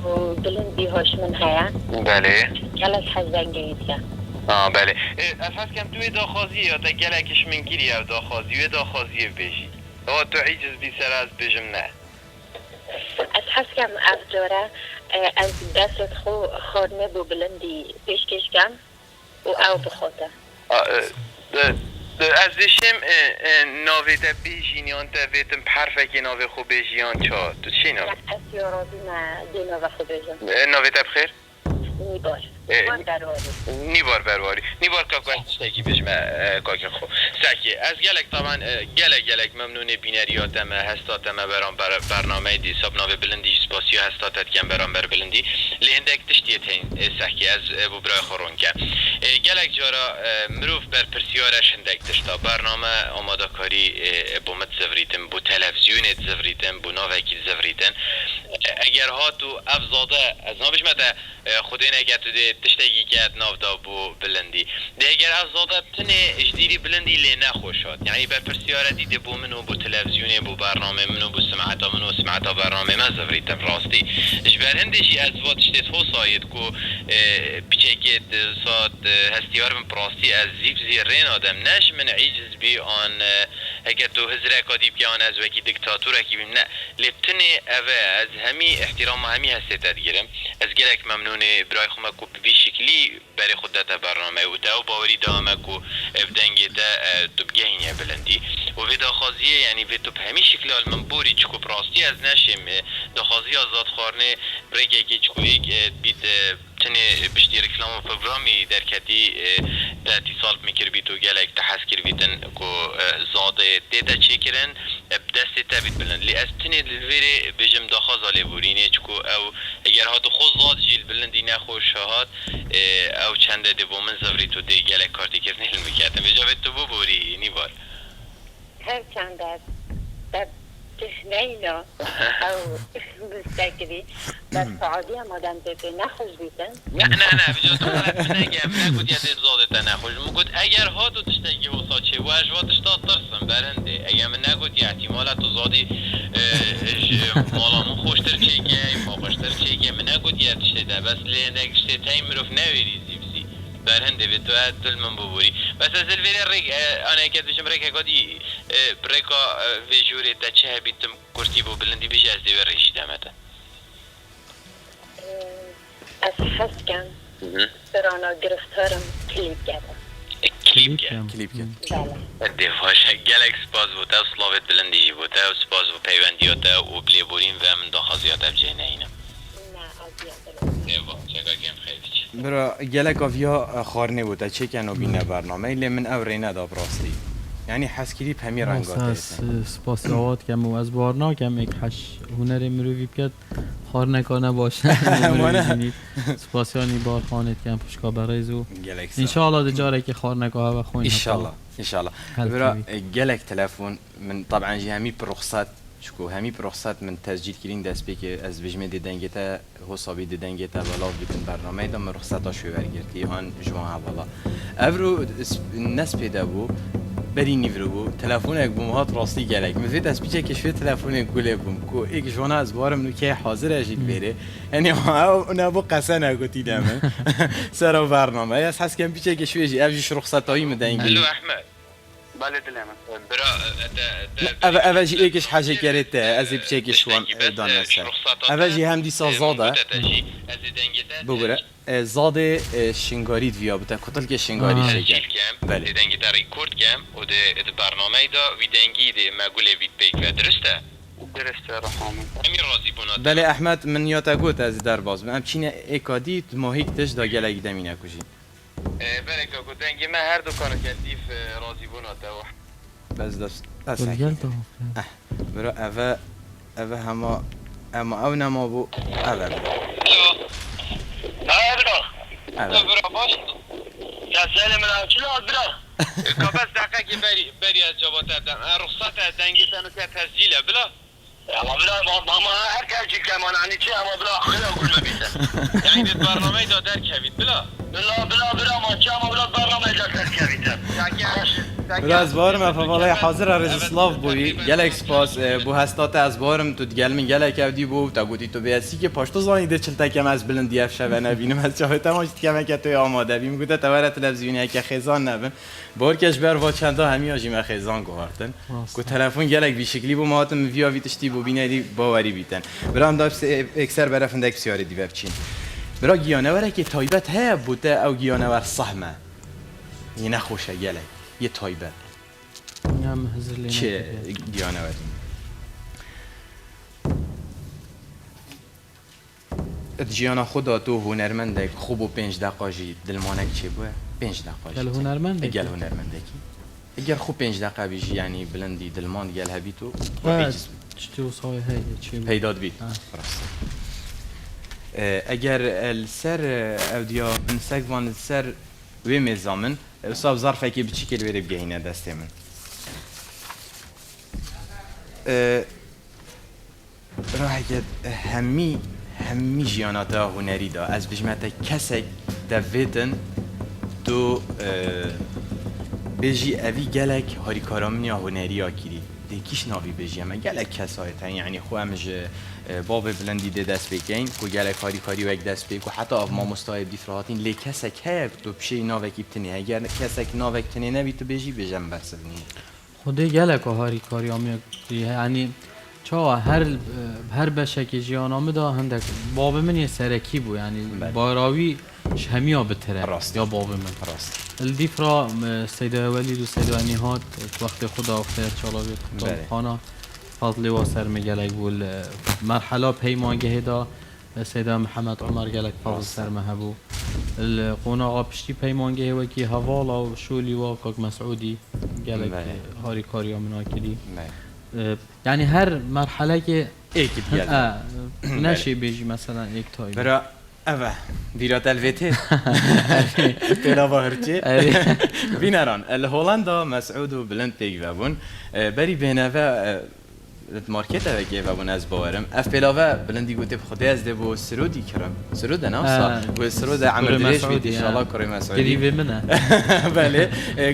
وبلند بيهوش من هيا بله كلاش حزبان جيديا بله اساس کم توی داخازی یا تا گلکش من گیری او داخازی و داخازی بیجی او تو عیجز بی سر از بجم نه أتحس كم أفجورة از دست خورنه بو بلندي بيشكش كم أو بخوته از دشم ناوی تا بیجینیان تا ویتم حرفه که ناوی خوب بیجیان چا تو چی ناوی؟ أسيورادي ما دي نوفا خبيجم ناوی تا بخیر؟ نيبار نیبار برواری نیبار کاکو تشتکی بجمع کاکو خو سکی از گلک طبعا گلک ممنون بینریات ما هستات ما برنامه دی ساب ناو بلندی سپاسیو هستات کم بر بلندی لهندک تشتیت هین سکی از بو برای خورون که گلک جارا مروف بر پرسیارش هندک تشتا برنامه آماده کاری بو مت زفریتن بو تلویزیون زفریتن بو ناوکی زفریتن اگر ها تو افزاده از نابش مده خودین اگر تو تشتگی کرد نافدا بو بلندی دیگر افزاده تنه اجدیری بلندی لی نخوشاد یعنی بر پرسیاره دیده بو منو بو تلویزیون بو برنامه منو بو سمعتا منو سمعتا برنامه من زفریتم راستی اجبر هندشی از وقت شتیت هو ساید کو بچکت ساد هستیار من پراستی از زیب زیرین آدم نش من عیجز بی آن اگر تو هزره کادیب که آن از وکی دکتاتوره کی بیم نه لبتنه اوه از همی احترام همی هستیت ادگیرم از گلک ممنونه برای خما کو بی شکلی برای خودت برنامه و تا باوری دامه کو افدنگی تا تو بگهینه بلندی و ویدا خازیه یعنی ویدا به همین شکل من بوری چکو پراستی از نشیم دخازی آزاد خارنه برگه که چکو یک بیت تنه بشتی رکلام و پروگرامی در کتی تا اتصال میکر بیتو گلک تحس کر بیتن کو زاده دیتا چی کرن بدست تا بیت بلند لی از تنه دلویره بجم دخازا لیبورینه چکو او اگر هاتو خود زاد جیل بلندی نخوش هات او چند دبو من زفری تو دی گلک کارتی کرنه علم میکردم بجاوید تو ببوری نیبار هر چند در تشنينا أو مستكري بس سعودية مادام بيبي نخش بيتن نه بجا تو خلق نگم نگود یه دید زاده نخوش مگود اگر ها تو تشتگی و ساچه و اجواتش تا ترسم برنده اگر من نگود یه احتمالت تو زادی مالامون خوشتر چیگه ما خوشتر چیگه من نگود یه تشتده بس لی نگشته تایم مروف نویری زیبزی برهنده به تو دل من ببوری بس از الویره ریک آنه اکد بشم ریک اکادی ریکا ویجوری تا چه بیتم کرتی بو بلندی بیش از دیوه ریشی دمته از حس کن برانا گرفتارم کلیپ کردم کلیپ کرد دیواش گلک سپاس بوده سلاوت بلندی بوده و سپاس بو پیوندیاته و بلی بورین و من داخازیاته بجه نینم برا گلک آفیا خارنه بوده چه کنو بینه برنامه لی من او رینه دا براستی یعنی حسکری پمی رنگات از سپاسیات کم و از بارنا کم یک حش هنر مروی بکد خار نکانه باشه سپاسیانی بار خانت کم پشکا برایزو انشاءالله دجاره که خار نکاه و خوین انشاءالله برا گلک تلفن من طبعا جي همي برخصات شكو همي برخصات من تسجيل كيرين دست بيك از بجمه ديدنگتا هو صابي ديدنگتا بلاو بيتن برنامه دا من رخصاتا شو ورگرتي هان جوان هوالا افرو الناس بيدا بو بري نيفرو بو تلفونك بوم هات راسي گلك مفيد اس بيچه كشفه تلفونك گله بوم كو ايك جونا از بارم نو كي حاضر اجيد بيره يعني انا بو قسنا گوتي دم سر برنامه اس حس كم بيچه كشفه جي افجي رخصتاي مدنگ الو احمد بله دلما برا افجي ايكش حاجه كريت ازي بشيك شوان دان مثلا افجي هم دي سازاده بگره زاده شنگاری ویا بوده کتل که شنگاری شکر بله دنگی در ریکورد کم و ده برنامه دا ویدنگی ده مگوله وید پیک و درسته رحمه همین راضی بونات بله احمد من یاتا گوت از در باز من چینه اکادی ماهیک تش دا گلگی دمینه کشی بله که دنگی من هر دو کار کردیف راضی بونات بس دست برا اوه هما اما او نما بو اوه برا باش يا سلام لا شلون برا بس دقيقه بري جوابات ادم رخصت دنگتن که تسجیله بلا يلا بلا ماما هر كاجي كمان يعني شي اما بلا خلينا نقول ما بيته يعني البرنامج دا در كبيت بلا بلا ما شي اما بلا برنامج دا در كبيت بلا از بارم افوالای حاضر رزسلاف بوی گلک سپاس بو هستات از بارم تو گل من گلک اودی بو تا گوتی تو بیاسی که پاشتو زانی ده چلتا کم از بلندی اف شبه نبینم از چاه تماشت کم که توی آماده بیم گوته تور تلویزیونی که خیزان نبم بار کش بر وا چندا همی آجیم خیزان گوارتن کو تلفن گلک بی شکلی بو ماتم ویا ویتشتی بو بینری باوری بیتن برام داش اکثر برافندک بسیاری دی بچین برا گیانوره که تایبت ها بوده او گیانور صحمه یه نخوشه گلک یه تایبه چه گیانه ود جیانا خدا تو هنرمنده خوب و 5 دقیقه جی دلمانک چه بوه 5 دقیقه گل هنرمنده گل هنرمنده کی اگر خوب 5 دقیقه بیجی یعنی بلندی دلمان گل هبی تو چطور سای هی چی پیداد بید اگر السر اودیا من سگوان السر و میزامن صاحب ظرفه که بچی کل بره بگهینه دسته من راه که همی جیاناتا هنری دا از بجمعتا کسک دویدن تو بجی اوی گلک هاری کارامنی هنری ها کری دیکیش ناوی بجی اما گلک کسایتن یعنی خو همج باب بلندی ده دست بکن کو گلک هاری کاری و یک دست بک و حتی آف ما مستایب دیفراتین لی کسک هب تو بشه ناوکی بتنی اگر کسک ناوک تنی نبی تو بجی بجم برسونی خودی گلک هاری کاری هم یعنی چا هر بشه جیانامه دا هندک باب من یه سرکی بو یعنی باراوی همیا بتره راست یا باب من راست الدیفرا سیده ولید و سیده انیهات وقت خدا افتر چالاوی خانه فضلی و سرم گلک بول مرحله پیمانگه دا سیده محمد عمر گلک فضل سرم هبو القونا پشتی پیمانگه و کی حوالا و شولی و کاک مسعودی گلک هاری کاریا منا کردی یعنی هر مرحله که ایکی نشی بیجی مثلا یک تایی برا اوه ویرات الویته پیلا باهرچه بینران الهولندا مسعود و بلند پیگ بون بری بینوه مارکت اوه و بون از باورم اف پیلاوه بلندی گوته بخوده از ده بو سرودی کرم سرود نه و سرود عمل دریش بید انشاءالله کاری مسعودی گریوه منه بله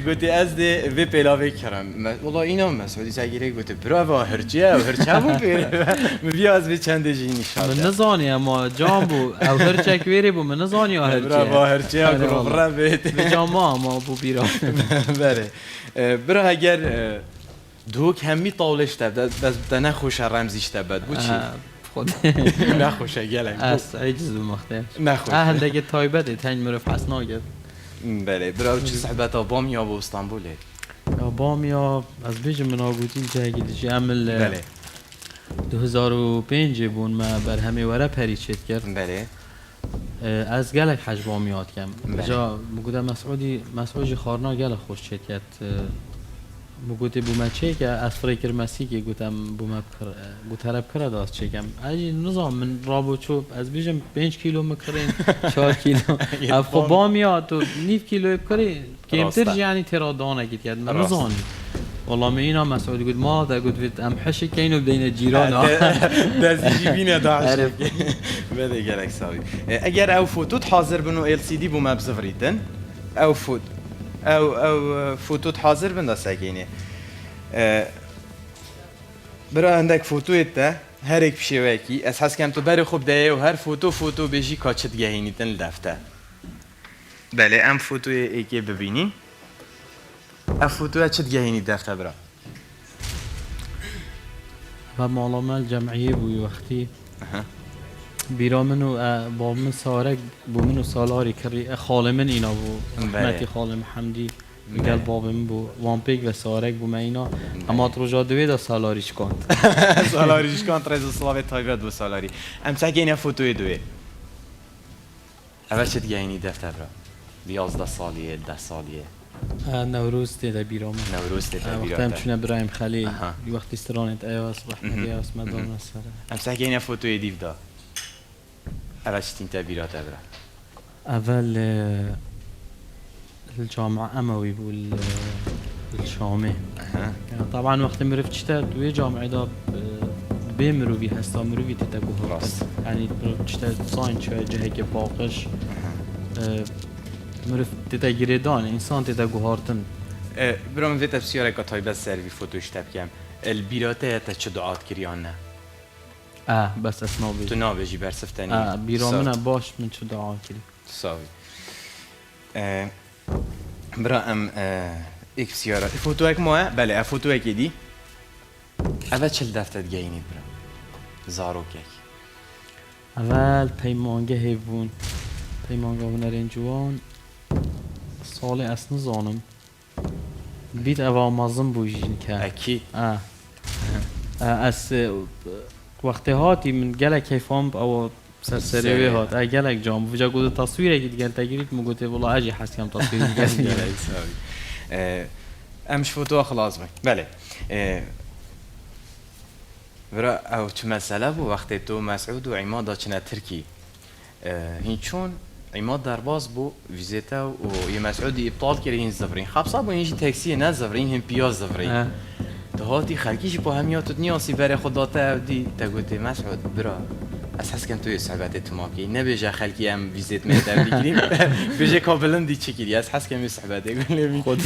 گوته از ده وی پیلاوه کرم والله اینا مسعودی سگیره گوته براو هرچه و هرچه بو پیره بیا از به چند جی انشاءالله من نزانی اما جام بو او هرچه کویری بو من نزانی و هرچه براو هرچه و گروه بیت به جاما اما بو بیرا بله برا اگر دوک همی طاولش تبد بس نخوش رمزیش تبد بود چی؟ خود نخوشه گلک است عجز مختلف نخوشه هندگه تایبده تنگ مرف حسنا گرد بله برای چه صحبت ها بامیا و استانبوله یا بامیا از بیجم من آگوتین جاگی دیجی عمل بله 2005 بون ما بر همه وره پریچید کرد بله از گلک حج بامیات کم بجا مگوده مسعودی خارنا گلک خوش چید کرد مگوتی بوم چه که از فریکر مسی که گوتم بوم گوت هرب کرده داست چکم اجی نظام من رابو چوب از بیشم 5 کیلو مکرین 4 کیلو افو با میاد تو 9 کیلو بکری کمتر یعنی ترا دانه گیت کرد من نظام والله من اینا مسعود قلت ما دا قلت فيت ام حشي كاينو بدينا جيران دازی بینه داعش بده گلک ساوی اگر او فوتوت حاضر بنو ال سی دی بو ماب صفريتن او فوتوت حاضر بن داساگینه برا عندك فوتو اتا هر یک بشوکی از حس کم تو بر خوب ده و هر فوتو بيجي کاچت گهینیتن لفته بله ام فوتو ایکی ببینی افوتو چت گهینی دفته برا و معلومه جمعیه بوی وقتی بیرا منو با من سارک بو منو سالاری کری خاله من اینا بو رحمتی خاله محمدی میگل باب من بو وامپیک و سارک بو من اینا اما تروجا دوی دا سالاریش کند سالاریش کند رزو سلاوی تایبت بو سالاری ام سگینه فوتوی دوی اول چت گهینی دفته برا 11 سالیه 10 سالیه نوروز تیدا بیرام نوروز تیدا بیرام وقتی هم چونه برایم خلی وقتی استرانت ایاس رحمتی ایاس مدام نسره هم سحکینه فوتوی دیو دا اول چتین تبیرات برا اول الجامعة أموي بالشامي طبعا وقت مرفت شتات ويا جامعة دا بيمرو في هستا مرو في تتاقو راس يعني مرفت شتات صاين شوية جهيك باقش مرف تتاقيري دان إنسان تتاقو هارتن برام فيتا بسيارة كتاي بس سر في فوتوش تبكم البيراتة تتش دعات كريانا بس اسمه بيجي تو نابجي برسفتني بيرامنا باش من شو دعات كري تساوي برا ام ایک بسیاره فوتوک ما بله فوتوک دی اول چل دفتر گینید برا زاروکک اول پیمانگه هیوون پیمانگه هنرین جوان سال اسن زانم بیت اوامازم بوجین که اکی از وقتی هاتی من گله کیفام او سرسری هات اگلک جام وجا گود تصویر اگه دیگه تگیرید مگوته والله اجی حس کم تصویر دیگه امش فوتو خلاص بك بله برا او چه مسئله بو وقتی تو مسعود و عماد چنه ترکی هین چون عماد درباز بو ویزیتا و یه مسعودی ابطال کرده هین زفرین خبصا بو هینجی تاکسی نه زفرین هین پیاز زفرین دهاتی خلکیش با همیاتو نیاسی بره خداته دی تگوته مسعود برا اساس کن توی صحبت تو ماکی نبیجه خلکی هم ویزیت میتر بگیریم بیجه کابلن دی چی کردی اساس کن صحبت گفتم خود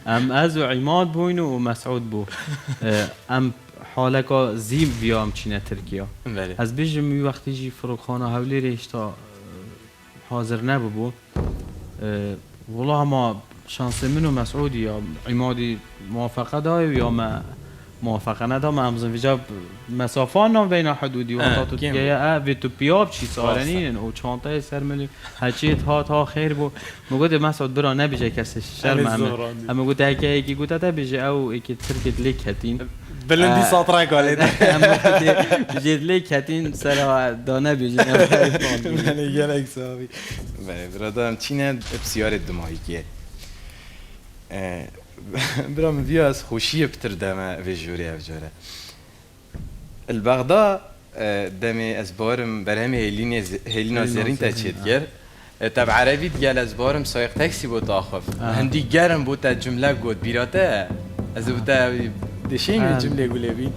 ام از عماد بوین و مسعود بو ام حالکا زیم بیام چینه ترکیه از بیجه می وقتی جی فروخانه حولی ریشتا حاضر نبو والله ما شانس منو مسعودی یا عمادی موافقه دای یا ما موافقه ندام امزن ویجا مسافان نام بین حدودی و حتی دیگه وی تو پیاب چی سارنین و چانتای سرملی هچیت ها خیر بو مگود مسعود برا نبیجه کسی شرم اما گود اکی گود تا بیجه او اکی ترکت لیک هتین بلندی ساطره کالید بیجه لیک هتین سر دانه بیجه من گلک صاحبی برادرم چینه بسیار دماغیه برام بیا از خوشی بتر دم وجوری افجاره البغداد دمی از بارم برهم هیلینا زرین تچید گر تب عربی دیگه از بارم سایق تاکسی بود آخف هندی گرم بود تا جمله گود بیراته از بود دشین جمله گوله بی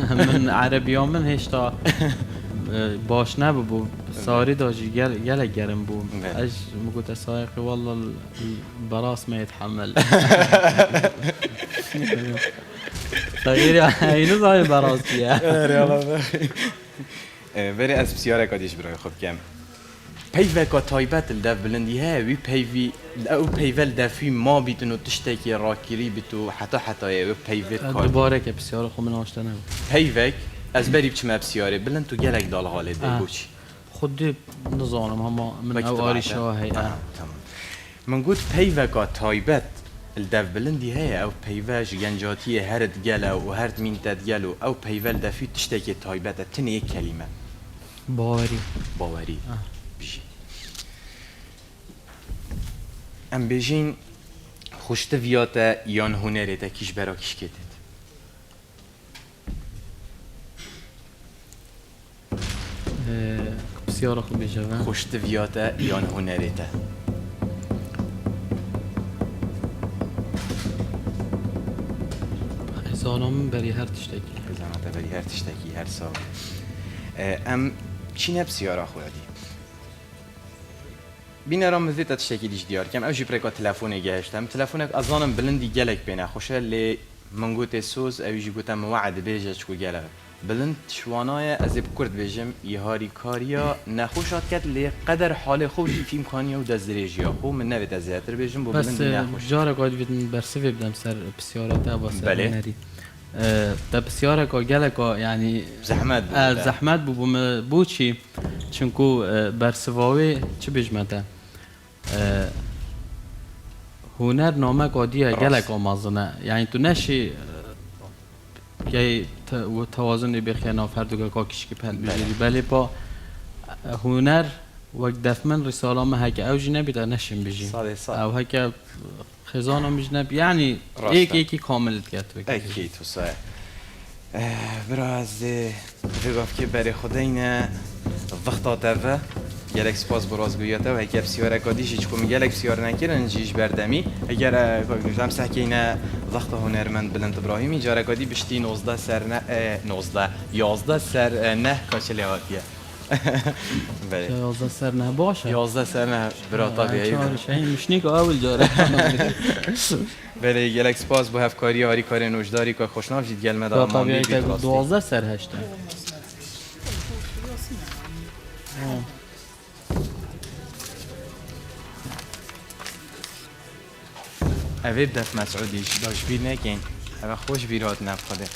من عربی ها من هشتا باش نبو ساری داشی گله گرم بو اش مگوت سایقی والله البراس ما يتحمل تغییر اینو زای براسیه بری از بسیاره کادیش برای خوب کم پیوه که تایبت الدف بلندی ها وی پیوی او پیوه الدفی ما بیتون و تشتکی راکیری بیتو حتی و پیوه کار دوباره که بسیاره خوب من آشته نبود پیوه از بری بچه بسیاره بلند تو گلک دال حاله ده بوچی خود نظانم هما من او آریشا هی من گود پیوه که تایبت الدف بلندی هی او پیوه جنجاتی هرد گله و هرد مینتد گلو او پیوه الدفی تشتکی تایبت تنه یک کلمه باوری ام بیجین خوشت ویاتا یان هنره تا کیش برا کیش کتت بسیار خوب جوان خوشت ویاتا یان هنره تا خزانم بری هر تشتکی بزنم بری هر تشتکی هر سال ام چی نبسیارا خودی بین رام مزید تشتکی دیش دیار کم اوجی پرکا تلفونی گشتم تلفونک ازانم بلندی گلک بینه خوشه لی من گوت سوز اوجی گوتم وعد بیجه چکو گلک بلند شوانای از بکرد بیجم یهاری کاریا نخوشات کد لی قدر حال خوب فی امکانی و دزدریجیا خو من نوید از زیادر بیجم بس بلند نخوش جارا قاعد بيت برسفي بدم سر بسيارته واسر بله. نري ده بسيارة كا جالكا يعني زحمت بود زحمت بوچی چونکو برسواوی چه بجمته هنر نامه قادیه جالكا مازنه يعني تو نشی که توازن بخینا فردو که کشکی پند بجیری بله با هنر وقت دفمن رساله ما هک اوجی نبیده نشیم بجیم او هک خزانه بجنب يعني ایکی کامل کرد اکی تو سای براز بگفت که برای خودینه وقتا تفه گلک سپاس برازگویاته و هکی بسیار اکادیشی چکو میگلک بسیار نکرن جیش بردمی اگر گفتم سحکینه وقتا هنرمند بلند ابراهیمی جار اکادی بشتی 19 سر نه 19 11 سر نه کاچلی هاتیه بله 11 سر نه باشه 11 سر نه برا طبیعی مش نیک اول جاره بله گلک سپاس با هفکاری هاری کار نوشداری که خوشناف جید گل مدار طبیعی 12 سر هشته اوه بدف مسعودیش داشت بیر نکن اوه خوش بیرات نفخده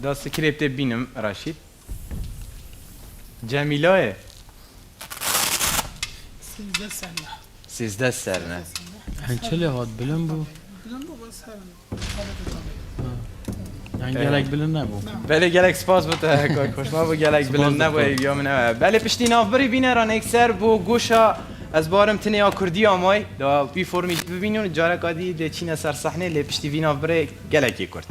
دا سکریپت بینم راشید جمیلاه 13 سر نه هنچلی هات بلند بو يعني جالك بلند نبو بله گلک سپاس بود خوشما بو گلک بلند نبو ایام نه بله پشتی نافبری بینه ران اکثر بو گوشا از بارم تنیا کردی آمای دا بی فرمی ببینون جارک آدی ده چین سر صحنه لی پشتی بی نافبری گلکی کرد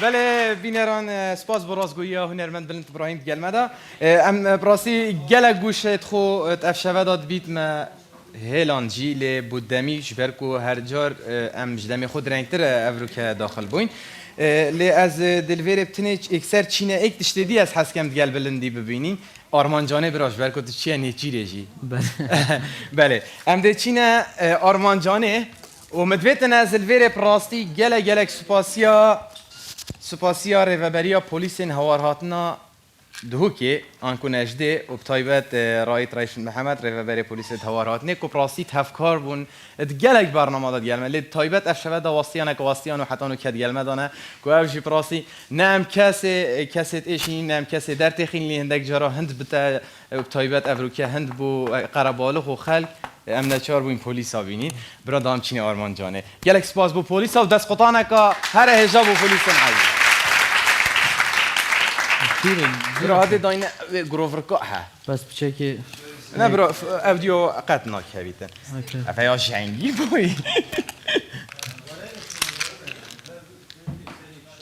بله بینران سپاس برازگویی هنرمند بلند ابراهیم گلمدا ام براسی گلک گوشت خو افشوه داد بیت ما هیلانجی لی بودمی جبرکو هر جار ام جدمی خود رنگتر افرو که داخل بوین لی از دلویر بتنه اکثر چینه ایک تشتیدی از حسکم گل بلندی ببینین آرمان جانه براش برکو تو چیه نیچی ریجی بله ام ده چینه آرمان جانه و مدویتن از دلویر براستی گلک سپاسیا ریوبریا پلیسین هوار هاتنا دهوکی آنکو نجده و بطایبت رایت رایشن محمد ریوبری پلیس هوار هاتنه که پراسی تفکار بون گلک برنامه داد گلمه لی طایبت افشوه دا واستیانه که واستیانو حتانو کد گلمه دانه که اوشی پراسی نم کسی ایشین نم کسی در تخین لی هندک جارا هند بتا بطایبت افروکه هند بو قربالخ و خلق ام نچار بو این پلیس ها بینید برا دام چینی آرمان جانه گلک سپاس بو پلیس ها و دست قطانه که هر هجا بو پلیس عزیز برا هاده داینه گروفر که ها بس بچه که نه برا اودیو قد ناک هبیتن افا یا جنگی بوی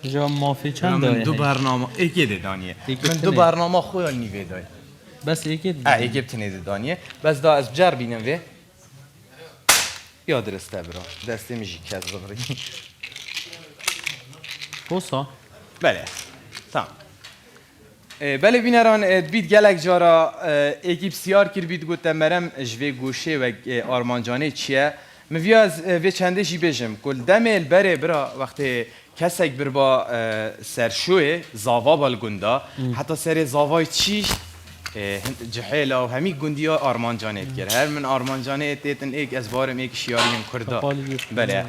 جا مافی چند داره؟ من دو برنامه ایکی ده دانیه من دو برنامه خویال نیوه دای بس ایکی ده؟ ایکی بتنه ده دانیه بس دا از بجر بینم وی یا درسته برا دسته میشی که از بغری بوسا؟ بله تمام بله بینران بید گلک جارا ایکی بسیار کر بید گوتم مرم جوه گوشه و آرمانجانه چیه مویا از وی چنده جی بجم کل دمیل بره برا وقتی کسک بر با سرشوه زاوا بالگوندا حتی سر زاوای چیش جحیلا و همی گندی ها آرمان جانت کرد هر من آرمان جانت تیتن ایک از بارم ایک شیاریم کردا بله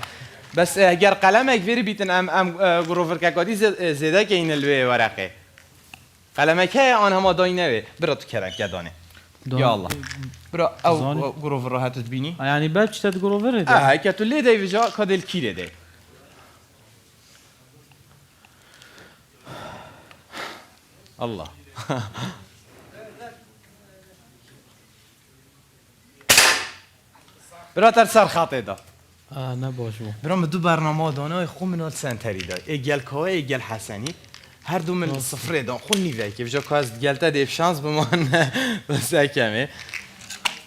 بس اگر قلم اک وری بیتن ام گروفر ککادی زده که این الوی ورقه قلم که آن هم دای نوی برا تو کرک گدانه یا الله برا او گروفر راحت تبینی یعنی بعد چی تد گروفر ده اه که تو لیده وجا کادل کی لیده الله براتر سر خاطه دا نباش برام دو برنامه دانای خو منال سنتری دا ایگل کوه ایگل حسنی هر دو من صفره دان خو نیوه که بجا کاز گلتا دیف شانس بمان بس کمه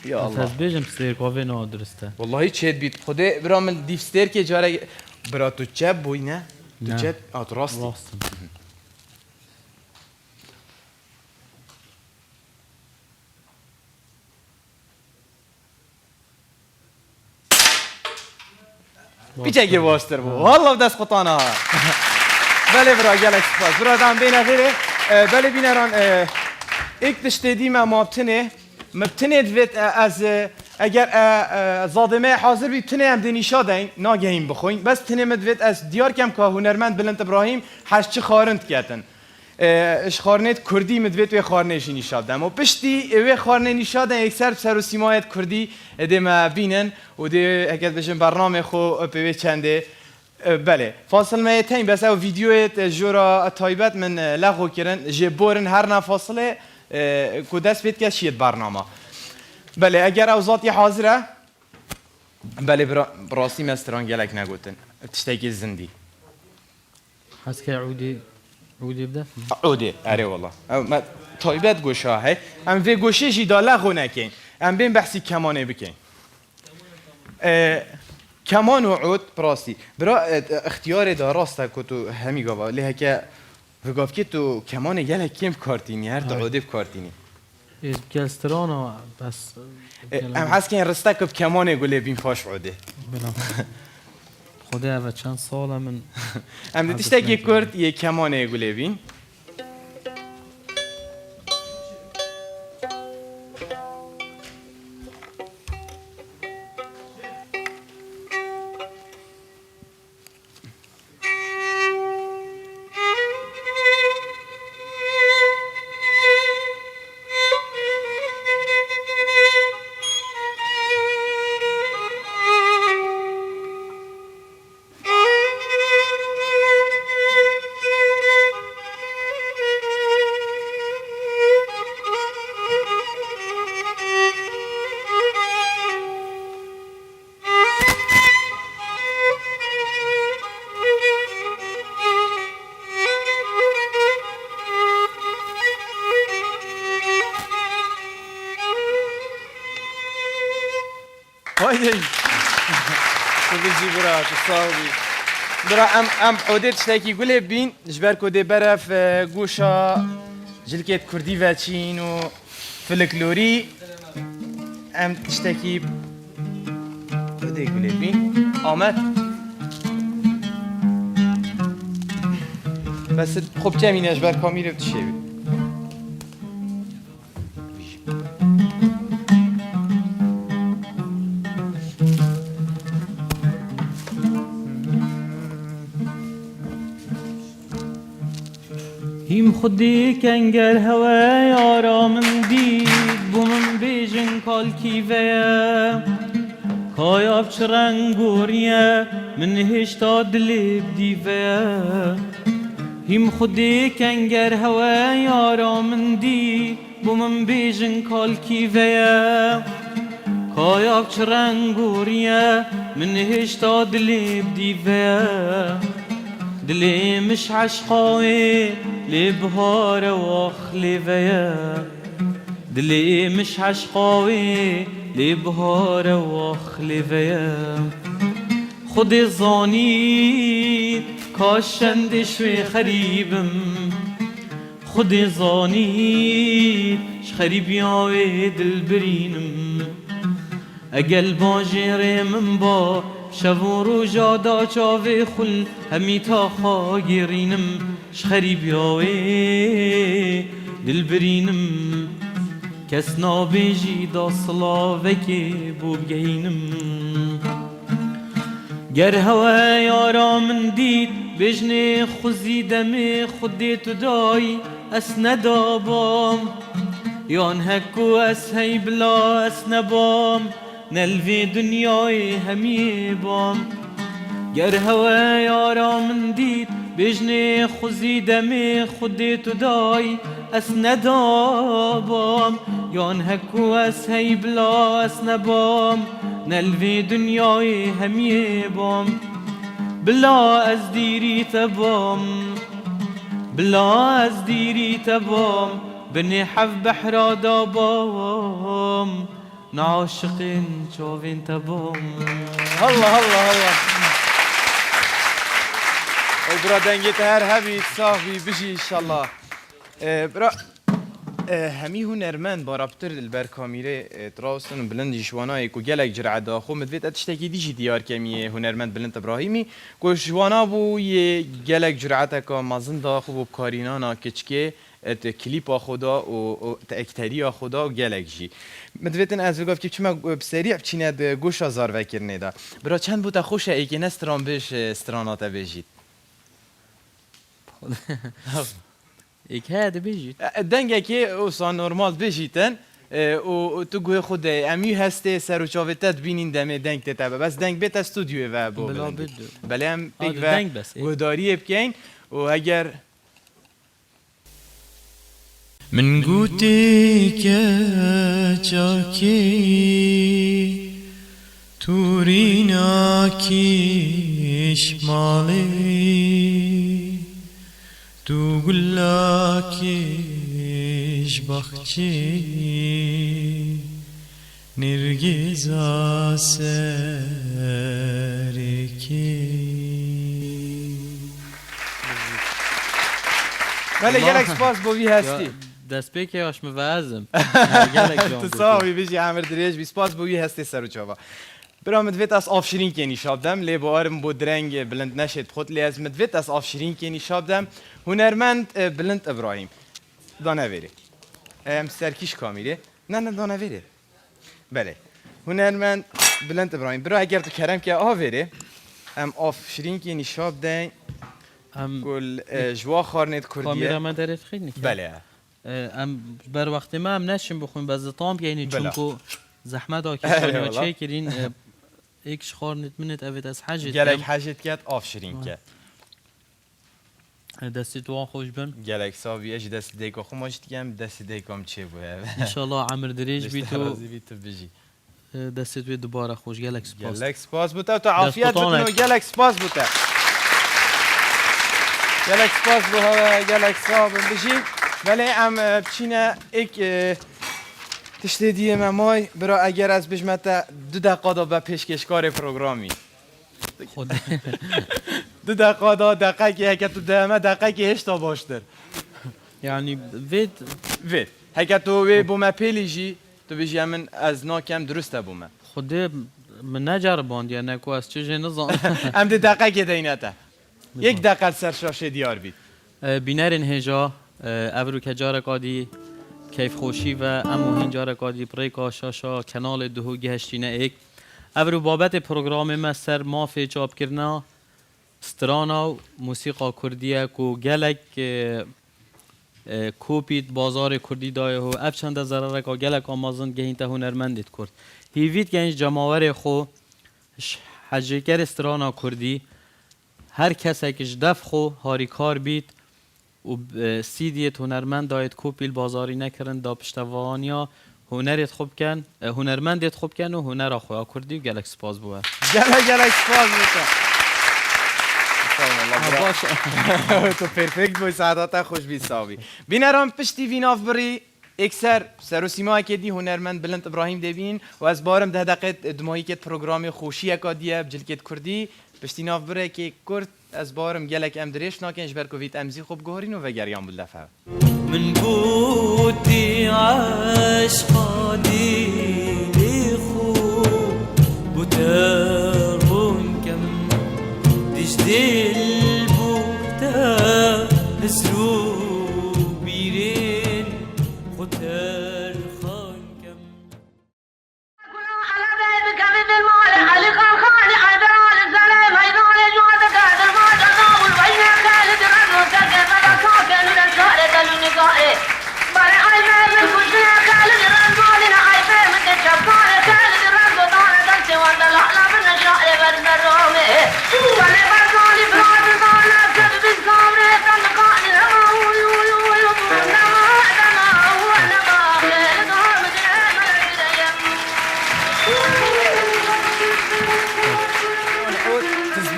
یا الله از بیجم سیر کوه نه درسته والله چه بیت خوده برام من دیف ستر که جاره برا تو چپ بوی نه تو چپ آت راستی بیچه واستر بو والله دست قطانا بله برا گلک سپاس برا دام بین غیره بله بینران ایک تشتیدی ما مبتنه دوید از اگر زادمه حاضر بی تنه هم دنیشا دین ناگهیم بخوین بس تنه مدوید از دیار کم که هنرمند بلند ابراهیم هشت خارند کتن اش خارنت کردی مدوید و خارنشی نشادم و پشتی و خارنه نشادن یک سر و سیمایت کردی ادم بینن و ده اگر بشن برنامه خو به چنده بله فاصل میتین بس او ویدیویت جورا تایبت من لغو کردن جبورن هر نفاصله کدس بید که شید برنامه بله اگر او ذاتی حاضره بله براستی مستران گلک نگوتن تشتاقی زندی هست که عودی بده؟ عودی اره والله ما تایبت گوشه های ام وی گوشه جیدا لغو نکن ام بین بحثی کمانه بکن کمان و عود براستی برا اختیار دا راسته که تو همی گابا لیه که بگاف که تو کمان گلک کم کارتینی هر تو عوده بکارتینی گلسترانا بس ام حس که این رسته که کمانه گله بین فاش عوده خدا و چند ساله من ام دیشته که کرد یه کمانه گله بین برا ام عودت شتاکی گله بین جبر کده برف گوشا جلکت کردی و چین و فلکلوری ام شتاکی عوده گله بین آمد بس خب چمینه جبر کامیره بتشیوی هیم خودی کنگر هوای آرامم دید بومم بیجن کال کیوه کایاب چرنگوریه من هشتا دلی بدیوه هیم خودی کنگر هوای آرامم دید بومم بیجن کال کیوه کایاب چرنگوریه من هشتا دلی بدیوه دلی مش عشقاوي لبهار واخلي فيا دلی مش عشقاوي لبهار واخلي فيا خودی زانید کاشند شوی خریبم خودی زانید خریبیاوی دل برینم اگل باجر من با شو روزا دا چاوی خل همی تا خاگرینم شخریبیاوی دل برینم کس نابیجی دا سلاوکی بو بگینم گر هوا یارا من دید بجنه خوزی دم خودی تو دای اس ندابام یان هکو اس هی بلا اس نبام نلوی دنیای همی بام گر هوا یارا من دید بجنه خوزی دم خودی تو دای اس ندابام یان هکو اس هی بلا اس نبام نلوی دنیای همی بام بلا از دیری تبام بلا از دیری تبام بني حف بحر دابام نعاشقين شوفين تبام الله الله الله برا دنگت هر هبید صافی بجی انشالله برا همی هنرمند بارابتر البر کامیره تراوستن بلند جوانای کو گلک جرعه داخو مدویت اتشتکی دیجی دیار کمیه هنرمند بلند ابراهیمی کو جوانا بو یه گلک جرعه کا مازن داخو بو کارینانا کچکه کلیپ خدا و اکتری خدا و گلک جی مدویتن از وگاف که چما بسریع بچیند گوش آزار وکرنه دا برا چند بوتا خوشه ای که نستران بش استراناتا بجید ایک هاده بجید دنگه که اوسان نورمال بجیتن و تو گوه خود امی هسته سر و چاوتت بینین دمه دنگ تتبه بس دنگ بیت استودیوه و با بلا بدو بله هم پیک و گوداری بکن و اگر من گوتی که چاکی تورینا کیش مالی تو گلا کیش بخچی نرگیزا سرکی بله گلک سپاس بوی هستی دست بی که آش موازم تصاوی بیشی عمر دریج بی سپاس بوی هستی سر و چاوا برا مدویت از آفشرین کنی شابدم لی با آرم بود رنگ بلند نشد خود لی از مدویت از آفشرین کنی شابدم هنرمند بلند ابراهیم دانه ویره ام سرکیش کامیره نه دانه ویره بله هنرمند بلند ابراهیم برا اگر تو کرم که آویره ام آفشرین کنی شابدم کل جوا خارنت کردیه کامیره من درت خیلی بله ام بر وقت ما هم نشیم بخویم بزتام یعنی چونکو زحمت آکی و چه کرین ایکش خارنت منت اوید از حجت گلک حجت کرد آفشرین کرد دستی تو خوش بن گلک ساوی اج دست دیگا خو ماجد کم دست دیگام چه بوده انشالله عمر دریج بیتو بجی دستی توی دوباره خوش گلک سپاس گلک سپاس بوده تو عافیت بتونو گلک سپاس بوده گلک سپاس بوده گلک ساب بجی ولی ام بچینه ایک تشتی دیه ممای برا اگر از بجمت 2 دقیقه دا به پیشکشکار پروگرامی 2 دقیقه دا دقیقه که هکت تو دهمه دقیقه که هشتا باشتر یعنی وید هکت تو وی بومه پیلیجی تو بجی همین از ناکم درسته بومه خوده من نجرباند یعنی که از چه نظام هم 2 دقیقه که دینته 1 دقیقه سرشاشه دیار بید بینرین هجا ابرو کجار قادی کیف خوشی و امو هنجار قادی پریکا شاشا کانال دهو گهشتینه ایک ابرو بابت پروگرام مستر مافی چاپ کرنا سترانا موسیقى کردیه کو گلک کوپید بازار کردی دایه و افچند ضرره که گلک آمازن گهینته هنرمندید کرد هیوید گنج جماور خو حجیگر استرانا کردی هر کسی کش دف خو هاری کار بید و سیدیت هنرمند داید کوپیل بازاری نکرن دا پشتوانیا هنرت خوب کن هنرمندت خوب کن و هنر خواه کردی و گلک سپاس بوه گلک سپاس بوده تو پرفکت بوی سعادت خوش بی ساوی بینرام پشتی ویناف بری اکثر سر و سیما که دی هنرمند بلند ابراهیم دبین و از بارم 10 دقیقه دمایی که پروگرام خوشی اکادیه بجلکت کردی پشتی ناف بره که کرد از بارم گلک ام دریش ناکنش برکویت امزی خوب گهارین و گریان بلدفه من بودی عشقا دیدی خوب بوترون کم دیش دل بوده هزرو بیرین خودر خواه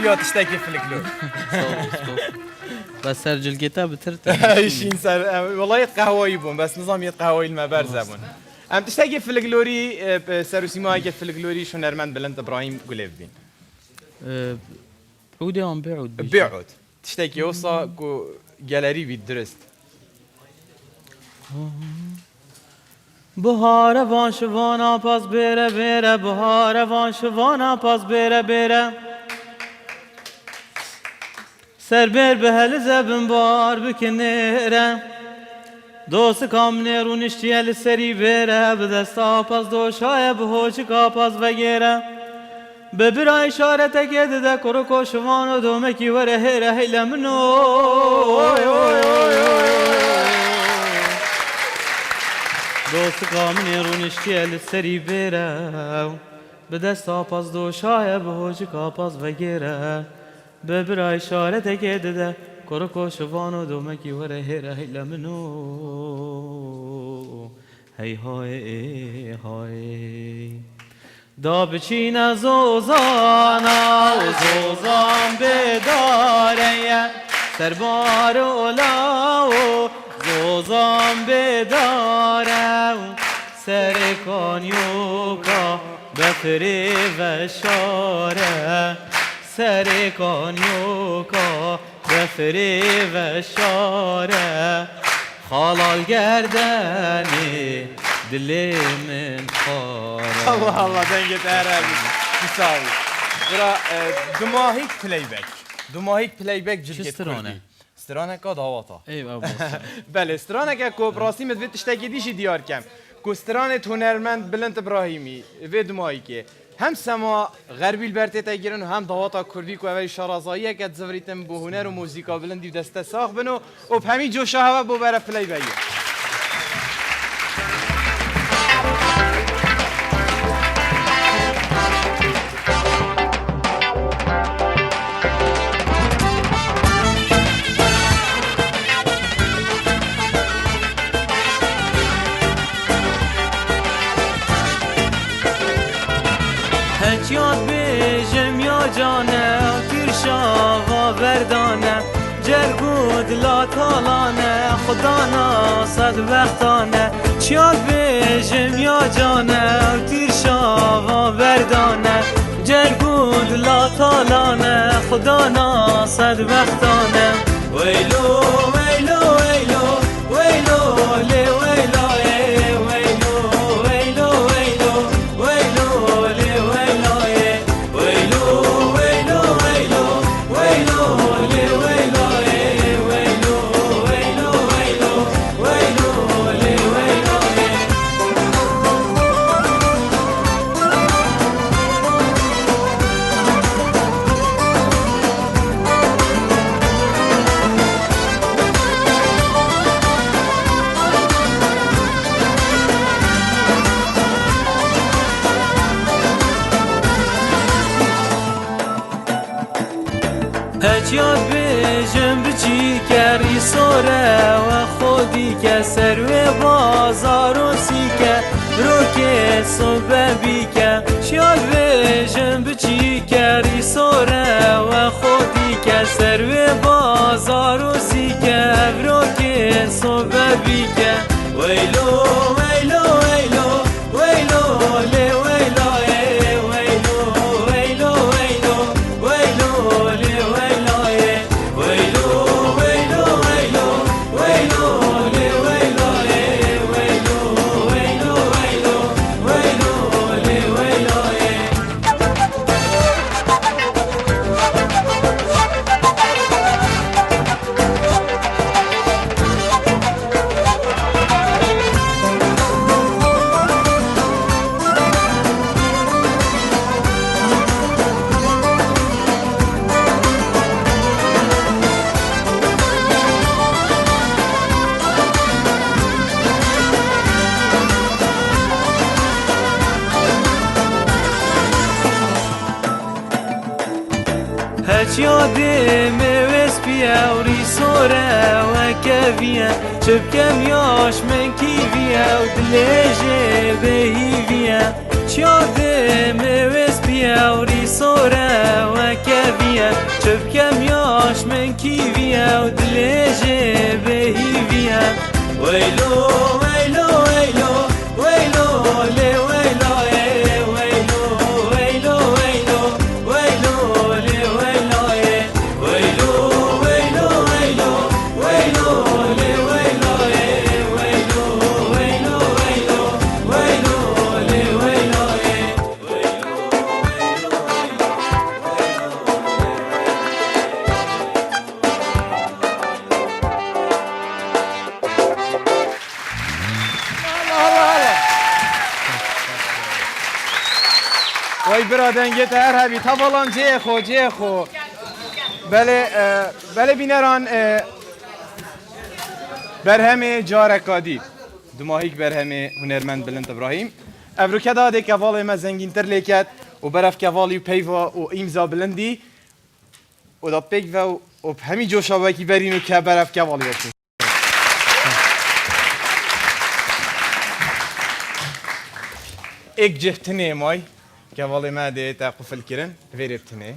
بیا تشتکی فلکلور بس سر جلگیتا بترت شین سر والله قهوه‌ای بون بس نظامیت قهوه‌ای المبر زبون ام تشتکی فلکلوری سر و سیما اگه فلکلوری شو نرمند بلند ابراهیم گلیف بین عودي عم بعود بعود تشتكي وصا كو جاليري بيت درست بهار وان شوانا پاس بره بره بهار وان شوانا پاس بره بره سر بر به هل زبن بار بکنره دوست کام نیرون اشتیل سری بره به دستا پاس دوشای به هوچکا پاس وگیره به برای اشارت گده ده کرو کشوان و دومکی وره هره هیله منو دوست کامنی رونشتی السری بره به دست آپاز دوشای به هوچی کاپاز وگیره به برای اشارت گده ده کرو کشوان و دومکی وره هره هیله منو هی های های دا بچین زوزانا و زوزان بداره سربار اولا و زوزان بداره سر کانیوکا بفری و شاره سر کانیوکا بفری و شاره خالال گردنی دلی من خاره الله الله دنگت عربی میساوی برا دماهیک پلی بک جلگت استرانه استرانه که داواتا ای بابا بله استرانه که کوپراسی مدوید تشتکی دیشی دیار کم کو استرانه هنرمند بلند ابراهیمی و دماهی که هم سما غربی البرته تگیرن و هم داواتا کردی که اولی شارازاییه که زوریتم به هنر و موزیکا بلندی و دسته ساخ بنو و همین جوشه هوا بو بره پلی بگیر یاد بیجم یا جانه تیرشا و بردانه جرگود لا تالانه خدانا صد وقتانه یاد بیجم یا جانه تیرشا و بردانه جرگود لا تالانه خدانا صد وقتانه ویلو ویلو ویلو ویلو لی ویلو یاد بیجم بچی کری سوره و خودی که سروی بازار و سیکه رو که صبح بیکه یاد بیجم بچی کری سوره و خودی که سروی بازار و سیکه رو که صبح بیکه ویلو ویلو ویلو ویلو لی ویلو یادم وسپیاوری سوره و کبیه چبکم یاش من کیویه و دلیجه بهیویه یادم وسپیاوری سوره و كافية شوف كم ياش من كيفية ودليجي بهيفية ويلو ويلو ويلو ويلو لي ويلو ويلو ويلو ويلو ويلو لي ويلو ويلو ويلو ويلو ويلو لي ويلو ويلو ويلو ويلو ويلو لي ويلو وای برادنگه هر هبی تابالان جه خو بله بینران برهم جارکادی دماهیک برهم هنرمند بلند ابراهیم ابروکه داده که والی ما زنگین تر لیکت و برف که والی و پیوا و ایمزا بلندی و دا پیک و همین جوشا که برینو که برف که والی باشون ایک جفتنه مای که والی ما ده تا قفل کرن ویره بتنه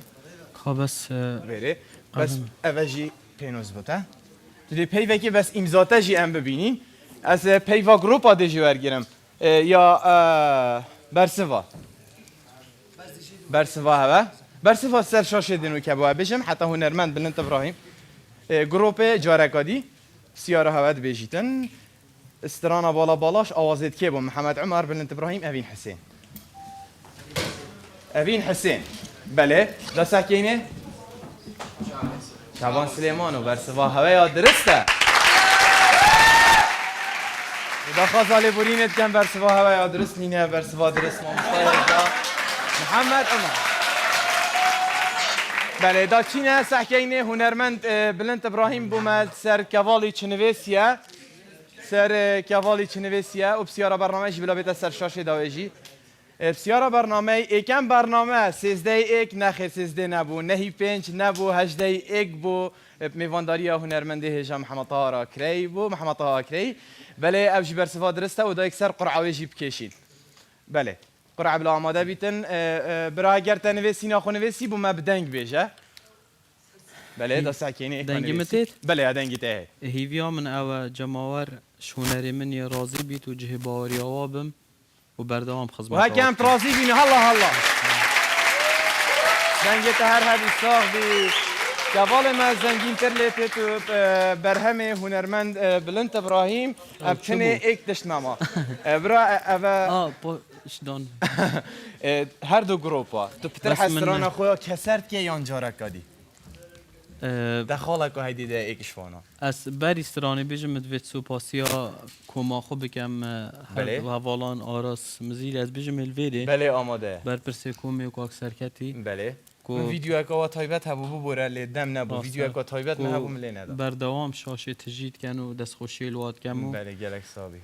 بس ویره بس اوجی پینوز بوده تو دی پیوه که بس امضاته جی ام ببینین از پیوا گروپا ده جی ورگیرم یا برسوا هوا برسوا سر شاشه دینو که باید بشم حتی هنرمند بلند ابراهیم گروپ جارکادی سیاره هوا ده بیجیتن استرانا بالاش آوازید که با محمد عمر بلند ابراهیم اوین حسین بله دا سکینه شعبان سلیمان و برسوا هوا یا درسته دا خواست بورینت کن برسوا هوا یا درست نینه برسوا درست محمد عمر بله دا چینه سکینه هنرمند بلند ابراهیم بومد سر کوالی چنویسیه و بسیارا برنامه جی بلا بیت سر شاشه داویجی بسیارا برنامه ایکم برنامه 13 نخیر 13 نبو نهی 5 نبو 18 بو میوانداری هنرمنده هجا محمد طاهر کری بو محمد طاهر کری بله اوجی برسوا درسته و دا یک سر قرعه جی بکشید بله قرعه بلا آماده بیتن برای اگر تنویسی ناخو نویسی بو ما بدنگ بیجه بله دا ساکینه دنگی متید؟ بله دنگی ته هیویا من او جماور شونری من یا راضی بیت و جه باوری آوابم و بردوام خدمت و هکم راضی بینی هلا دنگی ته هر هدی ساخ بی جوال ما زنگین تر لیتت و برهم هنرمند بلند ابراهیم ابتنه ایک دشت نما برا او شدون هر دو گروپا تو پتر حسران خو کسرت که یان جارکادی دخالك هيدي ده ایک شوانا از بری استرانی بیجم مدویت سوپاسیا کما خو بکم و حوالان آراس مزید از بیجم الویده بله آماده بر پرسه کومی و کاک سرکتی بله ویدیو اکا تایبت هبو ببوره لی دم نبو ویدیو اکا تایبت نه هبو ملی ندا بر دوام شاشه تجید کن و دست خوشی الواد کم و بله گلک سابی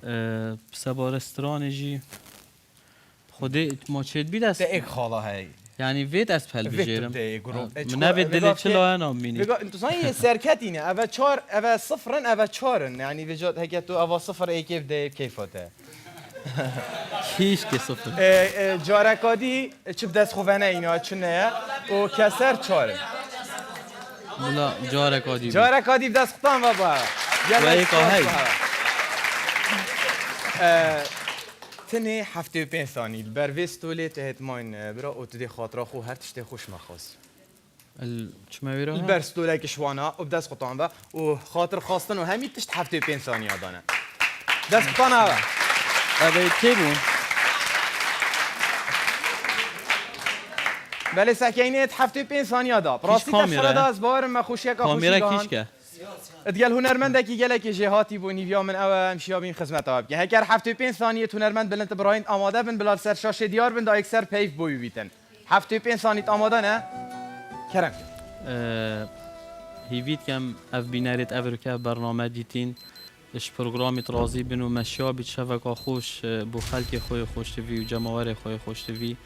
سبار استرانی جی خودی ما چید بید است ده ایک خالا هی یعنی وید از پل بجیرم من نوید دلی چلو انا مینی انتو صحیح سرکتینه اوه چار اوه صفرن اوه چارن یعنی وجود هکت تو اوه صفر ایکیف ده کیفاته کیش که صفر جارکادی چه دست خوبنه اینا چونه و کسر چاره بلا جارکادی بدست خوبان بابا و ایک آهی تنه 75 ثانیه برویستولی تهت ماین برا او تدی خاطره خو هر تشته خوش مخواست چماویرا البرستولی که شوانا و دست خطان با و خاطر خواستن و همین تشت 75 ثانیه دانه دست خطان ها اوه کی بون بله سکینه 75 ثانیه دا براستی تفسیر دا از باور ما خوشی که خوشی کامیرا کیش که ادگل هنرمنده کی گله کی جهاتی بو نیویا من او امشیابین خدمت آب که هکر 75 ثانیه هنرمند بلند ابراهیم آماده بن بلال سر شاشه دیار بن دا اکثر پیف بو بیتن 75 ثانیه آماده نه کرم هیوید کم اف بینریت اورکه برنامه دیتین اش پروگرامی رازی بن و مشیابی شبکه خوش بو خلک خوی خوش توی و جماور خوی خوش توی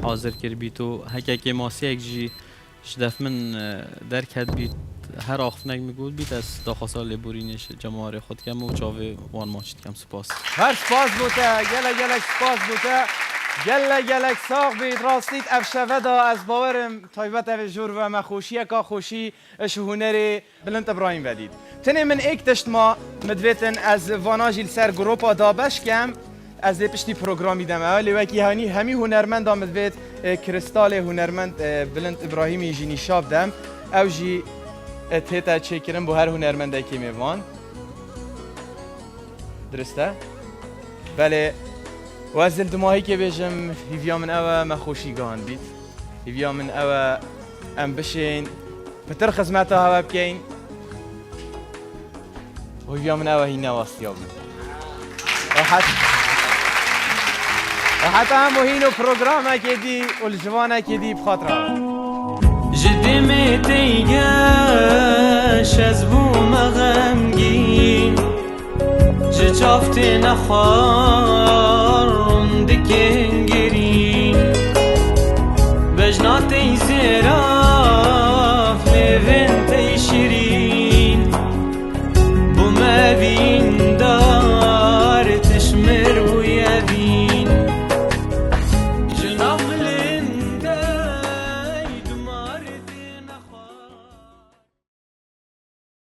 حاضر کر بیتو هکه که ماسی یک جی شدف من درکت بیت هر آخفنگ میگود بیت از داخل لبورینش جماعه خود کم و چاوه وان ماچید کم سپاس هر سپاس بوده گله سپاس بوده گلک ساق بید راستید افشوه دا از باورم تایبت او جور و مخوشیه که خوشی اش هنری بلند ابراهیم بدید تنه من ایک تشت ما مدویتن از واناجی سر گروپا دا بشکم از پشتی پروگرامی دم اولی وکی همی هنرمند دا مدویت کریستال هنرمند بلند ابراهیمی جینی شاب دم او جی تیتا چه کرم با هر هنرمنده که میوان درسته؟ بله و از دلدماهی که بیجم هیویا من اوه مخوشی گان بید هیویا من اوه ام بشین پتر خزمتا هوا بکین و هیویا من اوه هینه واسطیا بود و حتی هم هینو پروگرامه که دی و الجوانه که دی بخاطره جدی می تیگش از بوم غمگین جه چافتی نخوارم دکنگری بجناتی زیراف لیوین تی شیرین بوم بی